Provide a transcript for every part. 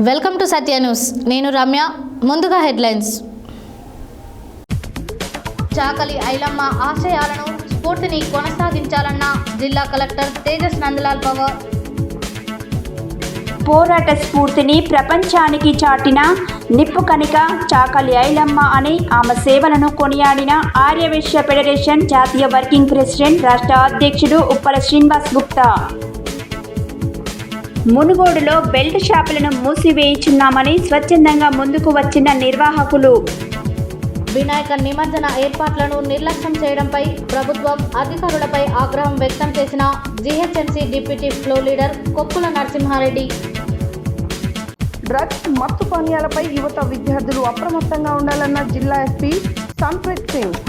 Welcome to Satya news. నేను రమ్య. ముందుగా headlines. చాకలి ఐలమ్మ ఆశయాలను స్ఫూర్తిని కొనసాగించాలన్న జిల్లా కలెక్టర్ తేజస్ నందలాల్ పవర్. పోరాట స్ఫూర్తిని ప్రపంచానికి చాటిన నిప్పు కణిక చాకలి ఐలమ్మ అని ఆమె సేవలను కొనియాడిన ఆర్యవైశ్య ఫెడరేషన్ జాతీయ వర్కింగ్ ప్రెసిడెంట్ రాష్ట్ర అధ్యక్షుడు ఉప్పల శ్రీనివాస్ గుప్తా. మునుగోడులో బెల్ట్ షాపులను మూసివేయించున్నామని స్వచ్ఛందంగా ముందుకు వచ్చిన నిర్వాహకులు. వినాయక నిమజ్జన ఏర్పాట్లను నిర్లక్ష్యం చేయడంపై ప్రభుత్వం అధికారులపై ఆగ్రహం వ్యక్తం చేసిన GHMC deputy floor leader Koppula Narasimha Reddy. Drugs మత్తు పానీయాలపై యువత విద్యార్థులు అప్రమత్తంగా ఉండాలన్న జిల్లా ఎస్పీ సంప్రీత్ సింగ్.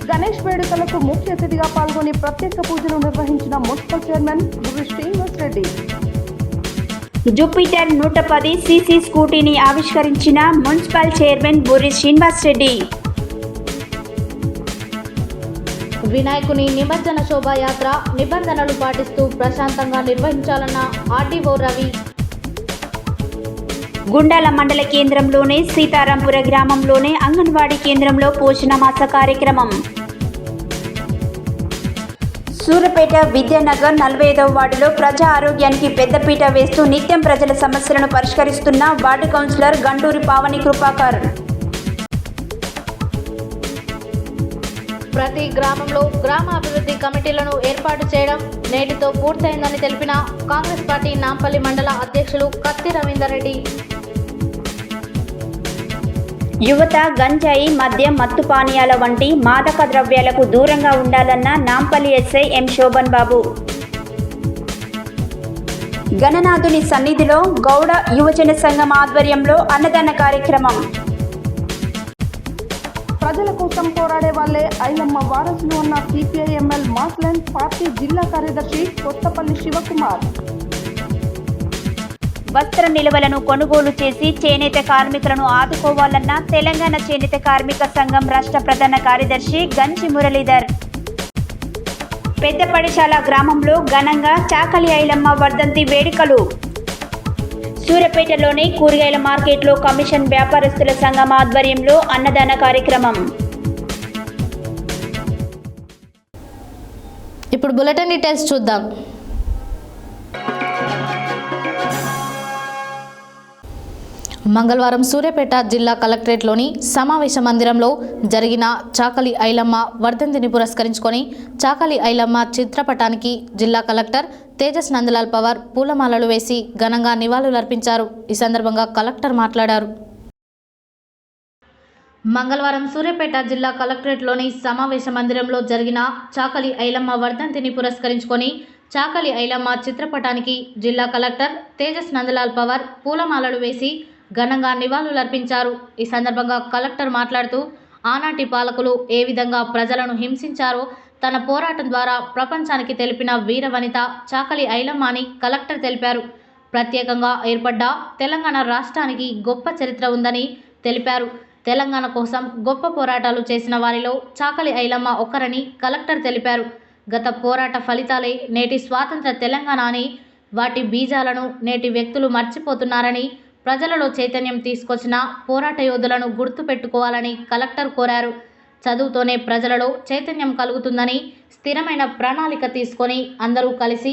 గణేష్ వేడుకలకు ముఖ్య అతిథిగా పాల్గొని ప్రత్యేక పూజలు నిర్వహించిన municipal chairman Burri Srinivas Reddy. Jupiter 110 CC స్కూటీని ఆవిష్కరించిన మున్సిపల్ చైర్మన్ బుర్రి శ్రీనివాస్ రెడ్డి. వినాయకుని నిమజ్జన శోభాయాత్ర నిబంధనలు పాటిస్తూ ప్రశాంతంగా నిర్వహించాలన్న ఆర్డీఓ రవి. గుండాల మండల కేంద్రంలోని సీతారాంపుర గ్రామంలోని అంగన్వాడీ కేంద్రంలో పోషణ మాస కార్యక్రమం. సూర్యాపేట విద్యానగర్ 45వ వార్డులో ప్రజా ఆరోగ్యానికి పెద్దపీట వేస్తూ నిత్యం ప్రజల సమస్యలను పరిష్కరిస్తున్న వార్డు కౌన్సిలర్ గండూరి పావని కృపాకర్. ప్రతి గ్రామంలో గ్రామ అభివృద్ధి కమిటీలను ఏర్పాటు చేయడం నేటితో పూర్తయిందని తెలిపిన కాంగ్రెస్ పార్టీ నాంపల్లి మండల అధ్యక్షులు కత్తి రవీందర్ రెడ్డి. యువత గంజాయి, మద్యం, మత్తు పానీయాల వంటి మాదక ద్రవ్యాలకు దూరంగా ఉండాలన్న నాంపల్లి ఎస్ఐ ఎం శోభన్ బాబు. గణనాథుని సన్నిధిలో గౌడ యువజన సంఘం ఆధ్వర్యంలో అన్నదాన కార్యక్రమం. ప్రజల కోసం పోరాడే వాళ్లే ఐలమ్మ వారసులు అన్న సిపిఐ ఎంఎల్ మాస్లెన్ పార్టీ జిల్లా కార్యదర్శి కొత్తపల్లి శివకుమార్. వస్త్ర నిల్వలను కొనుగోలు చేసి చేనేత కార్మికులను ఆదుకోవాలన్న తెలంగాణ చేనేత కార్మిక సంఘం రాష్ట్ర ప్రధాన కార్యదర్శి గంచి మురళీధర్. పెద్దపడిశాల గ్రామంలో ఘనంగా చాకలి ఐలమ్మ వర్ధంతి వేడుకలు. సూర్యాపేటలోని కూరగాయల మార్కెట్లో కమిషన్ వ్యాపారస్తుల సంఘం ఆధ్వర్యంలో అన్నదాన కార్యక్రమం. ఇప్పుడు బులెటిన్ డీటెయిల్స్ చూద్దాం. మంగళవారం సూర్యాపేట జిల్లా కలెక్టరేట్లోని సమావేశ మందిరంలో జరిగిన చాకలి ఐలమ్మ వర్ధంతిని పురస్కరించుకొని చాకలి ఐలమ్మ చిత్రపటానికి జిల్లా కలెక్టర్ తేజస్ నందలాల్ పవర్ పూలమాలలు వేసి ఘనంగా నివాళులర్పించారు. ఈ సందర్భంగా కలెక్టర్ మాట్లాడారు. మంగళవారం సూర్యాపేట జిల్లా కలెక్టరేట్లోని సమావేశ మందిరంలో జరిగిన చాకలి ఐలమ్మ వర్ధంతిని పురస్కరించుకొని చాకలి ఐలమ్మ చిత్రపటానికి జిల్లా కలెక్టర్ తేజస్ నందలాల్ పవర్ పూలమాలలు వేసి ఘనంగా నివాళులర్పించారు. ఈ సందర్భంగా కలెక్టర్ మాట్లాడుతూ ఆనాటి పాలకులు ఏ విధంగా ప్రజలను హింసించారో తన పోరాటం ద్వారా ప్రపంచానికి తెలిపిన వీర వనిత చాకలి ఐలమ్మ అని కలెక్టర్ తెలిపారు. ప్రత్యేకంగా ఏర్పడ్డ తెలంగాణ రాష్ట్రానికి గొప్ప చరిత్ర ఉందని తెలిపారు. తెలంగాణ కోసం గొప్ప పోరాటాలు చేసిన వారిలో చాకలి ఐలమ్మ ఒక్కరని కలెక్టర్ తెలిపారు. గత పోరాట ఫలితాలే నేటి స్వాతంత్ర తెలంగాణ అని, వాటి బీజాలను నేటి వ్యక్తులు మర్చిపోతున్నారని, ప్రజలలో చైతన్యం తీసుకొచ్చిన పోరాట యోధులను గుర్తుపెట్టుకోవాలని కలెక్టర్ కోరారు. చదువుతోనే ప్రజలలో చైతన్యం కలుగుతుందని, స్థిరమైన ప్రణాళిక తీసుకొని అందరూ కలిసి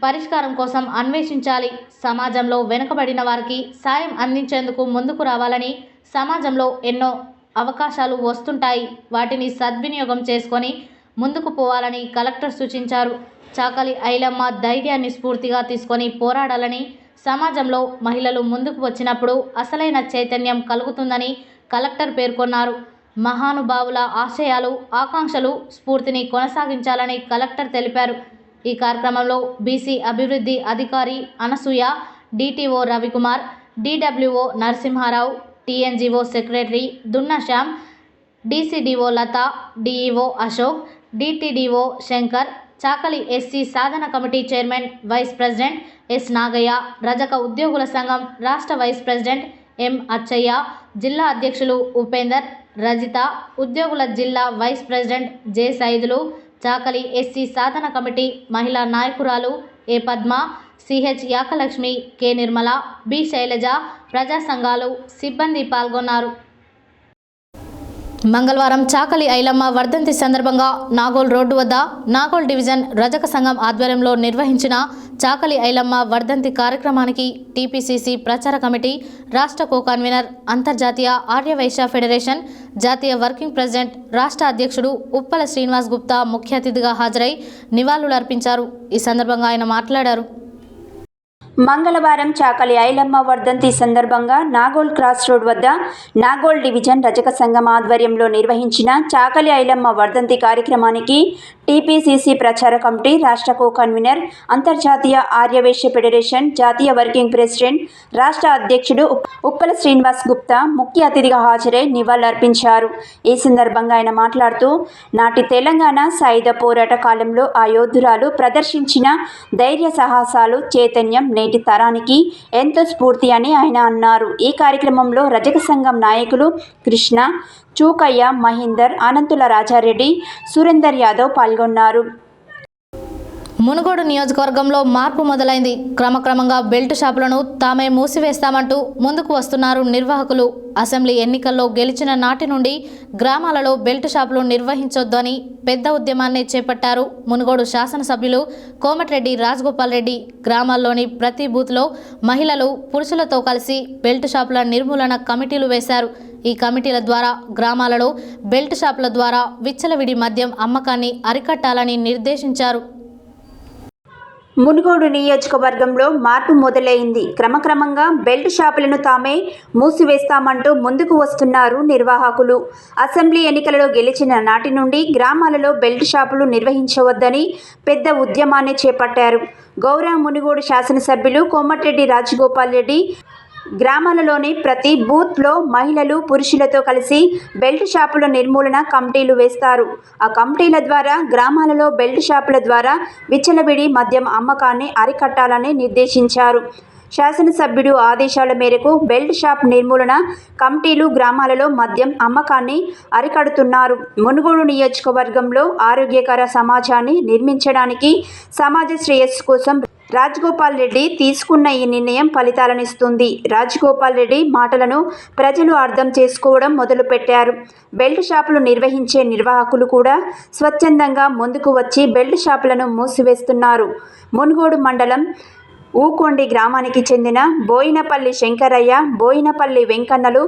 పరిష్కారం కోసం అన్వేషించాలి. సమాజంలో వెనుకబడిన వారికి సాయం అందించేందుకు ముందుకు రావాలని, సమాజంలో ఎన్నో అవకాశాలు వస్తుంటాయి, వాటిని సద్వినియోగం చేసుకొని ముందుకు పోవాలని కలెక్టర్ సూచించారు. చాకలి ఐలమ్మ ధైర్యాన్ని స్ఫూర్తిగా తీసుకొని పోరాడాలని, సమాజంలో మహిళలు ముందుకు వచ్చినప్పుడు అసలైన చైతన్యం కలుగుతుందని కలెక్టర్ పేర్కొన్నారు. మహానుభావుల ఆశయాలు, ఆకాంక్షలు, స్ఫూర్తిని కొనసాగించాలని కలెక్టర్ తెలిపారు. ఈ కార్యక్రమంలో బీసీ అభివృద్ధి అధికారి Anasuya, DTO Ravikumar, DWO Narasimha Rao, TNGO secretary Dunna Shyam, DCDO Latha, DEO Ashok, DTDO Shankar, Chakali SC Sadhana committee chairman vice president S Nagaiah, రజక ఉద్యోగుల సంఘం రాష్ట్ర వైస్ ప్రెసిడెంట్ ఎం అచ్చయ్య, జిల్లా అధ్యక్షులు ఉపేందర్, రజిత, ఉద్యోగుల జిల్లా vice president J Saidulu, Chakali SC Sadhana committee మహిళా నాయకురాలు A Padma, CH Yakalakshmi, K Nirmala, B Shailaja, ప్రజా సంఘాలు సిబ్బంది పాల్గొన్నారు. మంగళవారం చాకలి ఐలమ్మ వర్ధంతి సందర్భంగా నాగోల్ రోడ్డు వద్ద నాగోల్ డివిజన్ రజక సంఘం ఆధ్వర్యంలో నిర్వహించిన చాకలి ఐలమ్మ వర్ధంతి కార్యక్రమానికి టీపీసీసీ ప్రచార కమిటీ రాష్ట్ర కో-కన్వీనర్, అంతర్జాతీయ ఆర్యవైశ్య ఫెడరేషన్ జాతీయ వర్కింగ్ ప్రెసిడెంట్, రాష్ట్ర అధ్యక్షుడు ఉప్పల శ్రీనివాస్ గుప్తా ముఖ్య అతిథిగా హాజరై నివాళులర్పించారు. ఈ సందర్భంగా ఆయన మాట్లాడారు. మంగళవారం చాకలి ఐలమ్మ వర్ధంతి సందర్భంగా నాగోల్ క్రాస్ రోడ్ వద్ద నాగోల్ డివిజన్ రజక సంఘం ఆధ్వర్యంలో నిర్వహించిన చాకలి ఐలమ్మ వర్ధంతి కార్యక్రమానికి టీపీసీసీ ప్రచార కమిటీ రాష్ట్ర కో-కన్వీనర్, అంతర్జాతీయ ఆర్యవైశ్య ఫెడరేషన్ జాతీయ వర్కింగ్ ప్రెసిడెంట్, రాష్ట్ర అధ్యక్షుడు ఉప్పల శ్రీనివాస్ గుప్తా ముఖ్య అతిథిగా హాజరై నివాళులర్పించారు. ఈ సందర్భంగా ఆయన మాట్లాడుతూ నాటి తెలంగాణ సాయుధ పోరాట కాలంలో ఆ యోధురాలు ప్రదర్శించిన ధైర్య సాహసాలు, చైతన్యం నేటి తరానికి ఎంతో స్ఫూర్తి అని ఆయన అన్నారు. ఈ కార్యక్రమంలో రజక సంఘం నాయకులు కృష్ణ, చూకయ్య, మహేందర్, అనంతుల రాజారెడ్డి, సురేందర్ యాదవ్ పాల్గొన్నారు. మునుగోడు నియోజకవర్గంలో మార్పు మొదలైంది. క్రమక్రమంగా బెల్ట్ షాపులను తామే మూసివేస్తామంటూ ముందుకు వస్తున్నారు నిర్వాహకులు. అసెంబ్లీ ఎన్నికల్లో గెలిచిన నాటి నుండి గ్రామాలలో బెల్ట్ షాపులు నిర్వహించొద్దని పెద్ద ఉద్యమాన్ని చేపట్టారు మునుగోడు శాసనసభ్యులు కోమటిరెడ్డి రాజగోపాల్ రెడ్డి. గ్రామాల్లోని ప్రతి బూత్లో మహిళలు, పురుషులతో కలిసి బెల్ట్ షాపుల నిర్మూలన కమిటీలు వేశారు. ఈ కమిటీల ద్వారా గ్రామాలలో బెల్ట్ షాపుల ద్వారా విచ్చలవిడి మద్యం అమ్మకాన్ని అరికట్టాలని నిర్దేశించారు. మునుగోడు నియోజకవర్గంలో మార్పు మొదలైంది. క్రమక్రమంగా బెల్ట్ షాపులను తామే మూసివేస్తామంటూ ముందుకు వస్తున్నారు నిర్వాహకులు. అసెంబ్లీ ఎన్నికలలో గెలిచిన నాటి నుండి గ్రామాలలో బెల్ట్ షాపులు నిర్వహించవద్దని పెద్ద ఉద్యమాన్ని చేపట్టారు. గౌరవ మునుగోడు శాసనసభ్యులు కోమటిరెడ్డి రాజగోపాల్ రెడ్డి గ్రామాలలోని ప్రతి బూత్లో మహిళలు, పురుషులతో కలిసి బెల్ట్ షాపుల నిర్మూలన కమిటీలు వేస్తారు. ఆ కమిటీల ద్వారా గ్రామాలలో బెల్ట్ షాపుల ద్వారా విచ్చలవిడి మద్యం అమ్మకాన్ని అరికట్టాలని నిర్దేశించారు. శాసనసభ్యుడు ఆదేశాల మేరకు బెల్ట్ షాప్ నిర్మూలన కమిటీలు గ్రామాలలో మద్యం అమ్మకాన్ని అరికడుతున్నారు. మునుగోడు నియోజకవర్గంలో ఆరోగ్యకర సమాజాన్ని నిర్మించడానికి, సమాజ శ్రేయస్సు కోసం రాజగోపాల్ రెడ్డి తీసుకున్న ఈ నిర్ణయం ఫలితాలనిస్తుంది. రాజగోపాల్ రెడ్డి మాటలను ప్రజలు అర్థం చేసుకోవడం మొదలుపెట్టారు. బెల్ట్ షాపులు నిర్వహించే నిర్వాహకులు కూడా స్వచ్ఛందంగా ముందుకు వచ్చి బెల్ట్ షాపులను మూసివేస్తున్నారు. మునుగోడు మండలం ఊకొండి గ్రామానికి చెందిన బోయినపల్లి శంకరయ్య, బోయినపల్లి వెంకన్నలు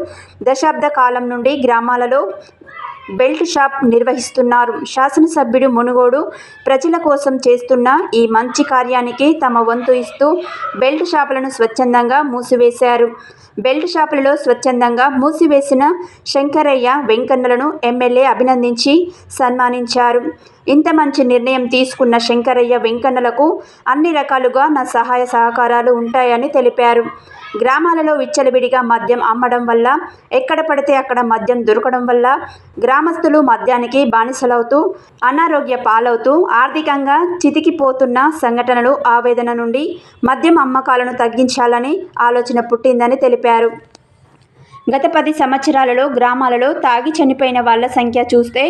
దశాబ్ద కాలం నుండి గ్రామాలలో బెల్ట్ షాప్ నిర్వహిస్తున్నారు. శాసనసభ్యుడు మునుగోడు ప్రజల కోసం చేస్తున్న ఈ మంచి కార్యానికి తమ వంతు ఇస్తూ బెల్ట్ షాపులను స్వచ్ఛందంగా మూసివేశారు. బెల్ట్ షాపులలో స్వచ్ఛందంగా మూసివేసిన శంకరయ్య, వెంకన్నలను ఎమ్మెల్యే అభినందించి సన్మానించారు. ఇంత మంచి నిర్ణయం తీసుకున్న శంకరయ్య, వెంకన్నలకు అన్ని రకాలుగా నా సహాయ సహకారాలు ఉంటాయని తెలిపారు. గ్రామాలలో విచ్చలవిడిగా మద్యం అమ్మడం వల్ల, ఎక్కడ పడితే అక్కడ మద్యం దొరకడం వల్ల గ్రామస్తులు మద్యానికి బానిసలవుతూ అనారోగ్య పాలవుతూ ఆర్థికంగా చితికిపోతున్న సంఘటనలు, ఆవేదన నుండి మద్యం అమ్మకాలను తగ్గించాలని ఆలోచన పుట్టిందని తెలిపారు. గత 10 సంవత్సరాలలో గ్రామాలలో తాగి చనిపోయిన వాళ్ళ సంఖ్య చూస్తే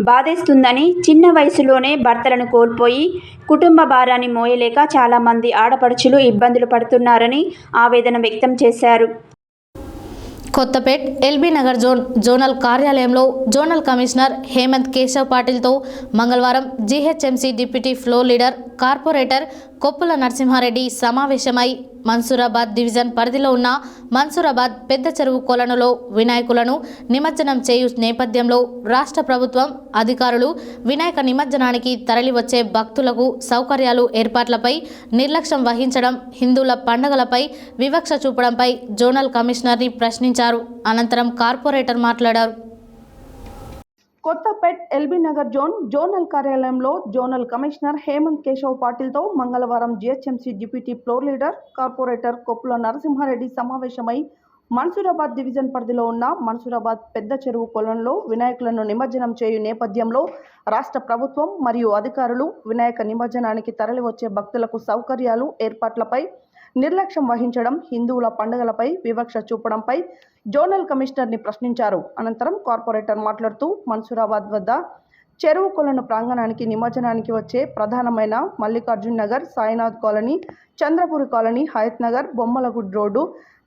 బాధేస్తుందని, చిన్న వయసులోనే భర్తలను కోల్పోయి కుటుంబ భారాన్ని మోయలేక చాలామంది ఆడపడుచులు ఇబ్బందులు పడుతున్నారని ఆవేదన వ్యక్తం చేశారు. కొత్తపేట్ ఎల్బీ నగర్ జోనల్ కార్యాలయంలో జోనల్ కమిషనర్ హేమంత్ కేశవ్ పాటిల్తో మంగళవారం GHMC deputy floor leader, corporator Koppula Narasimha Reddy సమావేశమై మన్సూరాబాద్ డివిజన్ పరిధిలో ఉన్న మన్సూరాబాద్ పెద్ద చెరువు కొలనులో వినాయకులను నిమజ్జనం చేయు నేపథ్యంలో రాష్ట్ర ప్రభుత్వం అధికారులు వినాయక నిమజ్జనానికి తరలివచ్చే భక్తులకు సౌకర్యాలు ఏర్పాట్లపై నిర్లక్ష్యం వహించడం, హిందువుల పండుగలపై వివక్ష చూపడంపై జోనల్ కమిషనర్ని ప్రశ్నించారు. అనంతరం కార్పొరేటర్ మాట్లాడారు. కొత్తపేట్ ఎల్బీ నగర్ జోనల్ కార్యాలయంలో జోనల్ కమిషనర్ హేమంత్ కేశవ్ పాటిల్తో మంగళవారం GHMC deputy floor leader, corporator Koppula Narasimha Reddy సమావేశమై మన్సూరాబాద్ డివిజన్ పరిధిలో ఉన్న మన్సూరాబాద్ పెద్ద చెరువు కొలనులో వినాయకులను నిమజ్జనం చేయు నేపథ్యంలో రాష్ట్ర ప్రభుత్వం మరియు అధికారులు వినాయక నిమజ్జనానికి తరలివచ్చే భక్తులకు సౌకర్యాలు ఏర్పాట్లపై నిర్లక్ష్యం వహించడం, హిందువుల పండుగలపై వివక్ష చూపడంపై జోనల్ కమిషనర్ని ప్రశ్నించారు. అనంతరం కార్పొరేటర్ మాట్లాడుతూ మన్సూరాబాద్ వద్ద చెరువు కొలను ప్రాంగణానికి నిమజ్జనానికి వచ్చే ప్రధానమైన Mallikarjun Nagar, Sainath colony, Chandrapuri colony, Hayath Nagar, Bommalagud road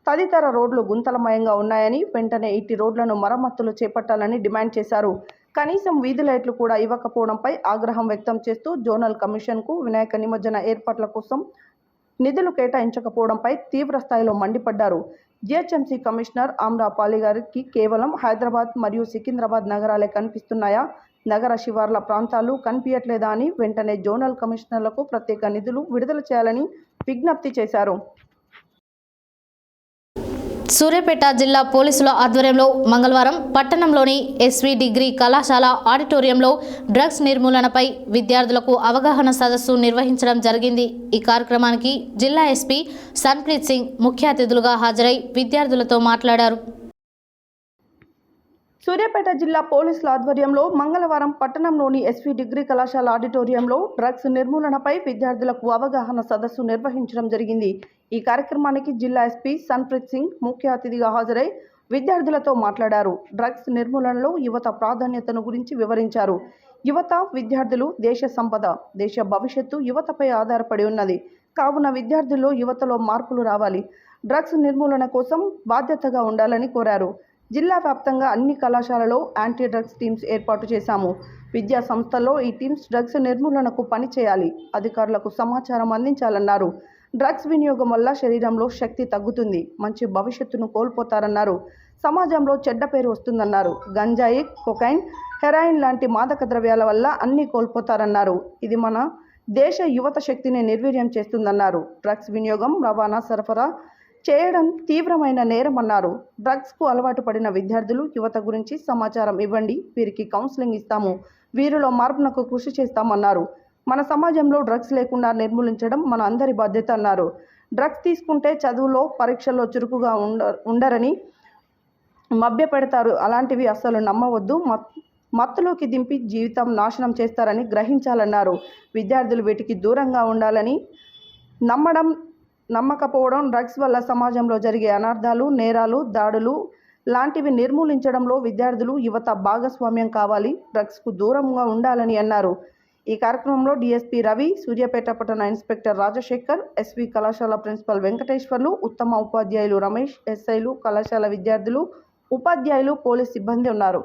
తదితర రోడ్లు గుంతలమయంగా ఉన్నాయని, వెంటనే ఇట్టి రోడ్లను మరమ్మతులు చేపట్టాలని డిమాండ్ చేశారు. కనీసం వీధి లైట్లు కూడా ఇవ్వకపోవడంపై ఆగ్రహం వ్యక్తం చేస్తూ జోనల్ కమిషన్కు వినాయక నిమజ్జన ఏర్పాట్ల కోసం నిధులు కేటాయించకపోవడంపై తీవ్ర స్థాయిలో మండిపడ్డారు. జిహెచ్ఎంసీ కమిషనర్ ఆమ్రపాలి గారికి కేవలం హైదరాబాద్ మరియు సికింద్రాబాద్ నగరాలే కనిపిస్తున్నాయా, నగర శివార్ల ప్రాంతాలు కనిపించట్లేదా అని వెంటనే జోనల్ కమిషనర్లకు ప్రత్యేక నిధులు విడుదల చేయాలని విజ్ఞప్తి చేశారు. సూర్యాపేట జిల్లా పోలీసుల ఆధ్వర్యంలో మంగళవారం పట్టణంలోని ఎస్వి డిగ్రీ కళాశాల ఆడిటోరియంలో డ్రగ్స్ నిర్మూలనపై విద్యార్థులకు అవగాహన సదస్సు నిర్వహించడం జరిగింది. ఈ కార్యక్రమానికి జిల్లా ఎస్పీ సన్ప్రీత్ సింగ్ ముఖ్య అతిథులుగా హాజరై విద్యార్థులతో మాట్లాడారు. సూర్యాపేట జిల్లా పోలీసుల ఆధ్వర్యంలో మంగళవారం పట్టణంలోని ఎస్వి డిగ్రీ కళాశాల ఆడిటోరియంలో డ్రగ్స్ నిర్మూలనపై విద్యార్థులకు అవగాహన సదస్సు నిర్వహించడం జరిగింది. ఈ కార్యక్రమానికి జిల్లా ఎస్పీ సన్ప్రీత్ సింగ్ ముఖ్య అతిథిగా హాజరై విద్యార్థులతో మాట్లాడారు. డ్రగ్స్ నిర్మూలనలో యువత ప్రాధాన్యతను గురించి వివరించారు. యువత, విద్యార్థులు దేశ సంపద, దేశ భవిష్యత్తు యువతపై ఆధారపడి ఉన్నది. కావున విద్యార్థుల్లో, యువతలో మార్పులు రావాలి. డ్రగ్స్ నిర్మూలన కోసం బాధ్యతగా ఉండాలని కోరారు. జిల్లా వ్యాప్తంగా అన్ని కళాశాలలో యాంటీ డ్రగ్స్ టీమ్స్ ఏర్పాటు చేశాము. విద్యా సంస్థల్లో ఈ టీమ్స్ డ్రగ్స్ నిర్మూలనకు పనిచేయాలి. అధికారులకు సమాచారం అందించాలన్నారు. డ్రగ్స్ వినియోగం వల్ల శరీరంలో శక్తి తగ్గుతుంది, మంచి భవిష్యత్తును కోల్పోతారన్నారు. సమాజంలో చెడ్డ పేరు వస్తుందన్నారు. గంజాయి, కొకైన్, హెరాయిన్ లాంటి మాదక ద్రవ్యాల వల్ల అన్నీ కోల్పోతారన్నారు. ఇది మన దేశ యువత శక్తిని నిర్వీర్యం చేస్తుందన్నారు. డ్రగ్స్ వినియోగం, రవాణా, సరఫరా చేయడం తీవ్రమైన నేరమన్నారు. డ్రగ్స్కు అలవాటు పడిన విద్యార్థులు, యువత గురించి సమాచారం ఇవ్వండి, వీరికి కౌన్సిలింగ్ ఇస్తాము, వీరిలో మార్పునకు కృషి చేస్తామన్నారు. మన సమాజంలో డ్రగ్స్ లేకుండా నిర్మూలించడం మన అందరి బాధ్యత అన్నారు. డ్రగ్స్ తీసుకుంటే చదువులో, పరీక్షల్లో చురుకుగా ఉండరని మభ్యపెడతారు. అలాంటివి అస్సలు నమ్మవద్దు. మత్తులోకి దింపి జీవితం నాశనం చేస్తారని గ్రహించాలన్నారు. విద్యార్థులు వీటికి దూరంగా ఉండాలని, నమ్మకపోవడం, డ్రగ్స్ వల్ల సమాజంలో జరిగే అనర్థాలు, నేరాలు, దాడులు లాంటివి నిర్మూలించడంలో విద్యార్థులు, యువత భాగస్వామ్యం కావాలి, డ్రగ్స్కు దూరంగా ఉండాలని అన్నారు. ఈ కార్యక్రమంలో డిఎస్పీ రవి, సూర్యాపేట పట్టణ ఇన్స్పెక్టర్ రాజశేఖర్, ఎస్వి కళాశాల ప్రిన్సిపల్ వెంకటేశ్వర్లు, ఉత్తమ ఉపాధ్యాయులు రమేష్, ఎస్ఐలు, కళాశాల విద్యార్థులు, ఉపాధ్యాయులు, పోలీస్ సిబ్బంది ఉన్నారు.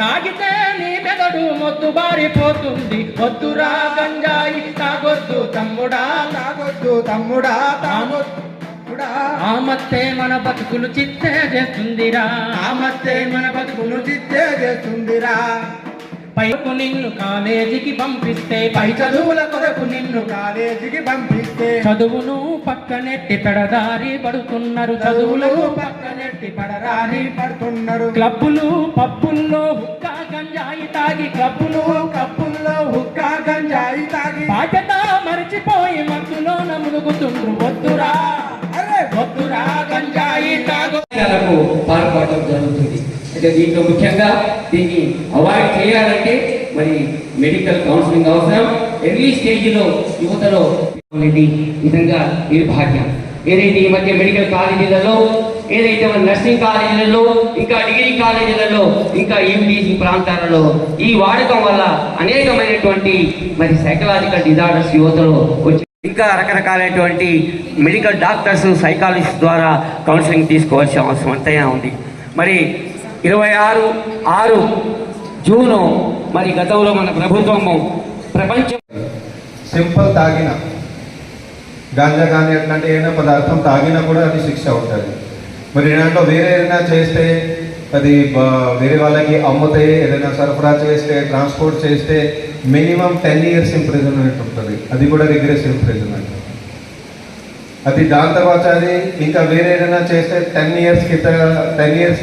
తాగితే నీ మెదడు మొద్దు బారిపోతుంది. వద్దురా గంజాయి తాగొద్దు తమ్ముడా, తాగొద్దు తమ్ముడా, తాగొద్దుడా. ఆ మత్తే మన బతుకులు చిత్తే చేస్తుందిరా, ఆ మత్తే మన బతుకులు చిత్తే చేస్తుందిరా. పైకు నిన్ను కాలేజీకి పంపిస్తే, పై చదువుల కొరకు నిన్ను కాలేజీకి పంపిస్తే, చదువును పక్కనెట్టి పెడదారి పడుతున్నారు, చదువులకు పక్కనెట్టి పడరారి పడుతున్నారు. క్లబ్బులు, పబ్బుల్లో హుక్కా గంజాయి తాగి, క్లబ్బులు, కప్పుల్లో హుక్కా గంజాయి తాగి బాధ్యత మరిచిపోయి మత్తులో మునుగుతుండ్రు. వద్దురా, అరే వద్దురా గంజాయి తాగు పాల్పడటం జరుగుతుంది. అయితే దీంట్లో ముఖ్యంగా దీన్ని అవాయిడ్ చేయాలంటే మరి మెడికల్ కౌన్సిలింగ్ అవసరం. ఎర్లీ స్టేజ్లో యువతలో విధంగా నిర్భాగ్యం. ఏదైతే ఈ మధ్య మెడికల్ కాలేజీలలో, ఏదైతే మన నర్సింగ్ కాలేజీలలో, ఇంకా డిగ్రీ కాలేజీలలో, ఇంకా యూటీసీ ప్రాంతాలలో ఈ వాడకం వల్ల అనేకమైనటువంటి మరి సైకలాజికల్ డిజార్డర్స్ యువతలో వచ్చి, ఇంకా రకరకాలైనటువంటి మెడికల్ డాక్టర్స్, సైకాలజిస్ట్ ద్వారా కౌన్సిలింగ్ తీసుకోవాల్సిన అవసరం అంతగా ఉంది. మరి 26 జూను మరి గతంలో మన ప్రభుత్వము ప్రపంచం సింపుల్ తాగిన గాంజా కానీ అట్లాంటి ఏదైనా పదార్థం తాగినా కూడా అది శిక్ష ఉంటుంది. మరి దాంట్లో వేరే ఏదైనా చేస్తే, అది వేరే వాళ్ళకి అమ్మితే, ఏదైనా సరఫరా చేస్తే, ట్రాన్స్పోర్ట్ చేస్తే మినిమం 10 years ఇంప్రిజన్మెంట్ ఉంటుంది. అది కూడా రిగ్రెసివ్ ఇంప్రిజన్మెంట్. అది దాని తర్వాత అది ఇంకా వేరే ఏదైనా చేస్తే 10 years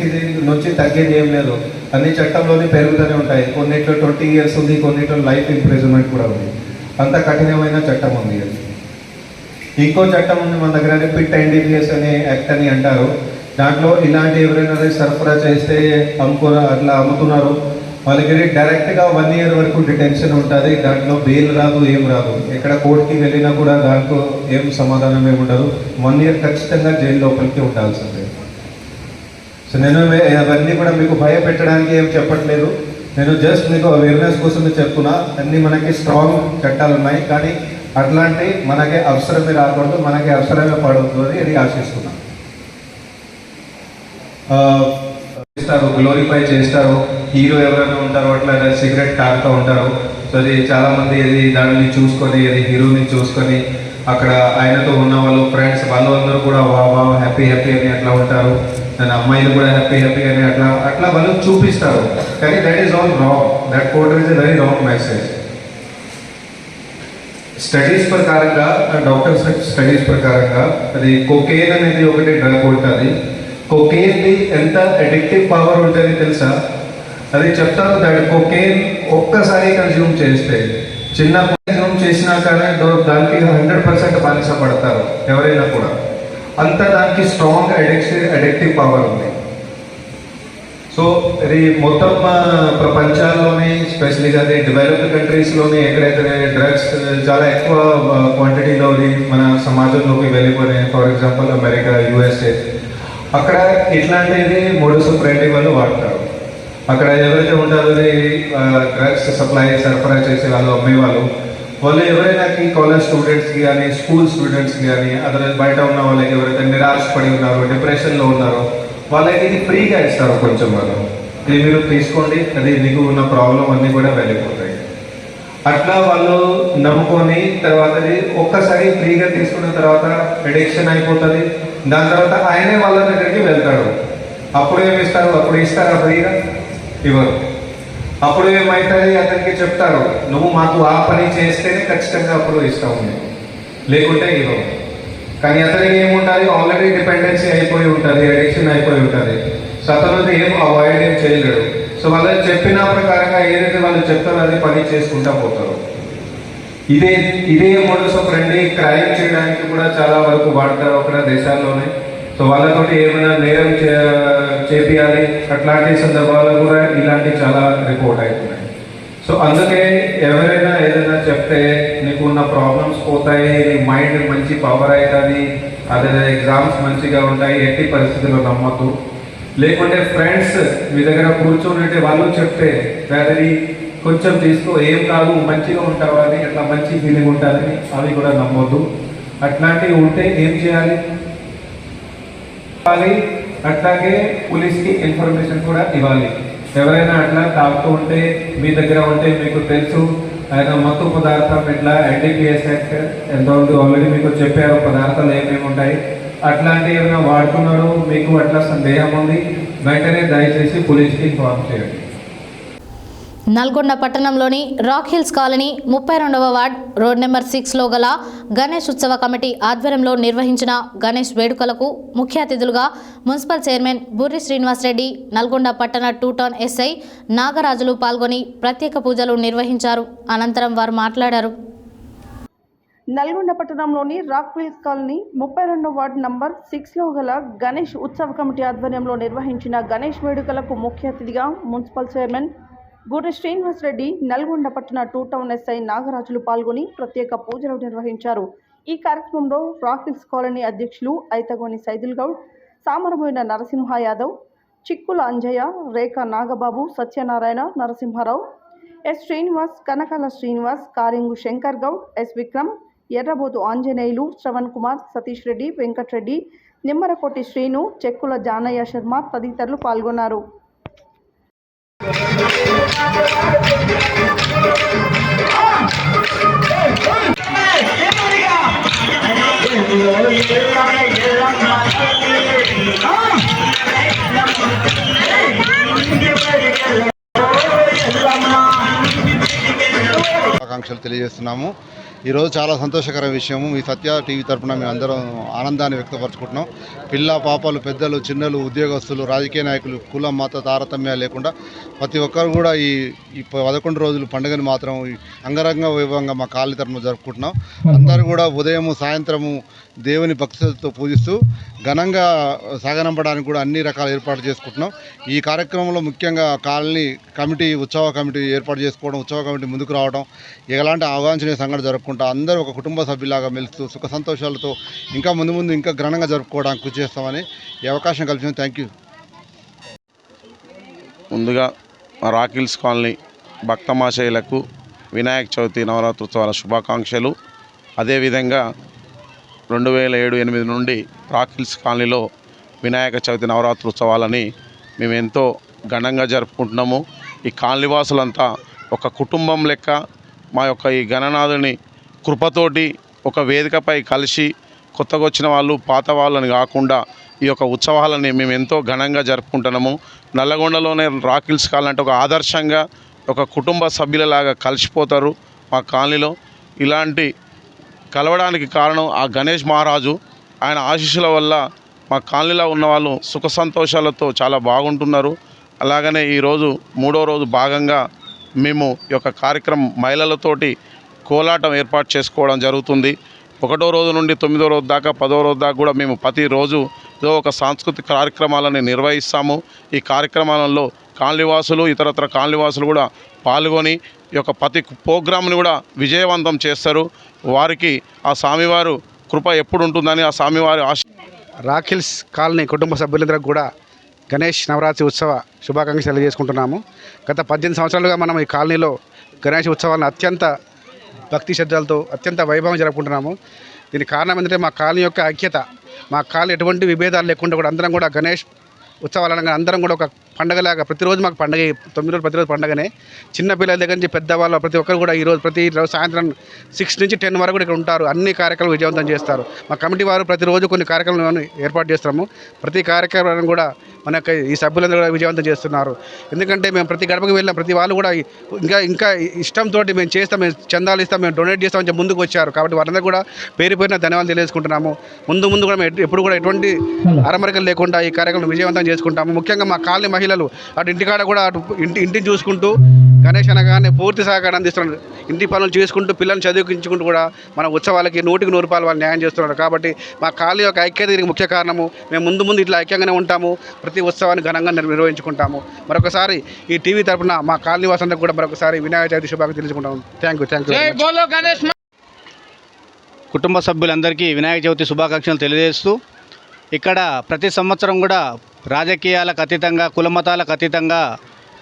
నుంచి తగ్గేది ఏం లేదు. అన్ని చట్టంలోనే పెరుగుతూనే ఉంటాయి. కొన్నిట్లో 20 years ఉంది, కొన్నిట్లో లైఫ్ ఇంప్రిజన్మెంట్ కూడా ఉంది. అంత కఠినమైన చట్టం ఉంది. అది ఇంకో చట్టం ఉంది మన దగ్గర, పిట్ NDPS అనే యాక్ట్ అని అంటారు. దాంట్లో ఇలాంటి ఎవరైనా సరఫరా చేస్తే, అట్లా అమ్ముతున్నారు, వాళ్ళకి డైరెక్ట్గా 1 year వరకు డిటెన్షన్ ఉంటుంది. దాంట్లో బెయిల్ రాదు, ఏం రాదు. ఎక్కడ కోర్టుకి వెళ్ళినా కూడా దాంట్లో ఏం సమాధానం ఏమి ఉండదు. 1 year ఖచ్చితంగా జైలు లోపలికి ఉండాల్సిందే. సో నేను అవన్నీ కూడా మీకు భయపెట్టడానికి ఏం చెప్పట్లేదు, నేను జస్ట్ మీకు అవేర్నెస్ కోసం చెప్తున్నా. అన్నీ మనకి స్ట్రాంగ్ చట్టాలు ఉన్నాయి, కానీ అట్లాంటి మనకి అవసరమే రాకూడదు, మనకి అవసరమే పడుతుంది అని ఆశిస్తున్నాం. చేస్తారు, గ్లోరిఫై చేస్తారు, హీరో ఎవరైనా ఉంటారో అట్లా సిగరెట్ తాగుతూ ఉంటారు. సో అది చాలామంది ఇది దానిని చూసుకొని, అది హీరోని చూసుకొని అక్కడ ఆయనతో ఉన్న వాళ్ళు ఫ్రెండ్స్ వాళ్ళందరూ కూడా వా హ్యాపీ హ్యాపీ అని అట్లా ఉంటారు. దాని అమ్మాయిలు కూడా హ్యాపీ హ్యాపీ అని అట్లా వాళ్ళు చూపిస్తారు. కానీ that is all wrong, that portrays is a very wrong message. Studies ప్రకారంగా, డాక్టర్ స్టడీస్ ప్రకారంగా అది కొకేన్ అనేది ఒకటి డ్రగ్ ఉంటుంది. కొకేన్ది ఎంత అడిక్టివ్ పవర్ ఉంటుంది తెలుసా? అది చెప్తారు, దట్ కొకేన్ ఒక్కసారి కన్జ్యూమ్ చేస్తే, చిన్న కన్జ్యూమ్ చేసినా కానీ దానికి 100% బానిస పడతారు ఎవరైనా కూడా. అంత దానికి స్ట్రాంగ్ అడిక్టివ్ పవర్ ఉంది. సో ఇది మొత్తం ప్రపంచాల్లోనే, స్పెషల్గా అది డెవలప్డ్ కంట్రీస్లోనే ఎక్కడైతే డ్రగ్స్ చాలా ఎక్కువ క్వాంటిటీలో మన సమాజంలోకి వెళ్ళిపోయినాయి, ఫర్ ఎగ్జాంపుల్ అమెరికా, USA, అక్కడ ఇట్లాంటిది మోడస్ ఆపరెండి వాళ్ళు వాడతారు. అక్కడ ఎవరైతే ఉంటారో డ్రగ్స్ సరఫరా చేసే వాళ్ళు, అమ్మేవాళ్ళు, వాళ్ళు ఎవరైనా కాలేజ్ స్టూడెంట్స్కి కానీ, స్కూల్ స్టూడెంట్స్కి కానీ, అదర్ బయట ఉన్న వాళ్ళకి ఎవరైతే నిరాశపడి ఉన్నారో, డిప్రెషన్లో ఉన్నారో, వాళ్ళకి ఇది ఫ్రీగా ఇస్తారు. కొంచెం వాళ్ళు ఇది మీరు తీసుకోండి, అది మీకు ఉన్న ప్రాబ్లం అన్నీ కూడా వెళ్ళిపోతాయి. అట్లా వాళ్ళు నమ్ముకొని తర్వాత ఒక్కసారి ఫ్రీగా తీసుకున్న తర్వాత అడిక్షన్ అయిపోతుంది. దాని తర్వాత ఆయనే వాళ్ళ దగ్గరికి వెళ్తాడు. అప్పుడు ఏమి ఇస్తారు? అప్పుడు ఇస్తారా ఫ్రీగా? ఇవ్వరు. అప్పుడు ఏమవుతుంది? అతనికి చెప్తారు, నువ్వు మాకు ఆ పని చేస్తేనే ఖచ్చితంగా అప్పుడు ఇస్తావు, లేకుంటే ఇవ్వవు. కానీ అతనికి ఏముంటుంది? ఆల్రెడీ డిపెండెన్సీ అయిపోయి ఉంటుంది, అడిక్షన్ అయిపోయి ఉంటుంది. సో అతను ఏం అవాయిడ్ ఏం చేయలేడు. సో వాళ్ళు చెప్పిన ప్రకారంగా ఏదైతే వాళ్ళు చెప్తారో అది పని చేసుకుంటా పోతారు. ఇదే మోడస్ ఆపరెండి క్రైమ్ చేయడానికి కూడా చాలా వరకు వాడతారు అక్కడ దేశాల్లోనే. సో వాళ్ళతోటి ఏమైనా నేరం చేపియాలి, అట్లాంటి సందర్భాలు కూడా ఇలాంటి చాలా రిపోర్ట్ అవుతున్నాయి. సో అందుకే ఎవరైనా ఏదైనా చెప్తే నీకు ఉన్న ప్రాబ్లమ్స్ పోతాయి, నీ మైండ్ మంచి పవర్ అవుతుంది, అదే ఎగ్జామ్స్ మంచిగా ఉంటాయి, ఎట్టి పరిస్థితుల్లో నమ్మద్దు. లేకుంటే ఫ్రెండ్స్ మీ దగ్గర కూర్చొని వాళ్ళు చెప్తే అది కొంచెం తీసుకో, ఏం కాదు, మంచిగా ఉంటావు అని, అట్లా మంచి ఫీలింగ్ ఉంటుందని అవి కూడా నమ్మొద్దు. అట్లాంటివి ఉంటే ఏం చేయాలి? అట్లాగే పోలీస్కి ఇన్ఫర్మేషన్ కూడా ఇవ్వాలి. ఎవరైనా అట్లా తాగుతూ ఉంటే మీ దగ్గర ఉంటే, మీకు తెలుసు ఆయన మత్తు పదార్థం ఇట్లా NDPS యాక్ట్ ఎంత ఉంది ఆల్రెడీ మీకు చెప్పారు, పదార్థాలు ఏమేమి ఉంటాయి, అట్లాంటివి ఏమైనా వాడుతున్నారో, మీకు అట్లా సందేహం ఉంది, వెంటనే దయచేసి పోలీస్కి ఇన్ఫార్మ్ చేయండి. నల్గొండ పట్టణంలోని రాక్ హిల్స్ కాలనీ 32వ వార్డ్ రోడ్ నెంబర్ 6లో గల గణేష్ ఉత్సవ కమిటీ ఆధ్వర్యంలో నిర్వహించిన గణేష్ వేడుకలకు ముఖ్య అతిథులుగా మున్సిపల్ చైర్మన్ బుర్రి శ్రీనివాసరెడ్డి, నల్గొండ పట్టణ 2 టౌన్ SI నాగరాజులు పాల్గొని ప్రత్యేక పూజలు నిర్వహించారు. అనంతరం వారు మాట్లాడారు. నల్గొండ పట్టణంలోని రాక్ హిల్స్ కాలనీ 32వ వార్డ్ నంబర్ 6లో గల గణేష్ ఉత్సవ కమిటీ ఆధ్వర్యంలో నిర్వహించిన గణేష్ వేడుకలకు ముఖ్య అతిథిగా మున్సిపల్ చైర్మన్ బుర్రి శ్రీనివాసరెడ్డి, నల్గొండ పట్టణ 2 టౌన్ SI నాగరాజులు పాల్గొని ప్రత్యేక పూజలు నిర్వహించారు. ఈ కార్యక్రమంలో రాక్ హిల్స్ కాలనీ అధ్యక్షులు ఐతగోని సైదుల్ గౌడ్, సామరబోయిన నరసింహ యాదవ్, చిక్కుల అంజయ్య, రేఖ నాగబాబు, సత్యనారాయణ, నరసింహారావు, S శ్రీనివాస్, కనకాల శ్రీనివాస్, కారింగు శంకర్ గౌడ్, S విక్రమ్, ఎర్రబోతు ఆంజనేయులు, శ్రవణ్ కుమార్, సతీష్ రెడ్డి, వెంకట్రెడ్డి, నిమ్మరకోటి శ్రీను, చెక్కుల జానయ్య శర్మ తదితరులు పాల్గొన్నారు. ఆకాంక్షలు తెలియజేస్తున్నాము. ఈరోజు చాలా సంతోషకర విషయము. మీ సత్య టీవీ తరఫున మేము అందరం ఆనందాన్ని వ్యక్తపరచుకుంటున్నాం. పిల్ల పాపలు, పెద్దలు, చిన్నలు, ఉద్యోగస్తులు, రాజకీయ నాయకులు, కుల మత తారతమ్యాలు లేకుండా ప్రతి ఒక్కరు కూడా ఈ 11 రోజులు పండుగను మాత్రం అంగరంగ వైభవంగా మా కాలనీ తరఫున జరుపుకుంటున్నాం. అందరూ కూడా ఉదయము సాయంత్రము దేవుని భక్తులతో పూజిస్తూ ఘనంగా సాగనంపడానికి కూడా అన్ని రకాల ఏర్పాటు చేసుకుంటున్నాం. ఈ కార్యక్రమంలో ముఖ్యంగా కాలనీ కమిటీ, ఉత్సవ కమిటీ ఏర్పాటు చేసుకోవడం, ఉత్సవ కమిటీ ముందుకు రావడం, ఎలాంటి అవాంఛనీయ సంఘటన జరుపుకుంటా అందరూ ఒక కుటుంబ సభ్యులాగా మెలుస్తూ సుఖ సంతోషాలతో ఇంకా ముందు ఇంకా ఘనంగా జరుపుకోవడానికి కృషి చేస్తామని ఈ అవకాశం కల్పించాం. Thank you. ముందుగా రాకిల్స్ కాలనీ భక్తమాశయులకు వినాయక చవితి నవరాత్రోత్సవాల శుభాకాంక్షలు. అదేవిధంగా 2007-8 నుండి రాకిల్స్ కాలనీలో వినాయక చవితి నవరాత్రోత్సవాలని మేము ఎంతో ఘనంగా జరుపుకుంటున్నాము. ఈ కాలనీవాసులంతా ఒక కుటుంబం లెక్క మా యొక్క ఈ గణనాథుని కృపతోటి ఒక వేదికపై కలిసి కొత్తగా వచ్చిన వాళ్ళు పాత వాళ్ళని కాకుండా ఈ యొక్క ఉత్సవాలని మేము ఎంతో ఘనంగా జరుపుకుంటున్నాము. నల్లగొండలోనే రాకిల్స్ కాలనీ అంటే ఒక ఆదర్శంగా ఒక కుటుంబ సభ్యులలాగా కలిసిపోతారు మా కాలనీలో. ఇలాంటి కలవడానికి కారణం ఆ గణేష్ మహారాజు. ఆయన ఆశీస్సుల వల్ల మా కాలనీలో ఉన్న వాళ్ళు సుఖ సంతోషాలతో చాలా బాగుంటున్నారు. అలాగనే ఈరోజు 3వ రోజు భాగంగా మేము ఈ యొక్క కార్యక్రమం మహిళలతోటి కోలాటం ఏర్పాటు చేసుకోవడం జరుగుతుంది. 1వ రోజు నుండి 9వ రోజు దాకా 10వ రోజు దాకా కూడా మేము ప్రతిరోజు ఏదో ఒక సాంస్కృతిక కార్యక్రమాలను నిర్వహిస్తాము. ఈ కార్యక్రమాలలో కాలనీవాసులు ఇతరత్ర కాలనీవాసులు కూడా పాల్గొని ఈ యొక్క ప్రతి ప్రోగ్రామ్ని కూడా విజయవంతం చేస్తారు. వారికి ఆ స్వామివారు కృప ఎప్పుడు ఉంటుందని ఆ స్వామివారి రాకిల్స్ కాలనీ కుటుంబ సభ్యులందరికీ కూడా గణేష్ నవరాత్రి ఉత్సవ శుభాకాంక్షలు తెలియజేసుకుంటున్నాము. గత 18 సంవత్సరాలుగా మనం ఈ కాలనీలో గణేష్ ఉత్సవాలను అత్యంత భక్తి శ్రద్ధలతో అత్యంత వైభవం జరుపుకుంటున్నాము. దీనికి కారణం ఏంటంటే మా కాలనీ యొక్క ఐక్యత. మా కాలనీ ఎటువంటి విభేదాలు లేకుండా కూడా అందరం కూడా గణేష్ ఉత్సవాలు అనగా అందరం కూడా ఒక పండగలాగా ప్రతిరోజు మాకు పండగ 9 రోజులు ప్రతిరోజు పండగనే. చిన్న పిల్లల దగ్గర నుంచి పెద్దవాళ్ళు ప్రతి ఒక్కరు కూడా ప్రతిరోజు సాయంత్రం 6 నుంచి 10 వరకు కూడా ఇక్కడ ఉంటారు. అన్ని కార్యక్రమాలు విజయవంతం చేస్తారు. మా కమిటీ వారు ప్రతిరోజు కొన్ని కార్యక్రమాలను ఏర్పాటు చేస్తాము. ప్రతి కార్యక్రమాలను కూడా మన యొక్క ఈ సభ్యులందరూ కూడా విజయవంతం చేస్తున్నారు. ఎందుకంటే మేము ప్రతి గడపకి వెళ్ళిన ప్రతి వాళ్ళు కూడా ఇంకా ఇష్టంతో మేము చేస్తాం, మేము చందాలు ఇస్తాం, మేము డొనేట్ చేస్తామని ముందుకు వచ్చారు. కాబట్టి వారందరూ కూడా పేరు పేరున ధన్యవాదాలు తెలియజేసుకుంటున్నాము. ముందు కూడా మేము ఎప్పుడు కూడా ఎటువంటి అరమరికలు లేకుండా ఈ కార్యక్రమం విజయవంతం చేసుకుంటాము. ముఖ్యంగా మా కాలనీ మహిళలు అటు ఇంటికాడ కూడా అటు ఇంటిని చూసుకుంటూ గణేష్ అనగానే పూర్తి సహకారం అందిస్తున్నారు. ఇంటి పనులు చేసుకుంటూ పిల్లల్ని చదివించుకుంటూ కూడా మన ఉత్సవాలకి 100కి 100 రూపాయలు వాళ్ళు న్యాయం చేస్తున్నారు. కాబట్టి మా కాలనీ యొక్క ఐక్యత దీనికి ముఖ్య కారణము. మేము ముందు ఇట్లా ఐక్యంగానే ఉంటాము. ప్రతి ఉత్సవాన్ని ఘనంగా నిర్వహించుకుంటాము. మరొకసారి ఈ టీవీ తరఫున మా కాలనీ వాసులందరికీ కూడా మరొకసారి వినాయక చవితి శుభాకాంక్షలు తెలుసుకుంటాము. Thank you. కుటుంబ సభ్యులందరికీ వినాయక చవితి శుభాకాంక్షలు తెలియజేస్తూ ఇక్కడ ప్రతి సంవత్సరం కూడా రాజకీయాలకు అతీతంగా కులమతాలకు అతీతంగా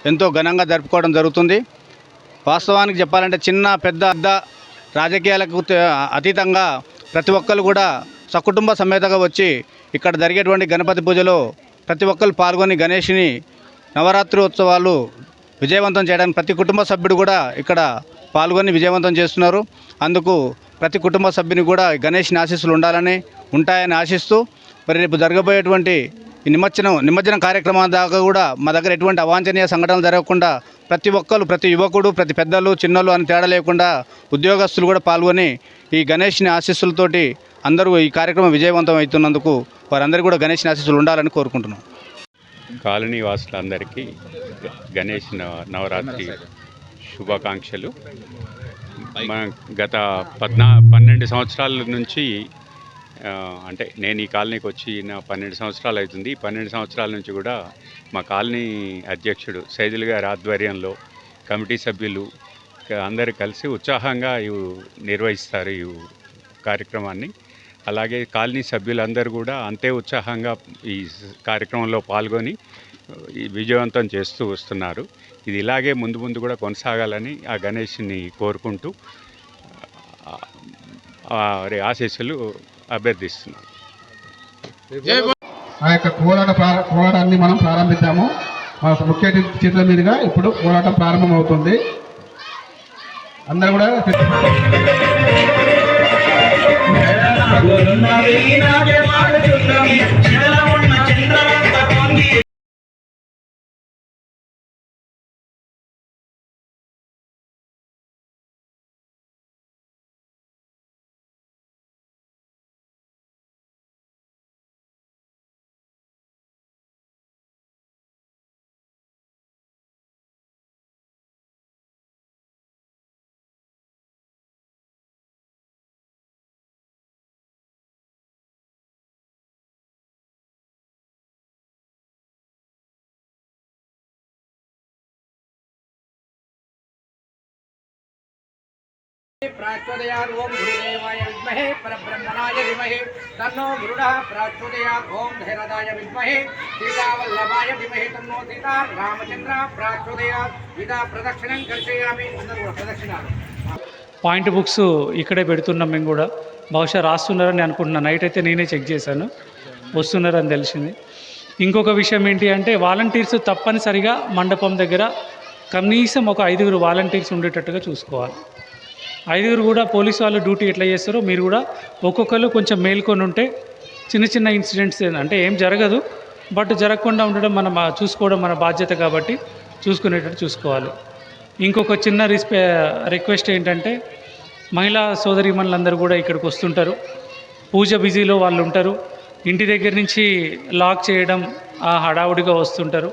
ఎంతో ఘనంగా జరుపుకోవడం జరుగుతుంది. వాస్తవానికి చెప్పాలంటే చిన్న పెద్ద రాజకీయాలకు అతీతంగా ప్రతి ఒక్కరు కూడా సకుటుంబ సమేతంగా వచ్చి ఇక్కడ జరిగేటువంటి గణపతి పూజలో ప్రతి ఒక్కరు పాల్గొని గణేష్ని నవరాత్రి ఉత్సవాలు విజయవంతం చేయడానికి ప్రతి కుటుంబ సభ్యుడు కూడా ఇక్కడ పాల్గొని విజయవంతం చేస్తున్నారు. అందుకు ప్రతి కుటుంబ సభ్యుని కూడా గణేష్ని ఆశీస్సులు ఉంటాయని ఆశిస్తూ మరి రేపు జరగబోయేటువంటి ఈ నిమజ్జనం కార్యక్రమం దాకా కూడా మా దగ్గర ఎటువంటి అవాంఛనీయ సంఘటనలు జరగకుండా ప్రతి ఒక్కరు ప్రతి యువకుడు ప్రతి పెద్దలు చిన్నలు అని తేడా లేకుండా ఉద్యోగస్తులు కూడా పాల్గొని ఈ గణేష్ని ఆశీస్సులతోటి అందరూ ఈ కార్యక్రమం విజయవంతం అవుతున్నందుకు వారందరూ కూడా గణేష్ని ఆశీస్సులు ఉండాలని కోరుకుంటున్నాం. కాలనీ వాసులందరికీ గణేష్ నవరాత్రి శుభాకాంక్షలు. గత 12 సంవత్సరాల నుంచి అంటే నేను ఈ కాలనీకి వచ్చి 12 సంవత్సరాలు అవుతుంది. 12 సంవత్సరాల నుంచి కూడా మా కాలనీ అధ్యక్షుడు సైదుల్ గారి ఆధ్వర్యంలో కమిటీ సభ్యులు అందరూ కలిసి ఉత్సాహంగా నిర్వహిస్తారు ఈ కార్యక్రమాన్ని. అలాగే కాలనీ సభ్యులందరూ కూడా అంతే ఉత్సాహంగా ఈ కార్యక్రమంలో పాల్గొని విజయవంతం చేస్తూ వస్తున్నారు. ఇది ఇలాగే ముందు కూడా కొనసాగాలని ఆ గణేష్ని కోరుకుంటూ వారి ఆశీస్సులు అభ్యర్థిస్తున్నాను. ఆ యొక్క కోలాటాన్ని మనం ప్రారంభిద్దాము. మా ముఖ్య చేతుల మీదుగా ఇప్పుడు కోలాటం ప్రారంభమవుతుంది. అందరూ కూడా प्राचोदयात् ओम गुरुदेवाय विद्महे परब्रह्मणाय धीमहि तन्नो गुरुः प्राचोदयात् ओम धैर्यदाय विद्महे सीतावल्लभाय धीमहि तन्नो सीता रामचंद्र प्राचोदयात् इदा प्रदक्षिणं कर्षयामि प्रदक्षिणाలు పాయింట్ బుక్స్ ఇక్కడే పెడుతున్నాం మేము కూడా. బహుశా రాస్తున్నారని అనుకుంటున్నా. నైట్ అయితే నేనే చెక్ చేశాను, వస్తున్నారని తెలిసింది. ఇంకొక విషయం ఏంటి అంటే వాలంటీర్స్ తప్పనిసరిగా మండపం దగ్గర కనీసం ఒక 5 వాలంటీర్స్ ఉండేటట్టుగా చూసుకోవాలి. 5 కూడా పోలీసు వాళ్ళు డ్యూటీ ఎట్లా చేస్తారో మీరు కూడా ఒక్కొక్కరు కొంచెం మేల్కొని ఉంటే చిన్న చిన్న ఇన్సిడెంట్స్ అంటే ఏం జరగదు, బట్ జరగకుండా ఉండడం చూసుకోవడం మన బాధ్యత కాబట్టి చూసుకునేటట్టు చూసుకోవాలి. ఇంకొక చిన్న రిక్వెస్ట్ ఏంటంటే మహిళా సోదరీమణులందరూ కూడా ఇక్కడికి వస్తుంటారు, పూజ బిజీలో వాళ్ళు ఉంటారు, ఇంటి దగ్గర నుంచి లాక్ చేయడం ఆ హడావుడిగా వస్తుంటారు.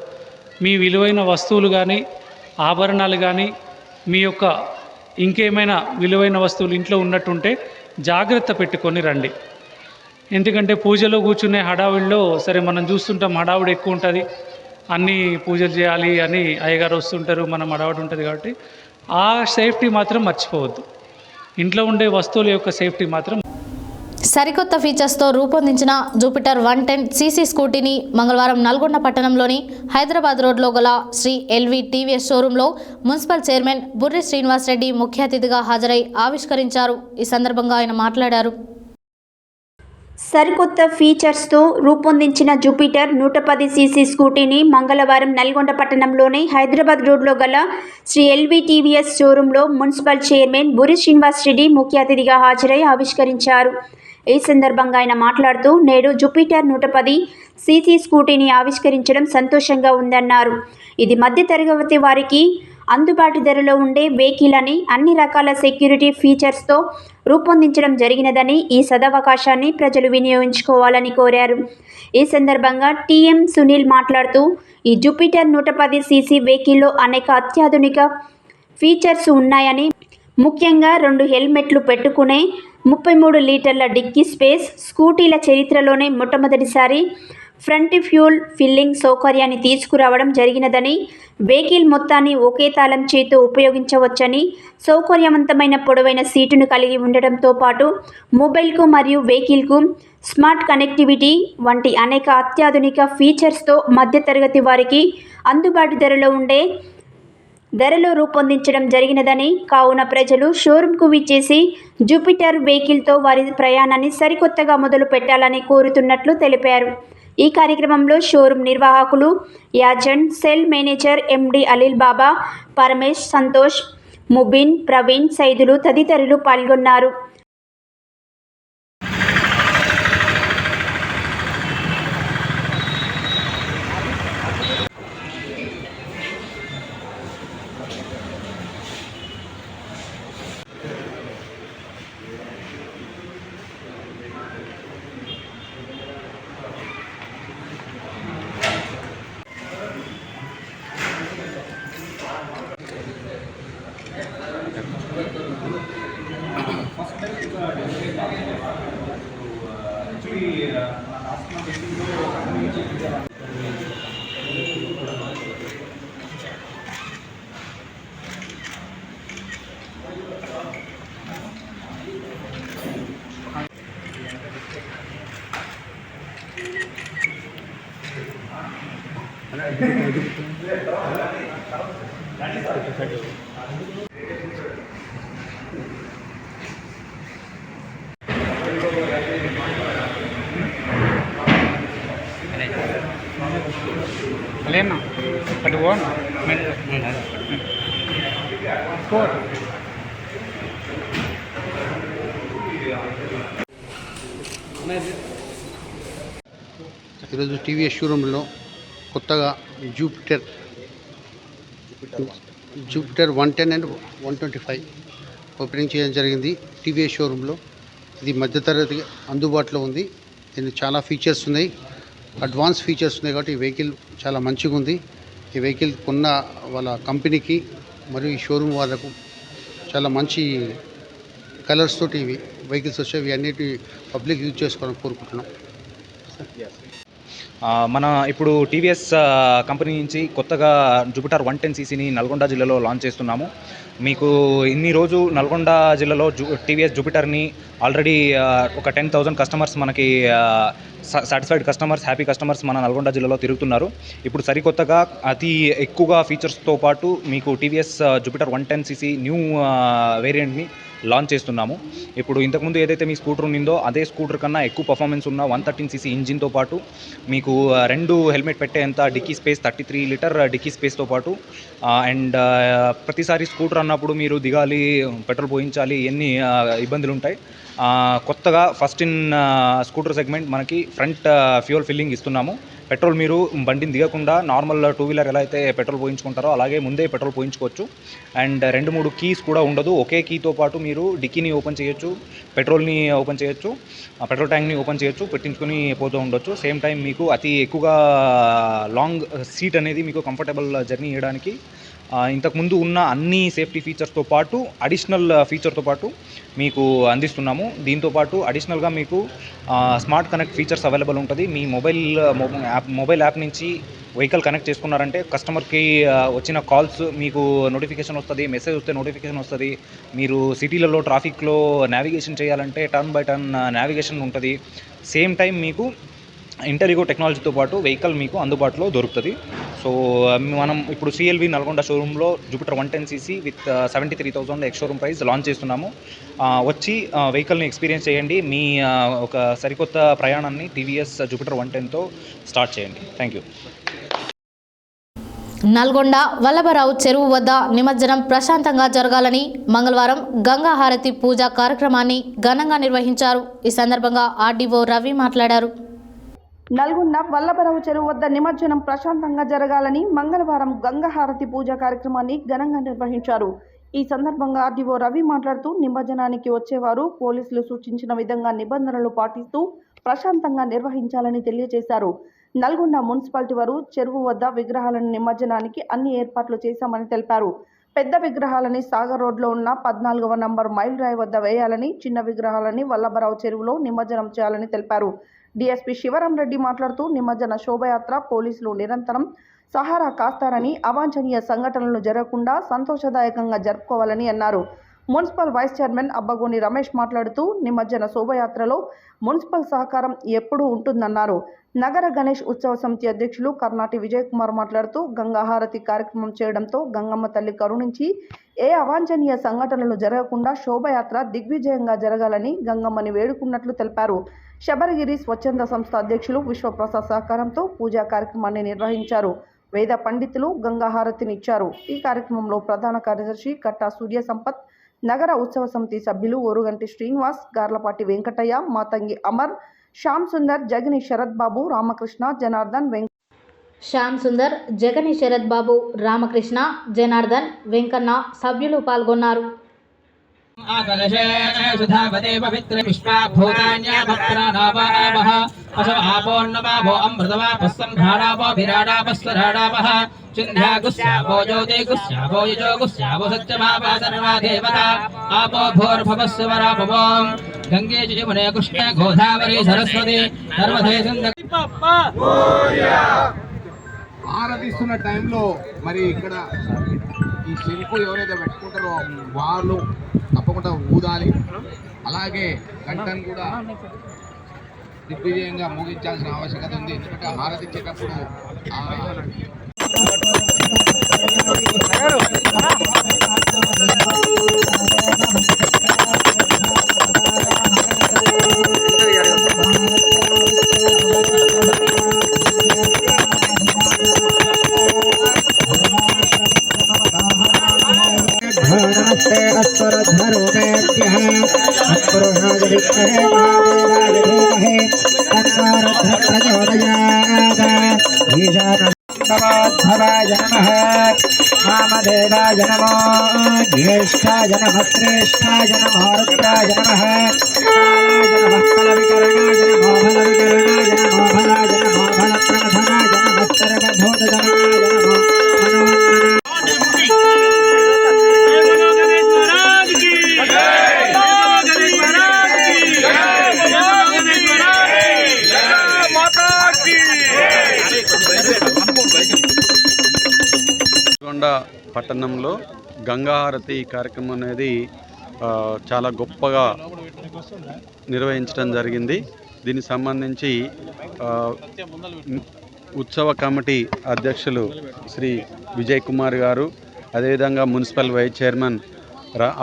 మీ విలువైన వస్తువులు కానీ ఆభరణాలు కానీ మీ యొక్క ఇంకేమైనా విలువైన వస్తువులు ఇంట్లో ఉన్నట్టుంటే జాగ్రత్త పెట్టుకొని రండి. ఎందుకంటే పూజలో కూర్చునే హడావుడిలో సరే మనం చూస్తుంటాం హడావుడి ఎక్కువ ఉంటుంది, అన్నీ పూజలు చేయాలి అని అయ్యగారు వస్తుంటారు, మనం హడావుడి ఉంటుంది కాబట్టి ఆ సేఫ్టీ మాత్రం మర్చిపోవద్దు. ఇంట్లో ఉండే వస్తువుల యొక్క సేఫ్టీ మాత్రం. సరికొత్త ఫీచర్స్తో రూపొందించిన జూపిటర్ 110 సీసీ స్కూటీని మంగళవారం నల్గొండ పట్టణంలోని హైదరాబాద్ రోడ్లో గల శ్రీ ఎల్వి టీవీఎస్ షోరూంలో మున్సిపల్ చైర్మన్ బుర్రి శ్రీనివాసరెడ్డి ముఖ్య అతిథిగా హాజరై ఆవిష్కరించారు. ఈ సందర్భంగా ఆయన మాట్లాడారు. సరికొత్త ఫీచర్స్తో రూపొందించిన జూపిటర్ 110 సీసీ స్కూటీని మంగళవారం నల్గొండ పట్టణంలోని హైదరాబాద్ రోడ్లో గల శ్రీ ఎల్వి టీవీఎస్ షోరూంలో మున్సిపల్ చైర్మన్ బుర్రి శ్రీనివాసరెడ్డి ముఖ్య అతిథిగా హాజరై ఆవిష్కరించారు. ఈ సందర్భంగా ఆయన మాట్లాడుతూ నేడు జూపిటర్ 110 సీసీ స్కూటీని ఆవిష్కరించడం సంతోషంగా ఉందన్నారు. ఇది మధ్యతరగతి వారికి అందుబాటు ధరలో ఉండే వెహికల్ అని అన్ని రకాల సెక్యూరిటీ ఫీచర్స్తో రూపొందించడం జరిగినదని ఈ సదవకాశాన్ని ప్రజలు వినియోగించుకోవాలని కోరారు. ఈ సందర్భంగా టీఎం సునీల్ మాట్లాడుతూ ఈ జూపిటర్ 110 సీసీ వెహికల్లో అనేక అత్యాధునిక ఫీచర్స్ ఉన్నాయని, ముఖ్యంగా 2 హెల్మెట్లు పెట్టుకునే 33 లీటర్ల డిక్కీ స్పేస్, స్కూటీల చరిత్రలోనే మొట్టమొదటిసారి ఫ్రంట్ ఫ్యూల్ ఫిల్లింగ్ సౌకర్యాన్ని తీసుకురావడం జరిగినదని, వెహికల్ మొత్తాన్ని ఒకే తాళం చేతితో ఉపయోగించవచ్చని, సౌకర్యవంతమైన పొడవైన సీటును కలిగి ఉండడంతో పాటు మొబైల్కు మరియు వెహికల్కు స్మార్ట్ కనెక్టివిటీ వంటి అనేక అత్యాధునిక ఫీచర్స్తో మధ్యతరగతి వారికి అందుబాటు ధరలో రూపొందించడం జరిగినదని, కావున ప్రజలు షోరూంకు విచ్చేసి జూపిటర్ వెహికల్తో వారి ప్రయాణాన్ని సరికొత్తగా మొదలు పెట్టాలని కోరుతున్నట్లు తెలిపారు. ఈ కార్యక్రమంలో షోరూం నిర్వాహకులు యాజన్, సెల్ మేనేజర్ ఎండి అలీల్ బాబా, పరమేష్, సంతోష్, ముబిన్, ప్రవీణ్, సైదులు తదితరులు పాల్గొన్నారు. లేనా అటు పోను ఈరోజు టీవీఎస్ షోరూంలో కొత్తగా జూపిటర్ 110 అండ్ 125 ఓపెనింగ్ చేయడం జరిగింది టీవీఎస్ షోరూంలో. ఇది మధ్యతరగతి అందుబాటులో ఉంది. దీనికి చాలా ఫీచర్స్ ఉన్నాయి, అడ్వాన్స్ ఫీచర్స్ ఉన్నాయి కాబట్టి ఈ వెహికల్ చాలా మంచిగా ఉంది. ఈ వెహికల్ కొన్న వాళ్ళ కంపెనీకి మరియు ఈ షోరూమ్ వాళ్ళకు చాలా మంచి కలర్స్ తోటి ఇవి వెహికల్స్ వచ్చేవి అన్నిటి పబ్లిక్ యూజ్ చేసుకోవాలని కోరుకుంటున్నాం. మన ఇప్పుడు టీవీఎస్ కంపెనీ నుంచి కొత్తగా జూపిటర్ 110 సీసీని నల్గొండ జిల్లాలో లాంచ్ చేస్తున్నాము. మీకు ఇన్ని రోజు నల్గొండ జిల్లాలో టీవీఎస్ జూపిటర్ని ఆల్రెడీ ఒక 10,000 కస్టమర్స్ మనకి సాటిస్ఫైడ్ కస్టమర్స్, హ్యాపీ కస్టమర్స్ మన నల్గొండ జిల్లాలో తిరుగుతున్నారు. ఇప్పుడు సరికొత్తగా అతి ఎక్కువగా ఫీచర్స్తో పాటు మీకు టీవీఎస్ జూపిటర్ 110cc న్యూ వేరియంట్ని లాంచ్ చేస్తున్నాము. ఇప్పుడు ఇంతకుముందు ఏదైతే మీ స్కూటర్ ఉండిందో అదే స్కూటర్ కన్నా ఎక్కువ పర్ఫార్మెన్స్ ఉన్న 113cc ఇంజిన్తో పాటు మీకు 2 హెల్మెట్ పెట్టేంత డిక్కీ స్పేస్, 33 లీటర్ డిక్కీ స్పేస్తో పాటు అండ్ ప్రతిసారి స్కూటర్ అన్నప్పుడు మీరు దిగాలి, పెట్రోల్ పోయించాలి, ఎన్ని ఇబ్బందులు ఉంటాయి. కొత్తగా ఫస్ట్ ఇన్ స్కూటర్ సెగ్మెంట్ మనకి ఫ్రంట్ ఫ్యూయల్ ఫిల్లింగ్ ఇస్తున్నాము. పెట్రోల్ మీరు బండిని దిగకుండా నార్మల్ 2 వీలర్ ఎలా అయితే పెట్రోల్ పోయించుకుంటారో అలాగే ముందే పెట్రోల్ పోయించుకోవచ్చు. అండ్ 2-3 కీస్ కూడా ఉండదు. ఒకే కీతో పాటు మీరు డిక్కీని ఓపెన్ చేయొచ్చు, పెట్రోల్ని ఓపెన్ చేయొచ్చు, పెట్రోల్ ట్యాంక్ని ఓపెన్ చేయొచ్చు, పెట్టించుకొని పోతూ ఉండొచ్చు. సేమ్ టైం మీకు అతి ఎక్కువగా లాంగ్ సీట్ అనేది మీకు కంఫర్టబుల్ జర్నీ చేయడానికి ఇంతకుముందు ఉన్న అన్ని సేఫ్టీ ఫీచర్స్తో పాటు అడిషనల్ ఫీచర్తో పాటు మీకు అందిస్తున్నాము. దీంతోపాటు అడిషనల్గా మీకు స్మార్ట్ కనెక్ట్ ఫీచర్స్ అవైలబుల్ ఉంటుంది. మీ మొబైల్ యాప్ నుంచి వెహికల్ కనెక్ట్ చేసుకున్నారంటే కస్టమర్కి వచ్చిన కాల్స్ మీకు నోటిఫికేషన్ వస్తుంది, మెసేజ్ వస్తే నోటిఫికేషన్ వస్తుంది. మీరు సిటీలలో ట్రాఫిక్లో నావిగేషన్ చేయాలంటే టర్న్ బై టర్న్ నావిగేషన్ ఉంటుంది. సేమ్ టైం మీకు ఇంటెలిగో టెక్నాలజీతో పాటు వెహికల్ మీకు అందుబాటులో దొరుకుతుంది. సో మనం ఇప్పుడు సిఎల్వి నల్గొండ షోరూంలో Jupiter 110cc with 73,000 ex showroom price launch చేస్తున్నాము. వచ్చి వెహికల్ని ఎక్స్పీరియన్స్ చేయండి. మీ ఒక సరికొత్త ప్రయాణాన్ని టీవీఎస్ జూపిటర్ 110తో స్టార్ట్ చేయండి. Thank you. నల్గొండ వల్లభరావు చెరువు వద్ద నిమజ్జనం ప్రశాంతంగా జరగాలని మంగళవారం గంగా హారతి పూజ కార్యక్రమాన్ని ఘనంగా నిర్వహించారు. ఈ సందర్భంగా ఆర్డీఓ రవి మాట్లాడారు. నల్గొండ వల్లభరావు చెరువు వద్ద నిమజ్జనం ప్రశాంతంగా జరగాలని మంగళవారం గంగా హారతి పూజ కార్యక్రమాన్ని ఘనంగా నిర్వహించారు. ఈ సందర్భంగా ఆర్డీఓ రవి మాట్లాడుతూ నిమజ్జనానికి వచ్చేవారు పోలీసులు సూచించిన విధంగా నిబంధనలు పాటిస్తూ ప్రశాంతంగా నిర్వహించాలని తెలియజేశారు. నల్గొండ మున్సిపాలిటీ వారు చెరువు వద్ద విగ్రహాలను నిమజ్జనానికి అన్ని ఏర్పాట్లు చేశామని తెలిపారు. పెద్ద విగ్రహాలని సాగర్ రోడ్లో ఉన్న 14వ నంబర్ మైల్ రాయి వద్ద వేయాలని, చిన్న విగ్రహాలని వల్లభరావు చెరువులో నిమజ్జనం చేయాలని తెలిపారు. డీఎస్పీ శివరాం రెడ్డి మాట్లాడుతూ నిమజ్జన శోభయాత్ర పోలీసులు నిరంతరం సహారా కాస్తారని, అవాంఛనీయ సంఘటనలు జరగకుండా సంతోషదాయకంగా జరుపుకోవాలని అన్నారు. Municipal vice chairman Abbagoni Ramesh మాట్లాడుతూ నిమజ్జన శోభయాత్రలో మున్సిపల్ సహకారం ఎప్పుడూ ఉంటుందన్నారు. నగర గణేష్ ఉత్సవ సమితి అధ్యక్షులు కర్నాటి విజయ్ కుమార్ మాట్లాడుతూ గంగాహారతి కార్యక్రమం చేయడంతో గంగమ్మ తల్లి కరుణించి ఏ అవాంఛనీయ సంఘటనలు జరగకుండా శోభయాత్ర దిగ్విజయంగా జరగాలని గంగమ్మని వేడుకున్నట్లు తెలిపారు. శబరిగిరి స్వచ్ఛంద సంస్థ అధ్యక్షులు విశ్వప్రసాద్ సహకారంతో పూజా కార్యక్రమాన్ని నిర్వహించారు. వేద పండితులు గంగాహారతినిచ్చారు. ఈ కార్యక్రమంలో ప్రధాన కార్యదర్శి కట్టా సూర్య సంపత్, నగర ఉత్సవ సమితి సభ్యులు ఓరుగంటి శ్రీనివాస్, గార్లపాటి వెంకటయ్య, మాతంగి అమర్, శ్యామ్ సుందర్, జగని శరత్ బాబు, రామకృష్ణ, జనార్దన్, శ్యామ్ సుందర్, జగని శరత్ బాబు, రామకృష్ణ, జనార్దన్, వెంకన్న సభ్యులు పాల్గొన్నారు. ఆకలశే సుధావదే పవిత్ర విశ్వాభూతాన్యాభక్రానావావః అశవాపోన్నమాభో అమృతమాపస్సంభారావో విరాడాపస్వరాడావః చింధ్యాగుస్యావో జ్యోతిగుస్యావో యజోగుస్యావో సత్యమాపా సర్వా దేవతా ఆపో భోర్భవస్వరాపవో గంగే యమునే కృష్ణే గోదావరి సరస్వతి నర్మదే సింధు. ఆరాధిస్తున్న టైంలో మరి ఇక్కడ ఈ శంకు ఎవరైతే పెట్టుకుంటారో వాళ్ళు తప్పకుండా ఊదాలి. అలాగే గంటను కూడా దిగ్విజయంగా ముగించాల్సిన ఆవశ్యకత ఉంది. ఎందుకంటే ఆరాధించేటప్పుడు भवाय नमः वामदेवाय नमो ज्येष्ठाय नमः श्रेष्ठाय नमो रुद्राय नमः फलविकरणाय नमो फलविकरणाय नमो फलाय नमो फलप्रधनाय नमः सर्वभूतजनाय नमो నల్గొండ పట్టణంలో గంగాహారతి కార్యక్రమం అనేది చాలా గొప్పగా నిర్వహించడం జరిగింది. దీనికి సంబంధించి ఉత్సవ కమిటీ అధ్యక్షులు శ్రీ విజయ్ కుమార్ గారు, అదేవిధంగా municipal vice chairman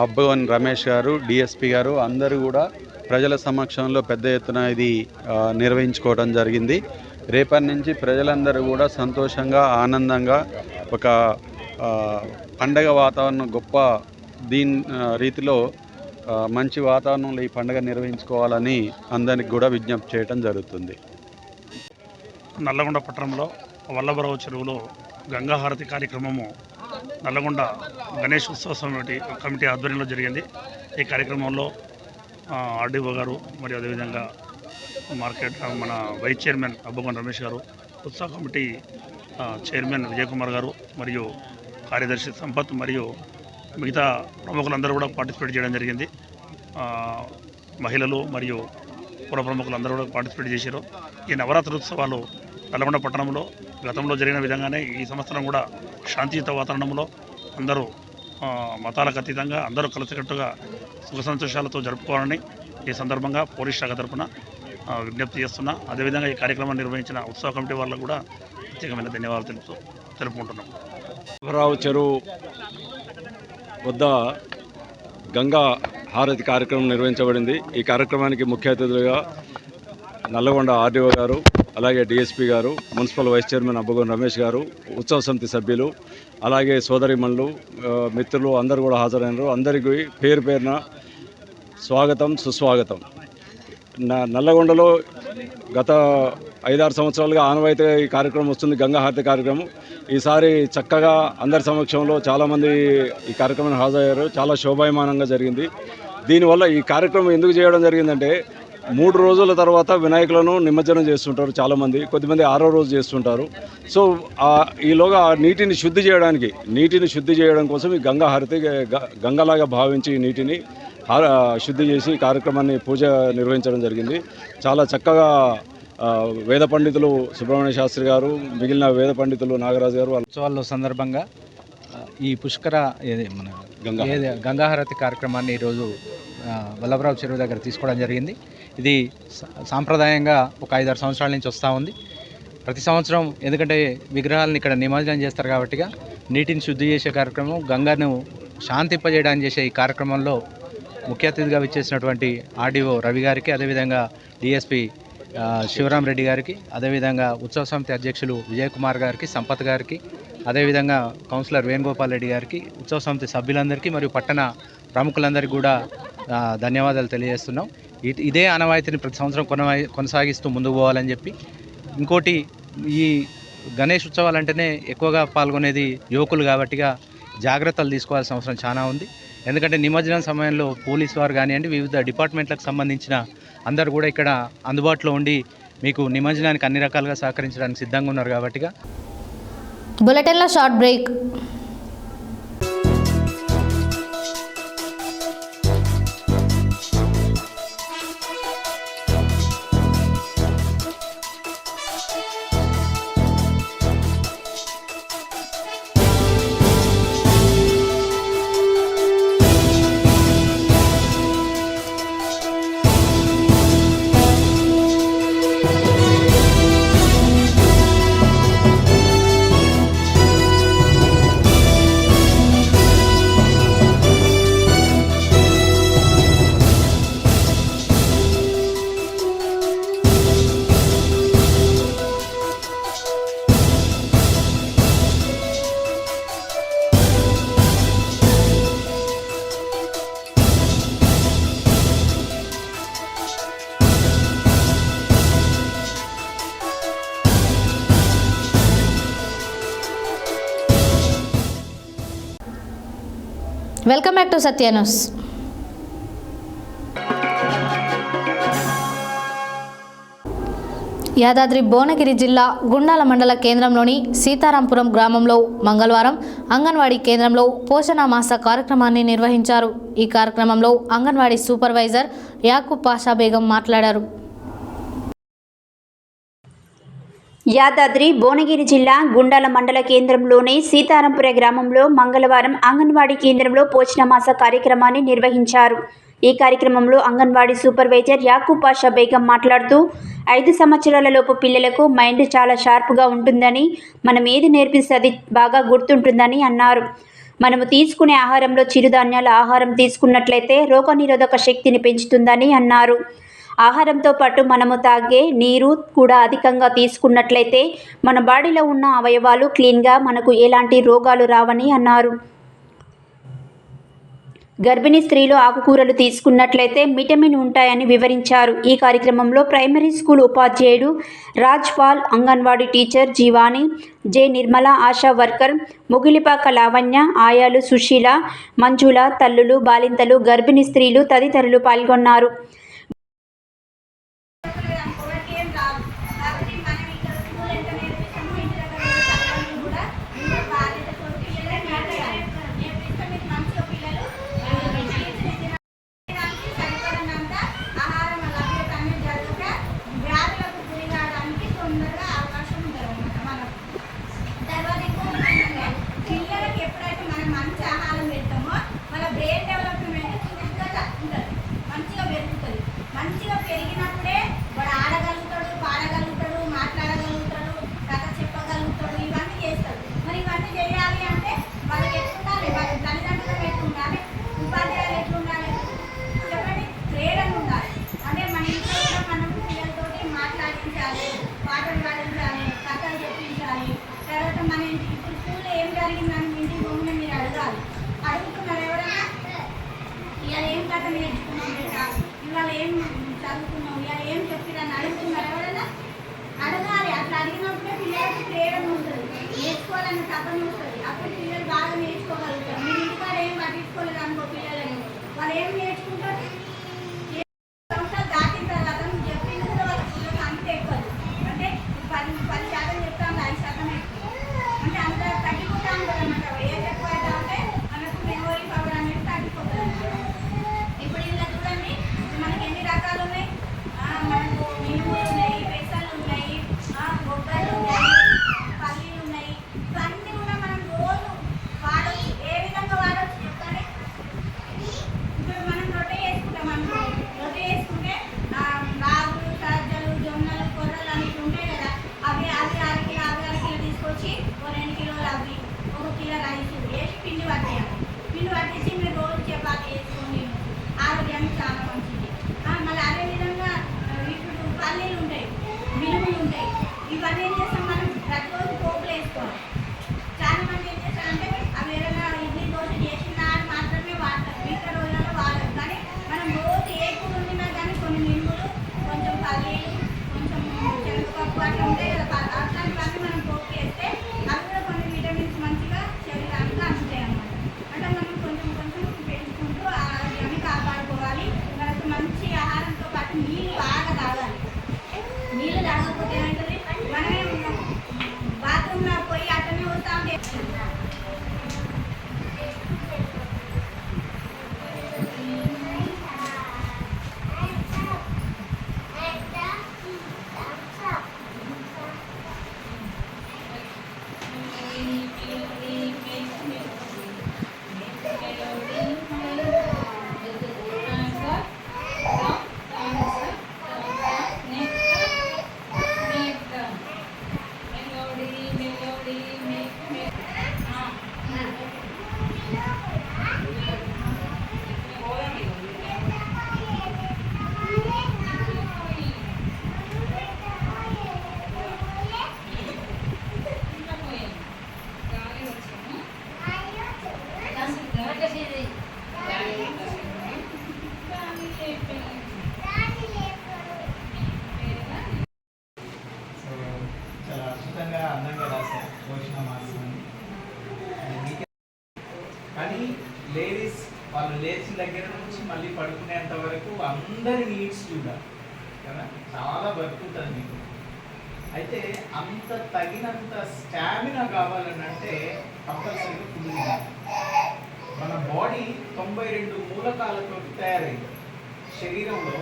Abbavaram Ramesh garu, DSP గారు అందరూ కూడా ప్రజల సమక్షంలో పెద్ద ఎత్తున ఇది నిర్వహించుకోవడం జరిగింది. రేపటి నుంచి ప్రజలందరూ కూడా సంతోషంగా ఆనందంగా ఒక పండగ వాతావరణం గొప్ప రీతిలో మంచి వాతావరణంలో ఈ పండుగ నిర్వహించుకోవాలని అందరికి కూడా విజ్ఞప్తి చేయడం జరుగుతుంది. నల్లగొండ పట్టణంలో వల్లభరావు చెరువులో గంగాహారతి కార్యక్రమము నల్లగొండ గణేష్ ఉత్సవ కమిటీ ఆధ్వర్యంలో జరిగింది. ఈ కార్యక్రమంలో ఆర్డీఓ గారు మరియు అదేవిధంగా మార్కెట్ మన వైస్ చైర్మన్ అబ్బవన్ రమేష్ గారు, ఉత్సవ కమిటీ చైర్మన్ విజయ్ కుమార్ గారు మరియు కార్యదర్శి సంపత్ మరియు మిగతా ప్రముఖులందరూ కూడా పార్టిసిపేట్ చేయడం జరిగింది. మహిళలు మరియు పుర ప్రముఖులు అందరూ కూడా పార్టిసిపేట్ చేశారు. ఈ నవరాత్రి ఉత్సవాలు నల్గొండ పట్టణంలో గతంలో జరిగిన విధంగానే ఈ సంవత్సరం కూడా శాంతియుత వాతావరణంలో అందరూ మతాలకు అతీతంగా అందరూ కలిసికట్టుగా సుఖ సంతోషాలతో జరుపుకోవాలని ఈ సందర్భంగా పోలీస్ శాఖ తరఫున విజ్ఞప్తి చేస్తున్నా. అదేవిధంగా ఈ కార్యక్రమాన్ని నిర్వహించిన ఉత్సవ కమిటీ వాళ్ళకు కూడా ప్రత్యేకమైన ధన్యవాదాలు తెలుపుకుంటున్నాం. వల్లభరావు చెరువు వద్ద గంగా హారతి కార్యక్రమం నిర్వహించబడింది. ఈ కార్యక్రమానికి ముఖ్య అతిథులుగా నల్లగొండ ఆర్డీఓ గారు, అలాగే డిఎస్పీ గారు, municipal vice chairman Abbavaram Ramesh గారు, ఉత్సవ సమితి సభ్యులు, అలాగే సోదరిమణులు, మిత్రులు అందరూ కూడా హాజరైనారు. అందరికీ పేరు పేరున స్వాగతం, సుస్వాగతం. నల్లగొండలో గత 5-6 సంవత్సరాలుగా ఆనవాయితీగా ఈ కార్యక్రమం వస్తుంది, గంగా హారతి కార్యక్రమం. ఈసారి చక్కగా అందరి సమక్షంలో చాలామంది ఈ కార్యక్రమానికి హాజరయ్యారు. చాలా శోభాయమానంగా జరిగింది. దీనివల్ల ఈ కార్యక్రమం ఎందుకు చేయడం జరిగిందంటే 3 రోజుల తర్వాత వినాయకులను నిమజ్జనం చేస్తుంటారు చాలామంది, కొద్దిమంది 6వ రోజు చేస్తుంటారు. సో ఈలోగా నీటిని శుద్ధి చేయడం కోసం ఈ గంగా హారతి గంగలాగా భావించి ఈ నీటిని శుద్ధి చేసి కార్యక్రమాన్ని పూజ నిర్వహించడం జరిగింది. చాలా చక్కగా వేద పండితులు సుబ్రహ్మణ్య శాస్త్రి గారు, మిగిలిన వేద పండితులు నాగరాజు గారు ఉత్సవాల సందర్భంగా ఈ పుష్కర మన గంగాహారతి కార్యక్రమాన్ని ఈరోజు వల్లభరావు చెరువు దగ్గర తీసుకోవడం జరిగింది. ఇది సాంప్రదాయంగా ఒక 5-6 సంవత్సరాల నుంచి వస్తూ ఉంది. ప్రతి సంవత్సరం ఎందుకంటే విగ్రహాలను ఇక్కడ నిమజ్జనం చేస్తారు కాబట్టిగా నీటిని శుద్ధి చేసే కార్యక్రమం, గంగను శాంతింపజేయడానికి చేసే ఈ కార్యక్రమంలో ముఖ్య అతిథిగా విచ్చేసినటువంటి ఆర్డీఓ రవి గారికి, అదేవిధంగా డిఎస్పి శివరాం రెడ్డి గారికి, అదేవిధంగా ఉత్సవ సమితి అధ్యక్షులు విజయ్ కుమార్ గారికి, సంపత్ గారికి, అదేవిధంగా కౌన్సిలర్ వేణుగోపాల్ రెడ్డి గారికి, ఉత్సవ సమితి సభ్యులందరికీ మరియు పట్టణ ప్రముఖులందరికీ కూడా ధన్యవాదాలు తెలియజేస్తున్నాం. ఇదే ఆనవాయితీని ప్రతి సంవత్సరం కొనసాగిస్తూ ముందుకు పోవాలని చెప్పి. ఇంకోటి, ఈ గణేష్ ఉత్సవాలు అంటేనే ఎక్కువగా పాల్గొనేది యువకులు కాబట్టిగా జాగ్రత్తలు తీసుకోవాల్సిన అవసరం చాలా ఉంది. ఎందుకంటే నిమజ్జనం సమయంలో పోలీసు వారు కానివ్వండి, వివిధ డిపార్ట్మెంట్లకు సంబంధించిన అందరూ కూడా ఇక్కడ అందుబాటులో ఉండి మీకు నిమజ్జనానికి అన్ని రకాలుగా సహకరించడానికి సిద్ధంగా ఉన్నారు కాబట్టిగా. బులెటిన్లో short break. Welcome back to Satya news. Yadadri Bhuvanagiri జిల్లా గుండాల మండల కేంద్రంలోని సీతారాంపురం గ్రామంలో మంగళవారం అంగన్వాడీ కేంద్రంలో పోషణ మాస కార్యక్రమాన్ని నిర్వహించారు. ఈ కార్యక్రమంలో అంగన్వాడీ సూపర్వైజర్ యాకూబ్ పాషా బేగం మాట్లాడారు. యాదాద్రి భువనగిరి జిల్లా గుండాల మండల కేంద్రంలోని సీతారాంపుర గ్రామంలో మంగళవారం అంగన్వాడీ కేంద్రంలో పోషణమాస కార్యక్రమాన్ని నిర్వహించారు. ఈ కార్యక్రమంలో అంగన్వాడీ సూపర్వైజర్ యాకూబ్ పాషా బేగం మాట్లాడుతూ 5 సంవత్సరాల లోపు పిల్లలకు మైండ్ చాలా షార్ప్గా ఉంటుందని, మనం ఏది నేర్పిస్తే అది బాగా గుర్తుంటుందని అన్నారు. మనము తీసుకునే ఆహారంలో చిరుధాన్యాల ఆహారం తీసుకున్నట్లయితే రోగనిరోధక శక్తిని పెంచుతుందని అన్నారు. ఆహారంతో పాటు మనము తాగే నీరు కూడా అధికంగా తీసుకున్నట్లయితే మన బాడీలో ఉన్న అవయవాలు క్లీన్గా, మనకు ఎలాంటి రోగాలు రావని అన్నారు. గర్భిణీ స్త్రీలు ఆకుకూరలు తీసుకున్నట్లయితే విటమిన్ ఉంటాయని వివరించారు. ఈ కార్యక్రమంలో ప్రైమరీ స్కూల్ ఉపాధ్యాయుడు Rajpal, anganwadi teacher Jeevani, J Nirmala, ASHA worker Mugilipaka Lavanya, ఆయాలు సుశీల, మంజుల, తల్లులు, బాలింతలు, గర్భిణీ స్త్రీలు తదితరులు పాల్గొన్నారు. ఇవాళ ఏం చదువుకున్నావు, ఇలా ఏం చెప్పిరని అడుగుతున్నారు ఎవరైనా? అడగాలి. అట్లా అడిగినప్పుడే పిల్లలకి ప్రేరణ ఉంటుంది, నేర్చుకోవాలన్న తపన ఉంటుంది. అప్పుడు పిల్లలు బాగా నేర్చుకోగలుగుతారు. మీరు ఇంటికాడ ఏం పట్టించుకోలేదు అనుకో పిల్లలని, వాళ్ళు ఏం నేర్చుకుంటారు? సంవత్సరాలు దాటిన తర్వాత నువ్వు చెప్పింది కూడా వాళ్ళ పిల్లలు అంతే ఎక్కువ. అంటే 10% చెప్తాను, 5% ఎక్కువ. అంటే అంత తగ్గిపోతా ఉంటుంది అన్నమాట. ఏం ఎక్కువ అవుతా ఉంటే మనకు మెమోరీ పవర్ అనేది తగ్గిపోతుంది అన్నమాట. ఇప్పుడు ఇలా చూడండి, మనకి ఎన్ని రకాలు ఉన్నాయి. మనకు మినుములు ఉన్నాయి, పెసలు ఉన్నాయి, బొబ్బర్లు ఉన్నాయి, పల్లీలు ఉన్నాయి. ఇవన్నీ కూడా మనం రోజు వాడచ్చు. ఏ విధంగా వాడచ్చు చెప్పండి. ఇప్పుడు మనం రొట్టె వేసుకుంటాం అనుకో, రొట్టె వేసుకుంటే రాగులు, సజ్జలు, జొన్నలు, కొర్రలు అనేవి ఉంటాయి కదా. అవి 6 కిలో తీసుకొచ్చి 2 కిలోలు అవి 1 కిలో రైస్ వేసి పిండి పట్టేయాలి. పిండి పట్టేసి మీరు రోజు చపాతీ వేసుకొని ఆరోగ్యానికి చాలా మంచిది. మళ్ళీ అదేవిధంగా ఇప్పుడు పల్లీలు ఉంటాయి, మినుములు ఉంటాయి. ఇవన్నీ ఏం చేస్తాం మనం ప్రతిరోజు పోపులు వేసుకోవాలి. చాలా మంది ఏం చేస్తారంటే అవి ఏదైనా ఇడ్లీ దోశ చేసిన మాత్రమే వాడతారు, మిగతా రోజులలో వాడరు. కానీ మనం రోజు ఏ కూర వండినా కానీ కొన్ని మినుములు, కొంచెం పల్లీలు, కొంచెం శనగపప్పు అట్లా ఉంటాయి కదా, అట్లాంటివన్నీ మనం పోపు వేస్తే అవి కూడా కొన్ని విటమిన్స్ మంచిగా శరీరానికి అందుతాయి అన్నమాట. అంటే మనం కొంచెం పెంచుకుంటూ ఆరోగ్యాన్ని కాపాడుకోవాలి. మనకు మంచి ఆహారంతో పాటు నీళ్ళు బాగా తాగాలి. నీళ్ళు తాగకపోతే ఏమవుతుంది, మనమే బాత్రూంలో పోయి అట్లనే వస్తూ ఉంటే చాలా అద్భుతంగా అందంగా రాశారు పోషణ మాసాన్ని. కానీ లేడీస్ వాళ్ళు లేచిన దగ్గర నుంచి మళ్ళీ పడుకునేంత వరకు అందరి నీడ్స్ చూడాలి కదా, చాలా వర్క్ ఉంటుంది మీకు. అయితే అంత తగినంత స్టామినా కావాలనంటే కంపల్సరీగా ఫుడ్ తినాలి. మన బాడీ 92 మూలకాలతో తయారైంది. శరీరంలో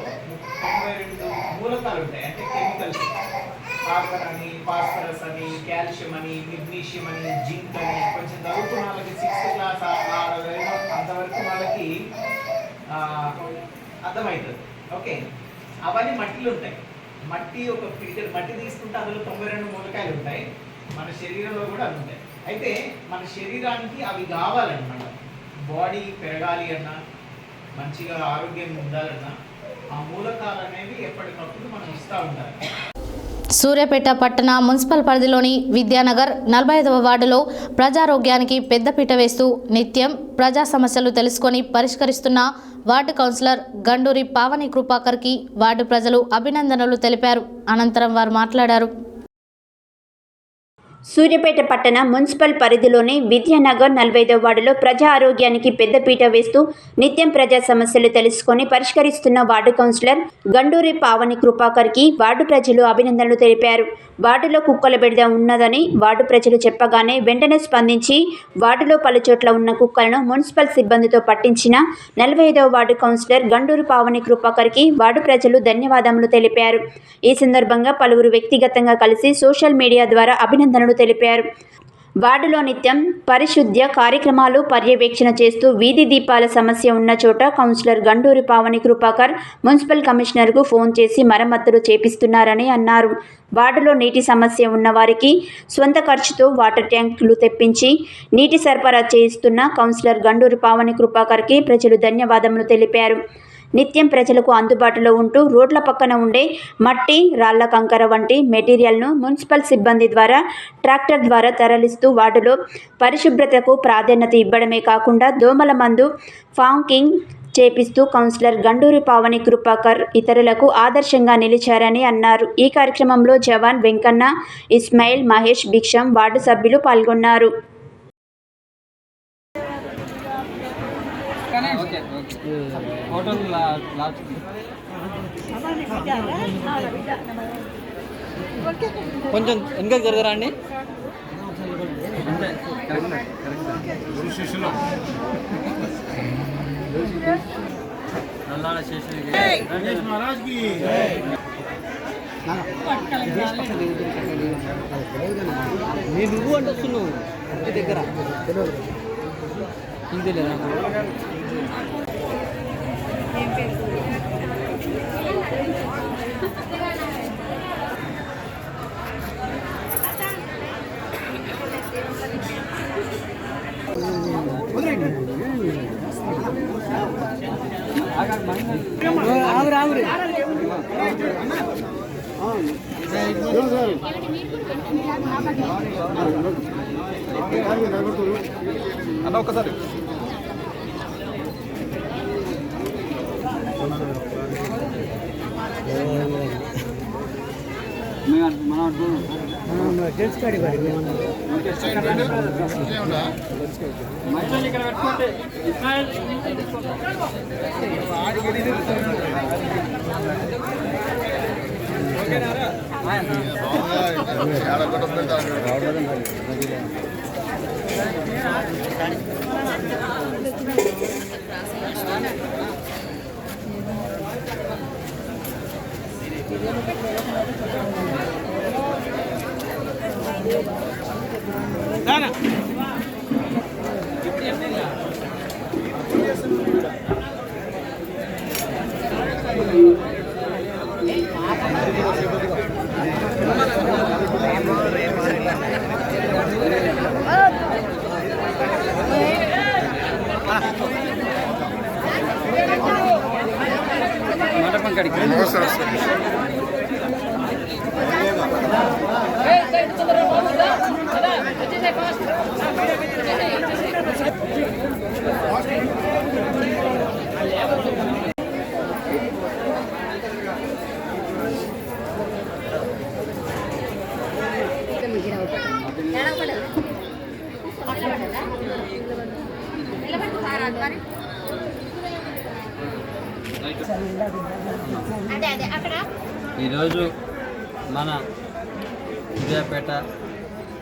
92 మూలకాలు ఉంటాయి, అంటే కెమికల్స్. కార్బన్ అని, ఫాస్ఫరస్ అని, కాల్షియం అని, మెగ్నీషియం అని, జింక్ అని, కొంచెం చదువుకున్న వాళ్ళకి 6th క్లాస్ అంతవరకు వాళ్ళకి అర్థమవుతుంది. ఓకే, అవన్నీ మట్టిలో ఉంటాయి. మట్టి ఒక ఫిల్టర్ మట్టి తీసుకుంటే అందులో 92 మూలకాయలు ఉంటాయి. మన శరీరంలో కూడా అవి ఉంటాయి. అయితే మన శరీరానికి అవి కావాలన్నమాట. బాడీ పెరగాలి అన్నా, మంచిగా ఆరోగ్యంగా ఉండాలన్నా ఆ మూలకాలు అనేవి ఎప్పటికప్పుడు మనం ఇస్తూ ఉండాలి. సూర్యాపేట పట్టణ మున్సిపల్ పరిధిలోని విద్యానగర్ 45వ వార్డులో ప్రజారోగ్యానికి పెద్దపీట వేస్తూ నిత్యం ప్రజా సమస్యలు తెలుసుకొని పరిష్కరిస్తున్న వార్డు కౌన్సిలర్ గండూరి పావని కృపాకర్కి వార్డు ప్రజలు అభినందనలు తెలిపారు. అనంతరం వారు మాట్లాడారు. సూర్యాపేట పట్టణ మున్సిపల్ పరిధిలోని విద్యానగర్ 45వ వార్డులో ప్రజా ఆరోగ్యానికి పెద్దపీట వేస్తూ నిత్యం ప్రజా సమస్యలు తెలుసుకొని పరిష్కరిస్తున్న వార్డు కౌన్సిలర్ గండూరి పావని కృపాకర్కి వార్డు ప్రజలు అభినందనలు తెలిపారు. వార్డులో కుక్కల బెడద ఉన్నదని వార్డు ప్రజలు చెప్పగానే వెంటనే స్పందించి వార్డులో పలుచోట్ల ఉన్న కుక్కలను మున్సిపల్ సిబ్బందితో పట్టించిన 45వ వార్డు కౌన్సిలర్ గండూరి పావని కృపాకర్కి వార్డు ప్రజలు ధన్యవాదములు తెలిపారు. ఈ సందర్భంగా పలువురు వ్యక్తిగతంగా కలిసి సోషల్ మీడియా ద్వారా అభినందనలు తెలిపారు. వార్డులో నిత్యం పరిశుద్ధ్య కార్యక్రమాలు పర్యవేక్షణ చేస్తూ వీధి దీపాల సమస్య ఉన్న చోట కౌన్సిలర్ గండూరి పావని కృపాకర్ మున్సిపల్ కమిషనర్కు ఫోన్ చేసి మరమ్మతులు చేపిస్తున్నారని అన్నారు. వార్డులో నీటి సమస్య ఉన్న వారికి సొంత ఖర్చుతో వాటర్ ట్యాంకులు తెప్పించి నీటి సరఫరా చేయిస్తున్న కౌన్సిలర్ గండూరి పావని కృపాకర్కి ప్రజలు ధన్యవాదములు తెలిపారు. నిత్యం ప్రజలకు అందుబాటులో ఉంటూ రోడ్ల పక్కన ఉండే మట్టి, రాళ్ల కంకర వంటి మెటీరియల్ను మున్సిపల్ సిబ్బంది ద్వారా ట్రాక్టర్ ద్వారా తరలిస్తూ వార్డులో పరిశుభ్రతకు ప్రాధాన్యత ఇవ్వడమే కాకుండా దోమల మందు ఫాంకింగ్ చేపిస్తూ కౌన్సిలర్ గండూరి పావని కృపాకర్ ఇతరులకు ఆదర్శంగా నిలిచారని అన్నారు. ఈ కార్యక్రమంలో జవాన్ వెంకన్న, ఇస్మాయిల్, మహేష్, భిక్షం వార్డు సభ్యులు పాల్గొన్నారు. కొంచెం వెనక జరగరా అండి. నువ్వు అంటే వస్తున్నావు ఇంటి దగ్గర ఇంటి లేదా అన్న ఒక్కసారి ఈరోజు మన సూర్యాపేట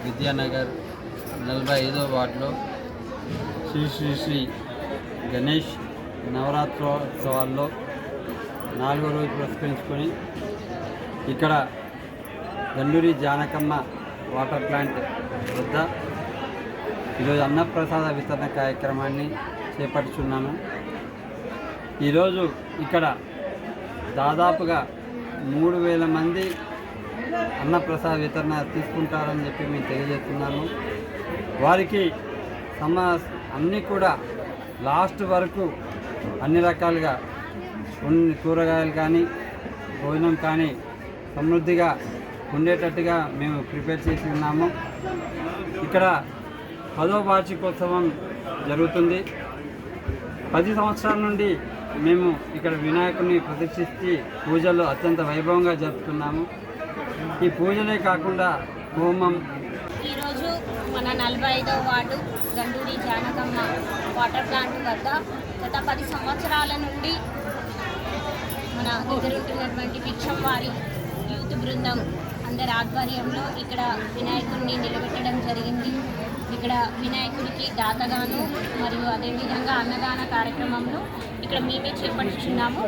విద్యానగర్ 45వ వార్డులో శ్రీ శ్రీ శ్రీ గణేష్ నవరాత్రోత్సవాల్లో 4వ రోజు పురస్కరించుకొని ఇక్కడ గండూరి జానకమ్మ వాటర్ ప్లాంట్ వద్ద ఈరోజు అన్నప్రసాద వితరణ కార్యక్రమాన్ని చేపట్టుచున్నాము. ఈరోజు ఇక్కడ దాదాపుగా 3000 మంది అన్నప్రసాద వితరణ తీసుకుంటారని చెప్పి మేము తెలియజేస్తున్నాము. వారికి అన్నీ కూడా లాస్ట్ వరకు అన్ని రకాలుగా కూరగాయలు కానీ భోజనం కానీ సమృద్ధిగా ఉండేటట్టుగా మేము ప్రిపేర్ చేసి ఉన్నాము. ఇక్కడ 10వ వార్షికోత్సవం జరుగుతుంది. 10 సంవత్సరాల నుండి మేము ఇక్కడ వినాయకుడిని ప్రతిష్ఠించి పూజలు అత్యంత వైభవంగా జరుపుతున్నాము. ఈ పూజలే కాకుండా హోమం. ఈరోజు మన 45వ ward Ganduri Janakamma water plant వద్ద గత 10 సంవత్సరాల నుండి మన దగ్గర ఉంటున్నటువంటి భిక్షం వారి యూత్ బృందం అందరి ఆధ్వర్యంలో ఇక్కడ వినాయకుడిని నిలబెట్టడం జరిగింది. ఇక్కడ వినాయకుడికి దాతగాను మరియు అదేవిధంగా అన్నదాన కార్యక్రమంలో ఇక్కడ మేమే చేపట్టుచున్నాము.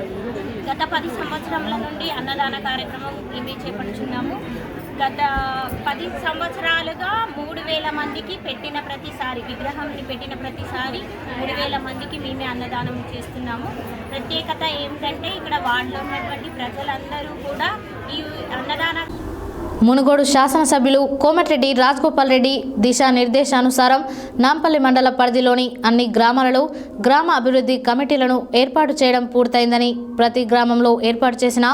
గత 10 సంవత్సరాల నుండి అన్నదాన కార్యక్రమం మేమే చేపట్టుచున్నాము. గత 10 సంవత్సరాలుగా 3000 మందికి పెట్టిన ప్రతిసారి విగ్రహంని పెట్టిన ప్రతిసారి 3000 మందికి మేమే అన్నదానం చేస్తున్నాము. ప్రత్యేకత ఏమిటంటే ఇక్కడ వార్డులో ఉన్నటువంటి ప్రజలందరూ కూడా ఈ అన్నదాన మునుగోడు శాసనసభ్యులు కోమటిరెడ్డి రాజగోపాల్ రెడ్డి దిశానిర్దేశానుసారం నాంపల్లి మండల పరిధిలోని అన్ని గ్రామాలలో గ్రామ అభివృద్ధి కమిటీలను ఏర్పాటు చేయడం పూర్తయిందని, ప్రతి గ్రామంలో ఏర్పాటు చేసిన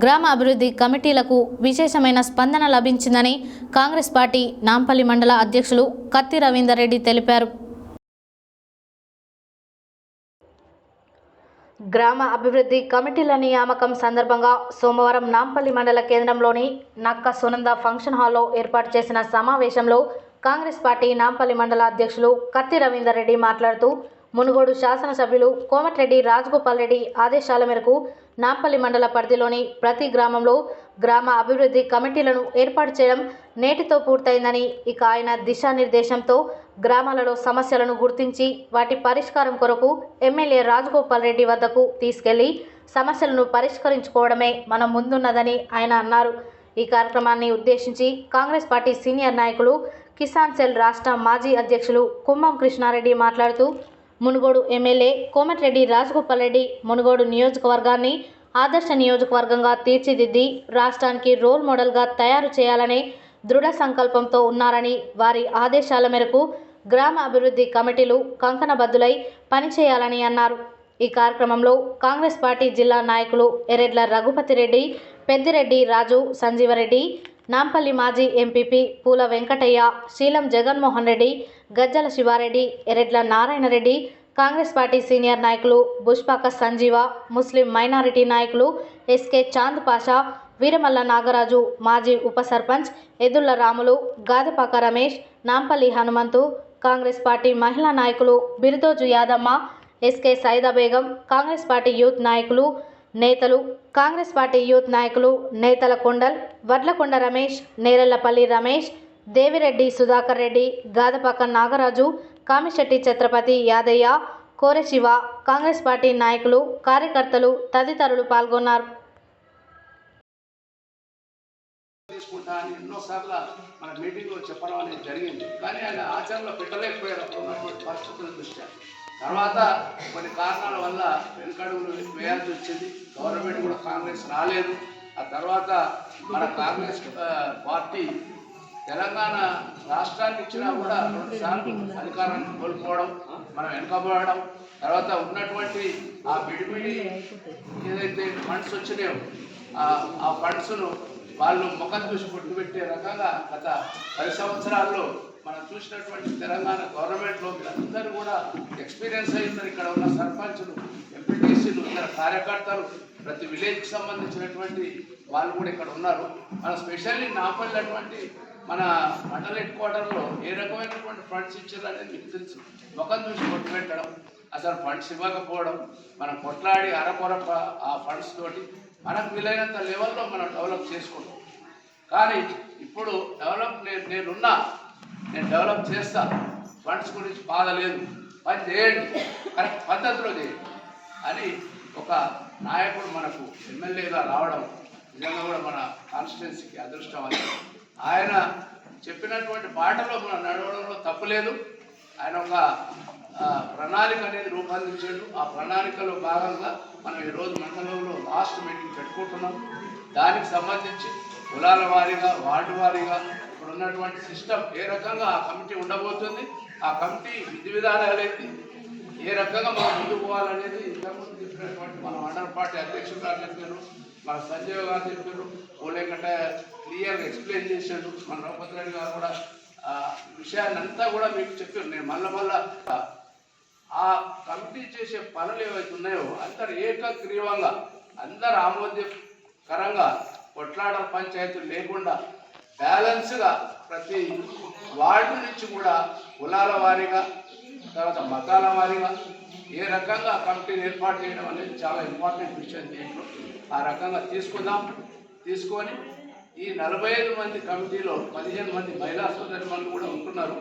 గ్రామ అభివృద్ధి కమిటీలకు విశేషమైన స్పందన లభించిందని కాంగ్రెస్ పార్టీ నాంపల్లి మండల అధ్యక్షులు కత్తి రవీందర్ రెడ్డి తెలిపారు. గ్రామ అభివృద్ధి కమిటీల నియామకం సందర్భంగా సోమవారం నాంపల్లి మండల కేంద్రంలోని నక్క సునంద ఫంక్షన్ హాల్లో ఏర్పాటు చేసిన సమావేశంలో కాంగ్రెస్ పార్టీ నాంపల్లి మండల అధ్యక్షులు కత్తి రవీందర్ రెడ్డి మాట్లాడుతూ, మునుగోడు శాసనసభ్యులు కోమటిరెడ్డి రాజగోపాల్ రెడ్డి ఆదేశాల మేరకు నాంపల్లి మండల పరిధిలోని ప్రతి గ్రామంలో గ్రామ అభివృద్ధి కమిటీలను ఏర్పాటు చేయడం నేటితో పూర్తయిందని, ఇక ఆయన దిశానిర్దేశంతో గ్రామాలలో సమస్యలను గుర్తించి వాటి పరిష్కారం కొరకు ఎమ్మెల్యే రాజగోపాల్ రెడ్డి వద్దకు తీసుకెళ్లి సమస్యలను పరిష్కరించుకోవడమే మన ముందున్నదని ఆయన అన్నారు. ఈ కార్యక్రమాన్ని ఉద్దేశించి కాంగ్రెస్ పార్టీ సీనియర్ నాయకులు కిసాన్ సెల్ రాష్ట్ర మాజీ అధ్యక్షులు కుంభం కృష్ణారెడ్డి మాట్లాడుతూ, మునుగోడు ఎమ్మెల్యే కోమటిరెడ్డి రాజగోపాల్ రెడ్డి మునుగోడు నియోజకవర్గాన్ని ఆదర్శ నియోజకవర్గంగా తీర్చిదిద్ది రాష్ట్రానికి రోల్ మోడల్గా తయారు చేయాలనే దృఢ సంకల్పంతో ఉన్నారని, వారి ఆదేశాల మేరకు గ్రామ అభివృద్ధి కమిటీలు కంకణబద్దులై పనిచేయాలని అన్నారు. ఈ కార్యక్రమంలో కాంగ్రెస్ పార్టీ జిల్లా నాయకులు ఎరెడ్ల రఘుపతిరెడ్డి, పెద్దిరెడ్డి రాజు, సంజీవరెడ్డి, నాంపల్లి మాజీ MPP Poola Venkataiah, Seelam Jaganmohan Reddy, Gajjala Sivareddy, Eredla Narayanareddy, Congress party senior నాయకులు బుష్పాక సంజీవ, ముస్లిం మైనారిటీ నాయకులు ఎస్కే చాంద్ పాషా, వీరమల్ల నాగరాజు, మాజీ ఉప సర్పంచ్ ఎదుళ్ల రాములు, గాదెపాక రమేష్, నాంపల్లి హనుమంతు, కాంగ్రెస్ పార్టీ మహిళా నాయకులు Birudoju Yadamma, SK Saida Begum, Congress party youth నాయకులు నేతలు, కాంగ్రెస్ పార్టీ యూత్ నాయకులు నేతల కొండల్, వడ్లకొండ రమేష్, నేరెళ్లపల్లి రమేష్, దేవిరెడ్డి సుధాకర్ రెడ్డి, గాదపాక నాగరాజు, కామిశెట్టి ఛత్రపతి యాదయ్య, కోరె శివ, కాంగ్రెస్ పార్టీ నాయకులు, కార్యకర్తలు తదితరులు పాల్గొన్నారు. తీసుకుంటా అని ఎన్నోసార్లు మన మీటింగ్లో చెప్పడం అనేది జరిగింది. కానీ ఆయన ఆచరణలో పెట్టలేకపోయారు ఉన్నటువంటి పరిస్థితుల దృష్ట్యా. తర్వాత కొన్ని కారణాల వల్ల వెనుకడుగులు వేయాల్సి వచ్చింది. గవర్నమెంట్ కూడా కాంగ్రెస్ రాలేదు. ఆ తర్వాత మన కాంగ్రెస్ పార్టీ తెలంగాణ రాష్ట్రానికి ఇచ్చినా కూడా 2 సార్లు అధికారాన్ని కోల్పోవడం, మనం వెనుకబడడం, తర్వాత ఉన్నటువంటి ఆ విడివిడి ఏదైతే ఫండ్స్ వచ్చినాయో ఆ ఫండ్స్ను వాళ్ళు ముఖం చూసి పుట్టుపెట్టే రకంగా గత 10 సంవత్సరాల్లో మనం చూసినటువంటి తెలంగాణ గవర్నమెంట్లో అందరూ కూడా ఎక్స్పీరియన్స్ అయ్యిందని ఇక్కడ ఉన్న సర్పంచులు, ఎంపీటీసీలు, ఇతర కార్యకర్తలు, ప్రతి విలేజ్కి సంబంధించినటువంటి వాళ్ళు కూడా ఇక్కడ ఉన్నారు. మన స్పెషల్లీ నాంపల్లి అటువంటి మన మండల హెడ్ క్వార్టర్లో ఏ రకమైనటువంటి ఫండ్స్ ఇచ్చారనేది మీకు తెలుసు. ముఖం చూసి కొట్టు పెట్టడం, అసలు ఫండ్స్ ఇవ్వకపోవడం, మనం కొట్లాడి అరకొరప ఆ ఫండ్స్ తోటి మనకు వీలైనంత లెవెల్లో మనం డెవలప్ చేసుకుంటాం. కానీ ఇప్పుడు నేను డెవలప్ చేస్తా, ఫండ్స్ గురించి బాధ లేదు, పని చేయండి, కరెక్ట్ పద్ధతిలో చేయండి అని ఒక నాయకుడు మనకు ఎమ్మెల్యేగా రావడం నిజంగా కూడా మన కాన్స్టిట్యున్సీకి అదృష్టం అని. ఆయన చెప్పినటువంటి బాటలో మనం నడవడంలో తప్పులేదు. ఆయన ఒక ప్రణాళిక అనేది రూపొందించాడు. ఆ ప్రణాళికలో భాగంగా మనం ఈరోజు మండలంలో లాస్ట్ మీటింగ్ పెట్టుకుంటున్నాం. దానికి సంబంధించి కులాల వారీగా, వార్డు వారీగా ఇప్పుడు ఉన్నటువంటి సిస్టమ్ ఏ రకంగా ఆ కమిటీ ఉండబోతుంది, ఆ కమిటీ విధి విధానాలు ఏంటి, ఏ రకంగా మనం ముందుకు పోవాలనేది ఇంతకుముందు చెప్పినటువంటి మన మండల పార్టీ అధ్యక్షులు గారు చెప్పారు, మన సంజయ్ గారు చెప్పారు, ఓలేకంటే క్లియర్గా ఎక్స్ప్లెయిన్ చేశాడు. మన రఘుపతి రెడ్డి గారు కూడా విషయాన్ని అంతా కూడా మీకు చెప్పారు. నేను మళ్ళా ఆ కమిటీ చేసే పనులు ఏవైతే ఉన్నాయో అందరు ఏకగ్రీవంగా, అందరు ఆమోదకరంగా, కొట్లాటల పంచాయతీలు లేకుండా బ్యాలెన్స్గా ప్రతి వార్డు నుంచి కూడా కులాల వారీగా, తర్వాత మతాల వారీగా ఏ రకంగా కమిటీని ఏర్పాటు చేయడం అనేది చాలా ఇంపార్టెంట్ విషయం. దీంట్లో ఆ రకంగా తీసుకొని ఈ 45 మంది కమిటీలో 15 మంది మహిళా సోదరిమణులు కూడా ఉంటున్నారు.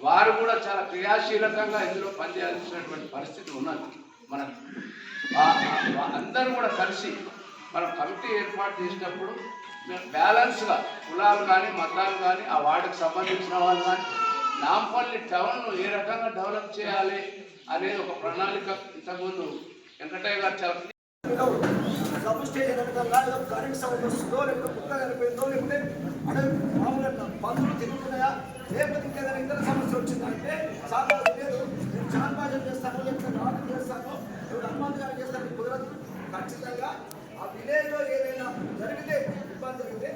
వారు కూడా చాలా క్రియాశీలకంగా ఇందులో పనిచేయాల్సినటువంటి పరిస్థితి ఉన్నది. మనకు అందరూ కూడా కలిసి మనం కమిటీ ఏర్పాటు చేసినప్పుడు బ్యాలెన్స్గా కులాలు కానీ, మతాలు కానీ, ఆ వార్డుకు సంబంధించిన వాళ్ళు కానీ, నాంపల్లి టౌన్ను ఏ రకంగా డెవలప్ చేయాలి అనేది ఒక ప్రణాళిక ఇంతకుముందు వెంకటయ్య గారు చాలా సబ్స్టేషన్ కనుక కరెంట్ సౌండ్ వస్తుందో, లేకపోతే కుక్క చనిపోయిందో, లేకపోతే అడవి మామూలుగా పందులు తిరుగుతున్నాయా, లేకపోతే ఇంకేదైనా ఇతర సమస్య వచ్చిందంటే చాలా లేదు. నేను చాన్బాజం చేస్తాను, లేకపోతే నాటకం చేస్తాను, లేకపోతే హనుమంత్ గారు చేస్తాను, కుదరదు. ఖచ్చితంగా ఆ విలేజ్లో ఏదైనా జరిగితే, ఇబ్బంది జరిగితే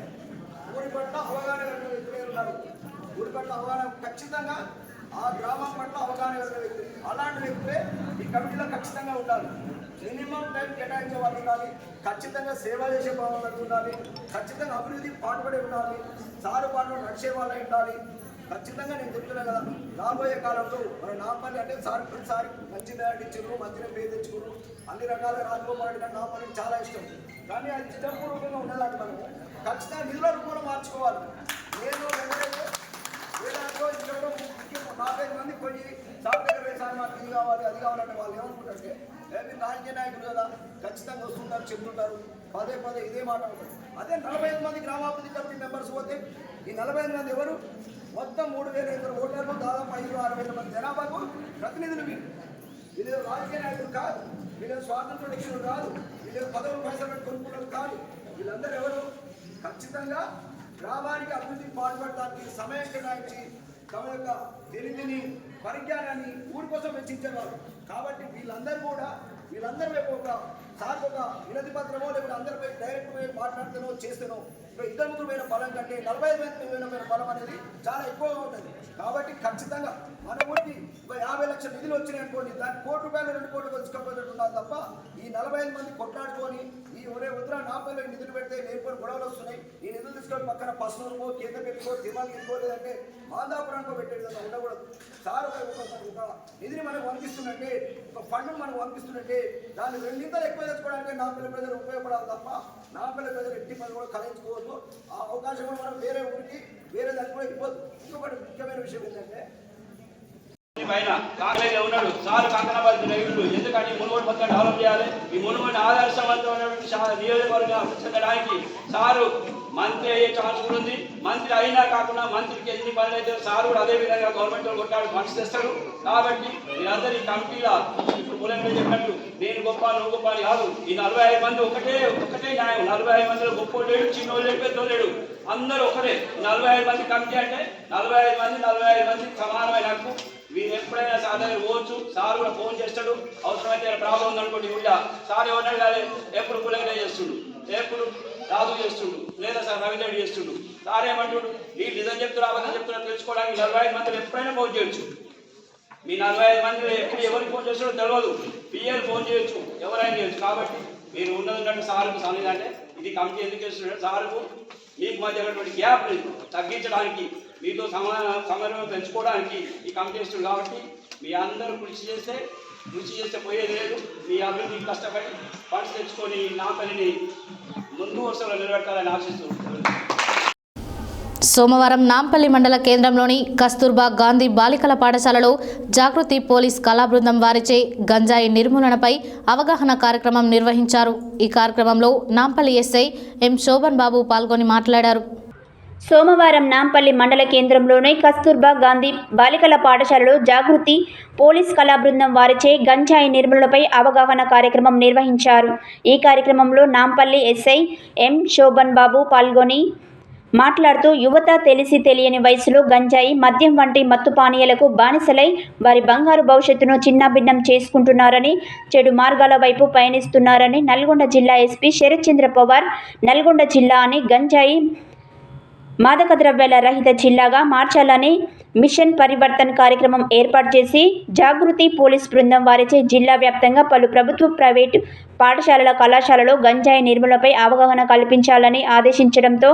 ఊరి పట్ల అవగాహన కలిగిన వ్యక్తులు ఉన్నారు. ఊరి పట్ల అవగాహన, ఖచ్చితంగా ఆ గ్రామం పట్ల అవగాహన కలిగిన వ్యక్తులు, అలాంటి వ్యక్తులే ఈ కమిటీలో ఖచ్చితంగా ఉండాలి. మినిమం టైం కేటాయించే వాళ్ళు ఉండాలి, ఖచ్చితంగా సేవ చేసే భావనలు ఉండాలి, ఖచ్చితంగా అభివృద్ధి పాటుపడి ఉండాలి, సారు పాటు నడిచే వాళ్ళే ఉండాలి. ఖచ్చితంగా నేను చెప్తున్నాను కదా, రాబోయే కాలంలో మన నాంపల్లి అంటే ప్రతిసారి మంచి ఇచ్చారు, మంచిగా పేరు తెచ్చుకున్నారు, అన్ని రకాల రాజగోపాల్ గారు నాంపల్లి చాలా ఇష్టం. కానీ అది ఇష్టపూర్వకంగా ఉండాలంటే మనం ఖచ్చితంగా నిధుల రూపంలో మార్చుకోవాలి. నేను వేదాంతో ఇంట్లో 45 మంది పోయి సాఫ్ట్వేర్ వ్యవసాయం మాకు ఇది కావాలి, అది కావాలంటే వాళ్ళు ఏమనుకుంటారంటే మీరు రాజకీయ నాయకులు కదా, ఖచ్చితంగా వస్తుంటారు, చెప్తుంటారు, పదే ఇదే మాట ఉంటుంది. అదే 45 మంది గ్రామాభివృద్ధి కమిటీ మెంబర్స్ పోతే ఈ 45 మంది ఎవరు? మొత్తం 3,000 ఓటర్లు, దాదాపు 5,000-6,000 మంది జనాభాకు ప్రతినిధులు. వీళ్ళు రాజకీయ నాయకులు కాదు, వీళ్ళు స్వాతంత్ర వ్యక్తులు కాదు, వీళ్ళు పదవులు పైసలు పెట్టి కొనుక్కున్నారు కాదు. వీళ్ళందరూ ఎవరు? ఖచ్చితంగా గ్రామానికి అభివృద్ధికి పాటుపడడానికి సమయం కేటాయించి తమ యొక్క తెలివిని, పరిజ్ఞానాన్ని ఊరి కోసం వెచ్చించేవారు. కాబట్టి వీళ్ళందరి వైపు ఒక వినతి పత్రమో, లేకపోతే అందరిపై డైరెక్ట్ పోయి మాట్లాడుతానో చేస్తానో, ఇద్దరు ముగ్గురు పోయిన బలం కంటే 45 మంది పోయిన బలం అనేది చాలా ఎక్కువగా ఉంటుంది. కాబట్టి ఖచ్చితంగా మన ఊరికి 50 లక్షల నిధులు వచ్చినాయి అనుకోండి, దానికి ₹1 2 కోట్లు వచ్చుకోపోయేటట్టు ఉండాలి తప్ప ఈ 45 మంది కొట్లాడుకొని ఈ ఒరే ఉత్తర నాపల్లో నిధులు పెడితే లేకపోతే గొడవలు వస్తున్నాయి, ఈ నిధులు తీసుకొని పక్కన పసునుకో, కేంద్ర పెట్టుకో, తిమాలు తీసుకోలేదంటే మాందాపురానికో పెట్టే విధంగా ఉండకూడదు. సార్ ఒక నిధిని మనకు పంపిస్తుందంటే, ఒక ఫండ్ మనకు పంపిస్తుందంటే దాన్ని 2 ఇంతలు ఎక్కువ తెచ్చుకోవడానికి నాపల్లి ప్రజలు ఉపయోగపడాలి తప్ప నాపల్లి ప్రజలు ఎట్టి పని కూడా కలయించుకోవద్దు. ఆ అవకాశం కూడా మనం వేరే ఊరికి వేరే దానికి కూడా ఇవ్వద్దు. ఇంకొకటి ముఖ్యమైన విషయం ఏంటంటే పైన కాంగ్రెస్ ఉన్నాడు సార్ కాంకనాబాద్ రైతులు, ఎందుకంటే మునుగోడు మొత్తం డెవలప్ చేయాలి. ఈ మునుగోడు ఆదర్శవంతమైనటువంటి నియోజకవర్గం చెందడానికి సారు మంత్రి అయ్యే ఛాన్స్ కూడా ఉంది. మంత్రి అయినా కాకుండా మంత్రికి ఎన్ని పనులు అయితే సార్ కూడా అదే విధంగా గవర్నమెంట్ కొట్టాడు ఫండ్స్ తెస్తాడు. కాబట్టి మీరందరూ ఈ కమిటీలో ఇప్పుడు మూలంగా చెప్పినట్టు నేను గొప్ప నువ్వు గొప్ప అని కాదు. ఈ 45 మంది ఒకటే న్యాయం. 45 మందిలో గొప్ప లేడు, చిన్నోళ్ళు లేడు, పెద్దోళ్ళు లేడు, అందరూ ఒకటే. 45 మంది కమిటీ అంటే 45 మంది సమానమైన హక్కు. మీరు ఎప్పుడైనా సార్ దగ్గర పోవచ్చు, సార్ కూడా ఫోన్ చేస్తాడు. అవసరమైతే ప్రాబ్లం ఉందనుకోండి ఊళ్ళో సార్ ఎవరైనా కానీ ఎప్పుడు కులంగా చేస్తుండు, ఎప్పుడు రాజు చేస్తుండు, లేదా సార్ రవీంద్రుడు చేస్తుండు. సార్ ఏమంటుడు, ఈ నిజం చెప్తున్నా అబద్ధం చెప్తున్నా తెలుసుకోవడానికి 45 మందిలో ఎప్పుడైనా ఫోన్ చేయొచ్చు. మీ 45 మందిలో ఎప్పుడు ఎవరికి ఫోన్ చేస్తాడో తెలియదు, పిఎల్ ఫోన్ చేయొచ్చు, ఎవరైనా చేయొచ్చు. కాబట్టి మీరు ఉన్నదంటే సార్కు సమయం అంటే ఇది కమిటీ ఎందుకు చేస్తున్నాడు, సార్కు మీకు మధ్య గ్యాప్ తగ్గించడానికి, మీతో సమన్వయం పెంచుకోవడానికి ఈ కమిటీ చేస్తుంది. కాబట్టి మీ అందరూ కృషి చేస్తే పోయేది లేదు. మీ అభివృద్ధికి కష్టపడి ఫండ్స్ తెచ్చుకొని నా పనిని ముందు వరుసలో నిలబెట్టాలని ఆశిస్తూ సోమవారం నాంపల్లి మండల కేంద్రంలోని కస్తూర్బా గాంధీ బాలికల పాఠశాలలో జాగృతి పోలీస్ కళా బృందం వారిచే గంజాయి నిర్మూలనపై అవగాహన కార్యక్రమం నిర్వహించారు. ఈ కార్యక్రమంలో నాంపల్లి ఎస్ఐ ఎం శోభన్ బాబు పాల్గొని మాట్లాడారు. సోమవారం నాంపల్లి మండల కేంద్రంలోని కస్తూర్బా గాంధీ బాలికల పాఠశాలలో జాగృతి పోలీస్ కళా బృందం వారిచే గంజాయి నిర్మూలనపై అవగాహన కార్యక్రమం నిర్వహించారు. ఈ కార్యక్రమంలో నాంపల్లి ఎస్ఐ ఎం శోభన్ బాబు పాల్గొని మాట్లాడుతూ యువత తెలిసి తెలియని వయసులో గంజాయి, మద్యం వంటి మత్తు పానీయాలకు బానిసలై వారి బంగారు భవిష్యత్తును చిన్నాభిన్నం చేసుకుంటున్నారని, చెడు మార్గాల వైపు పయనిస్తున్నారని, నల్గొండ జిల్లా ఎస్పీ శరత్ చంద్ర పవార్ నల్గొండ జిల్లాని గంజాయి మాదక ద్రవ్యాల రహిత జిల్లాగా మార్చాలని మిషన్ పరివర్తన్ కార్యక్రమం ఏర్పాటు చేసి జాగృతి పోలీస్ బృందం వారిచే జిల్లా వ్యాప్తంగా పలు ప్రభుత్వ, ప్రైవేటు పాఠశాలల, కళాశాలలో గంజాయి నిర్మూలనపై అవగాహన కల్పించాలని ఆదేశించడంతో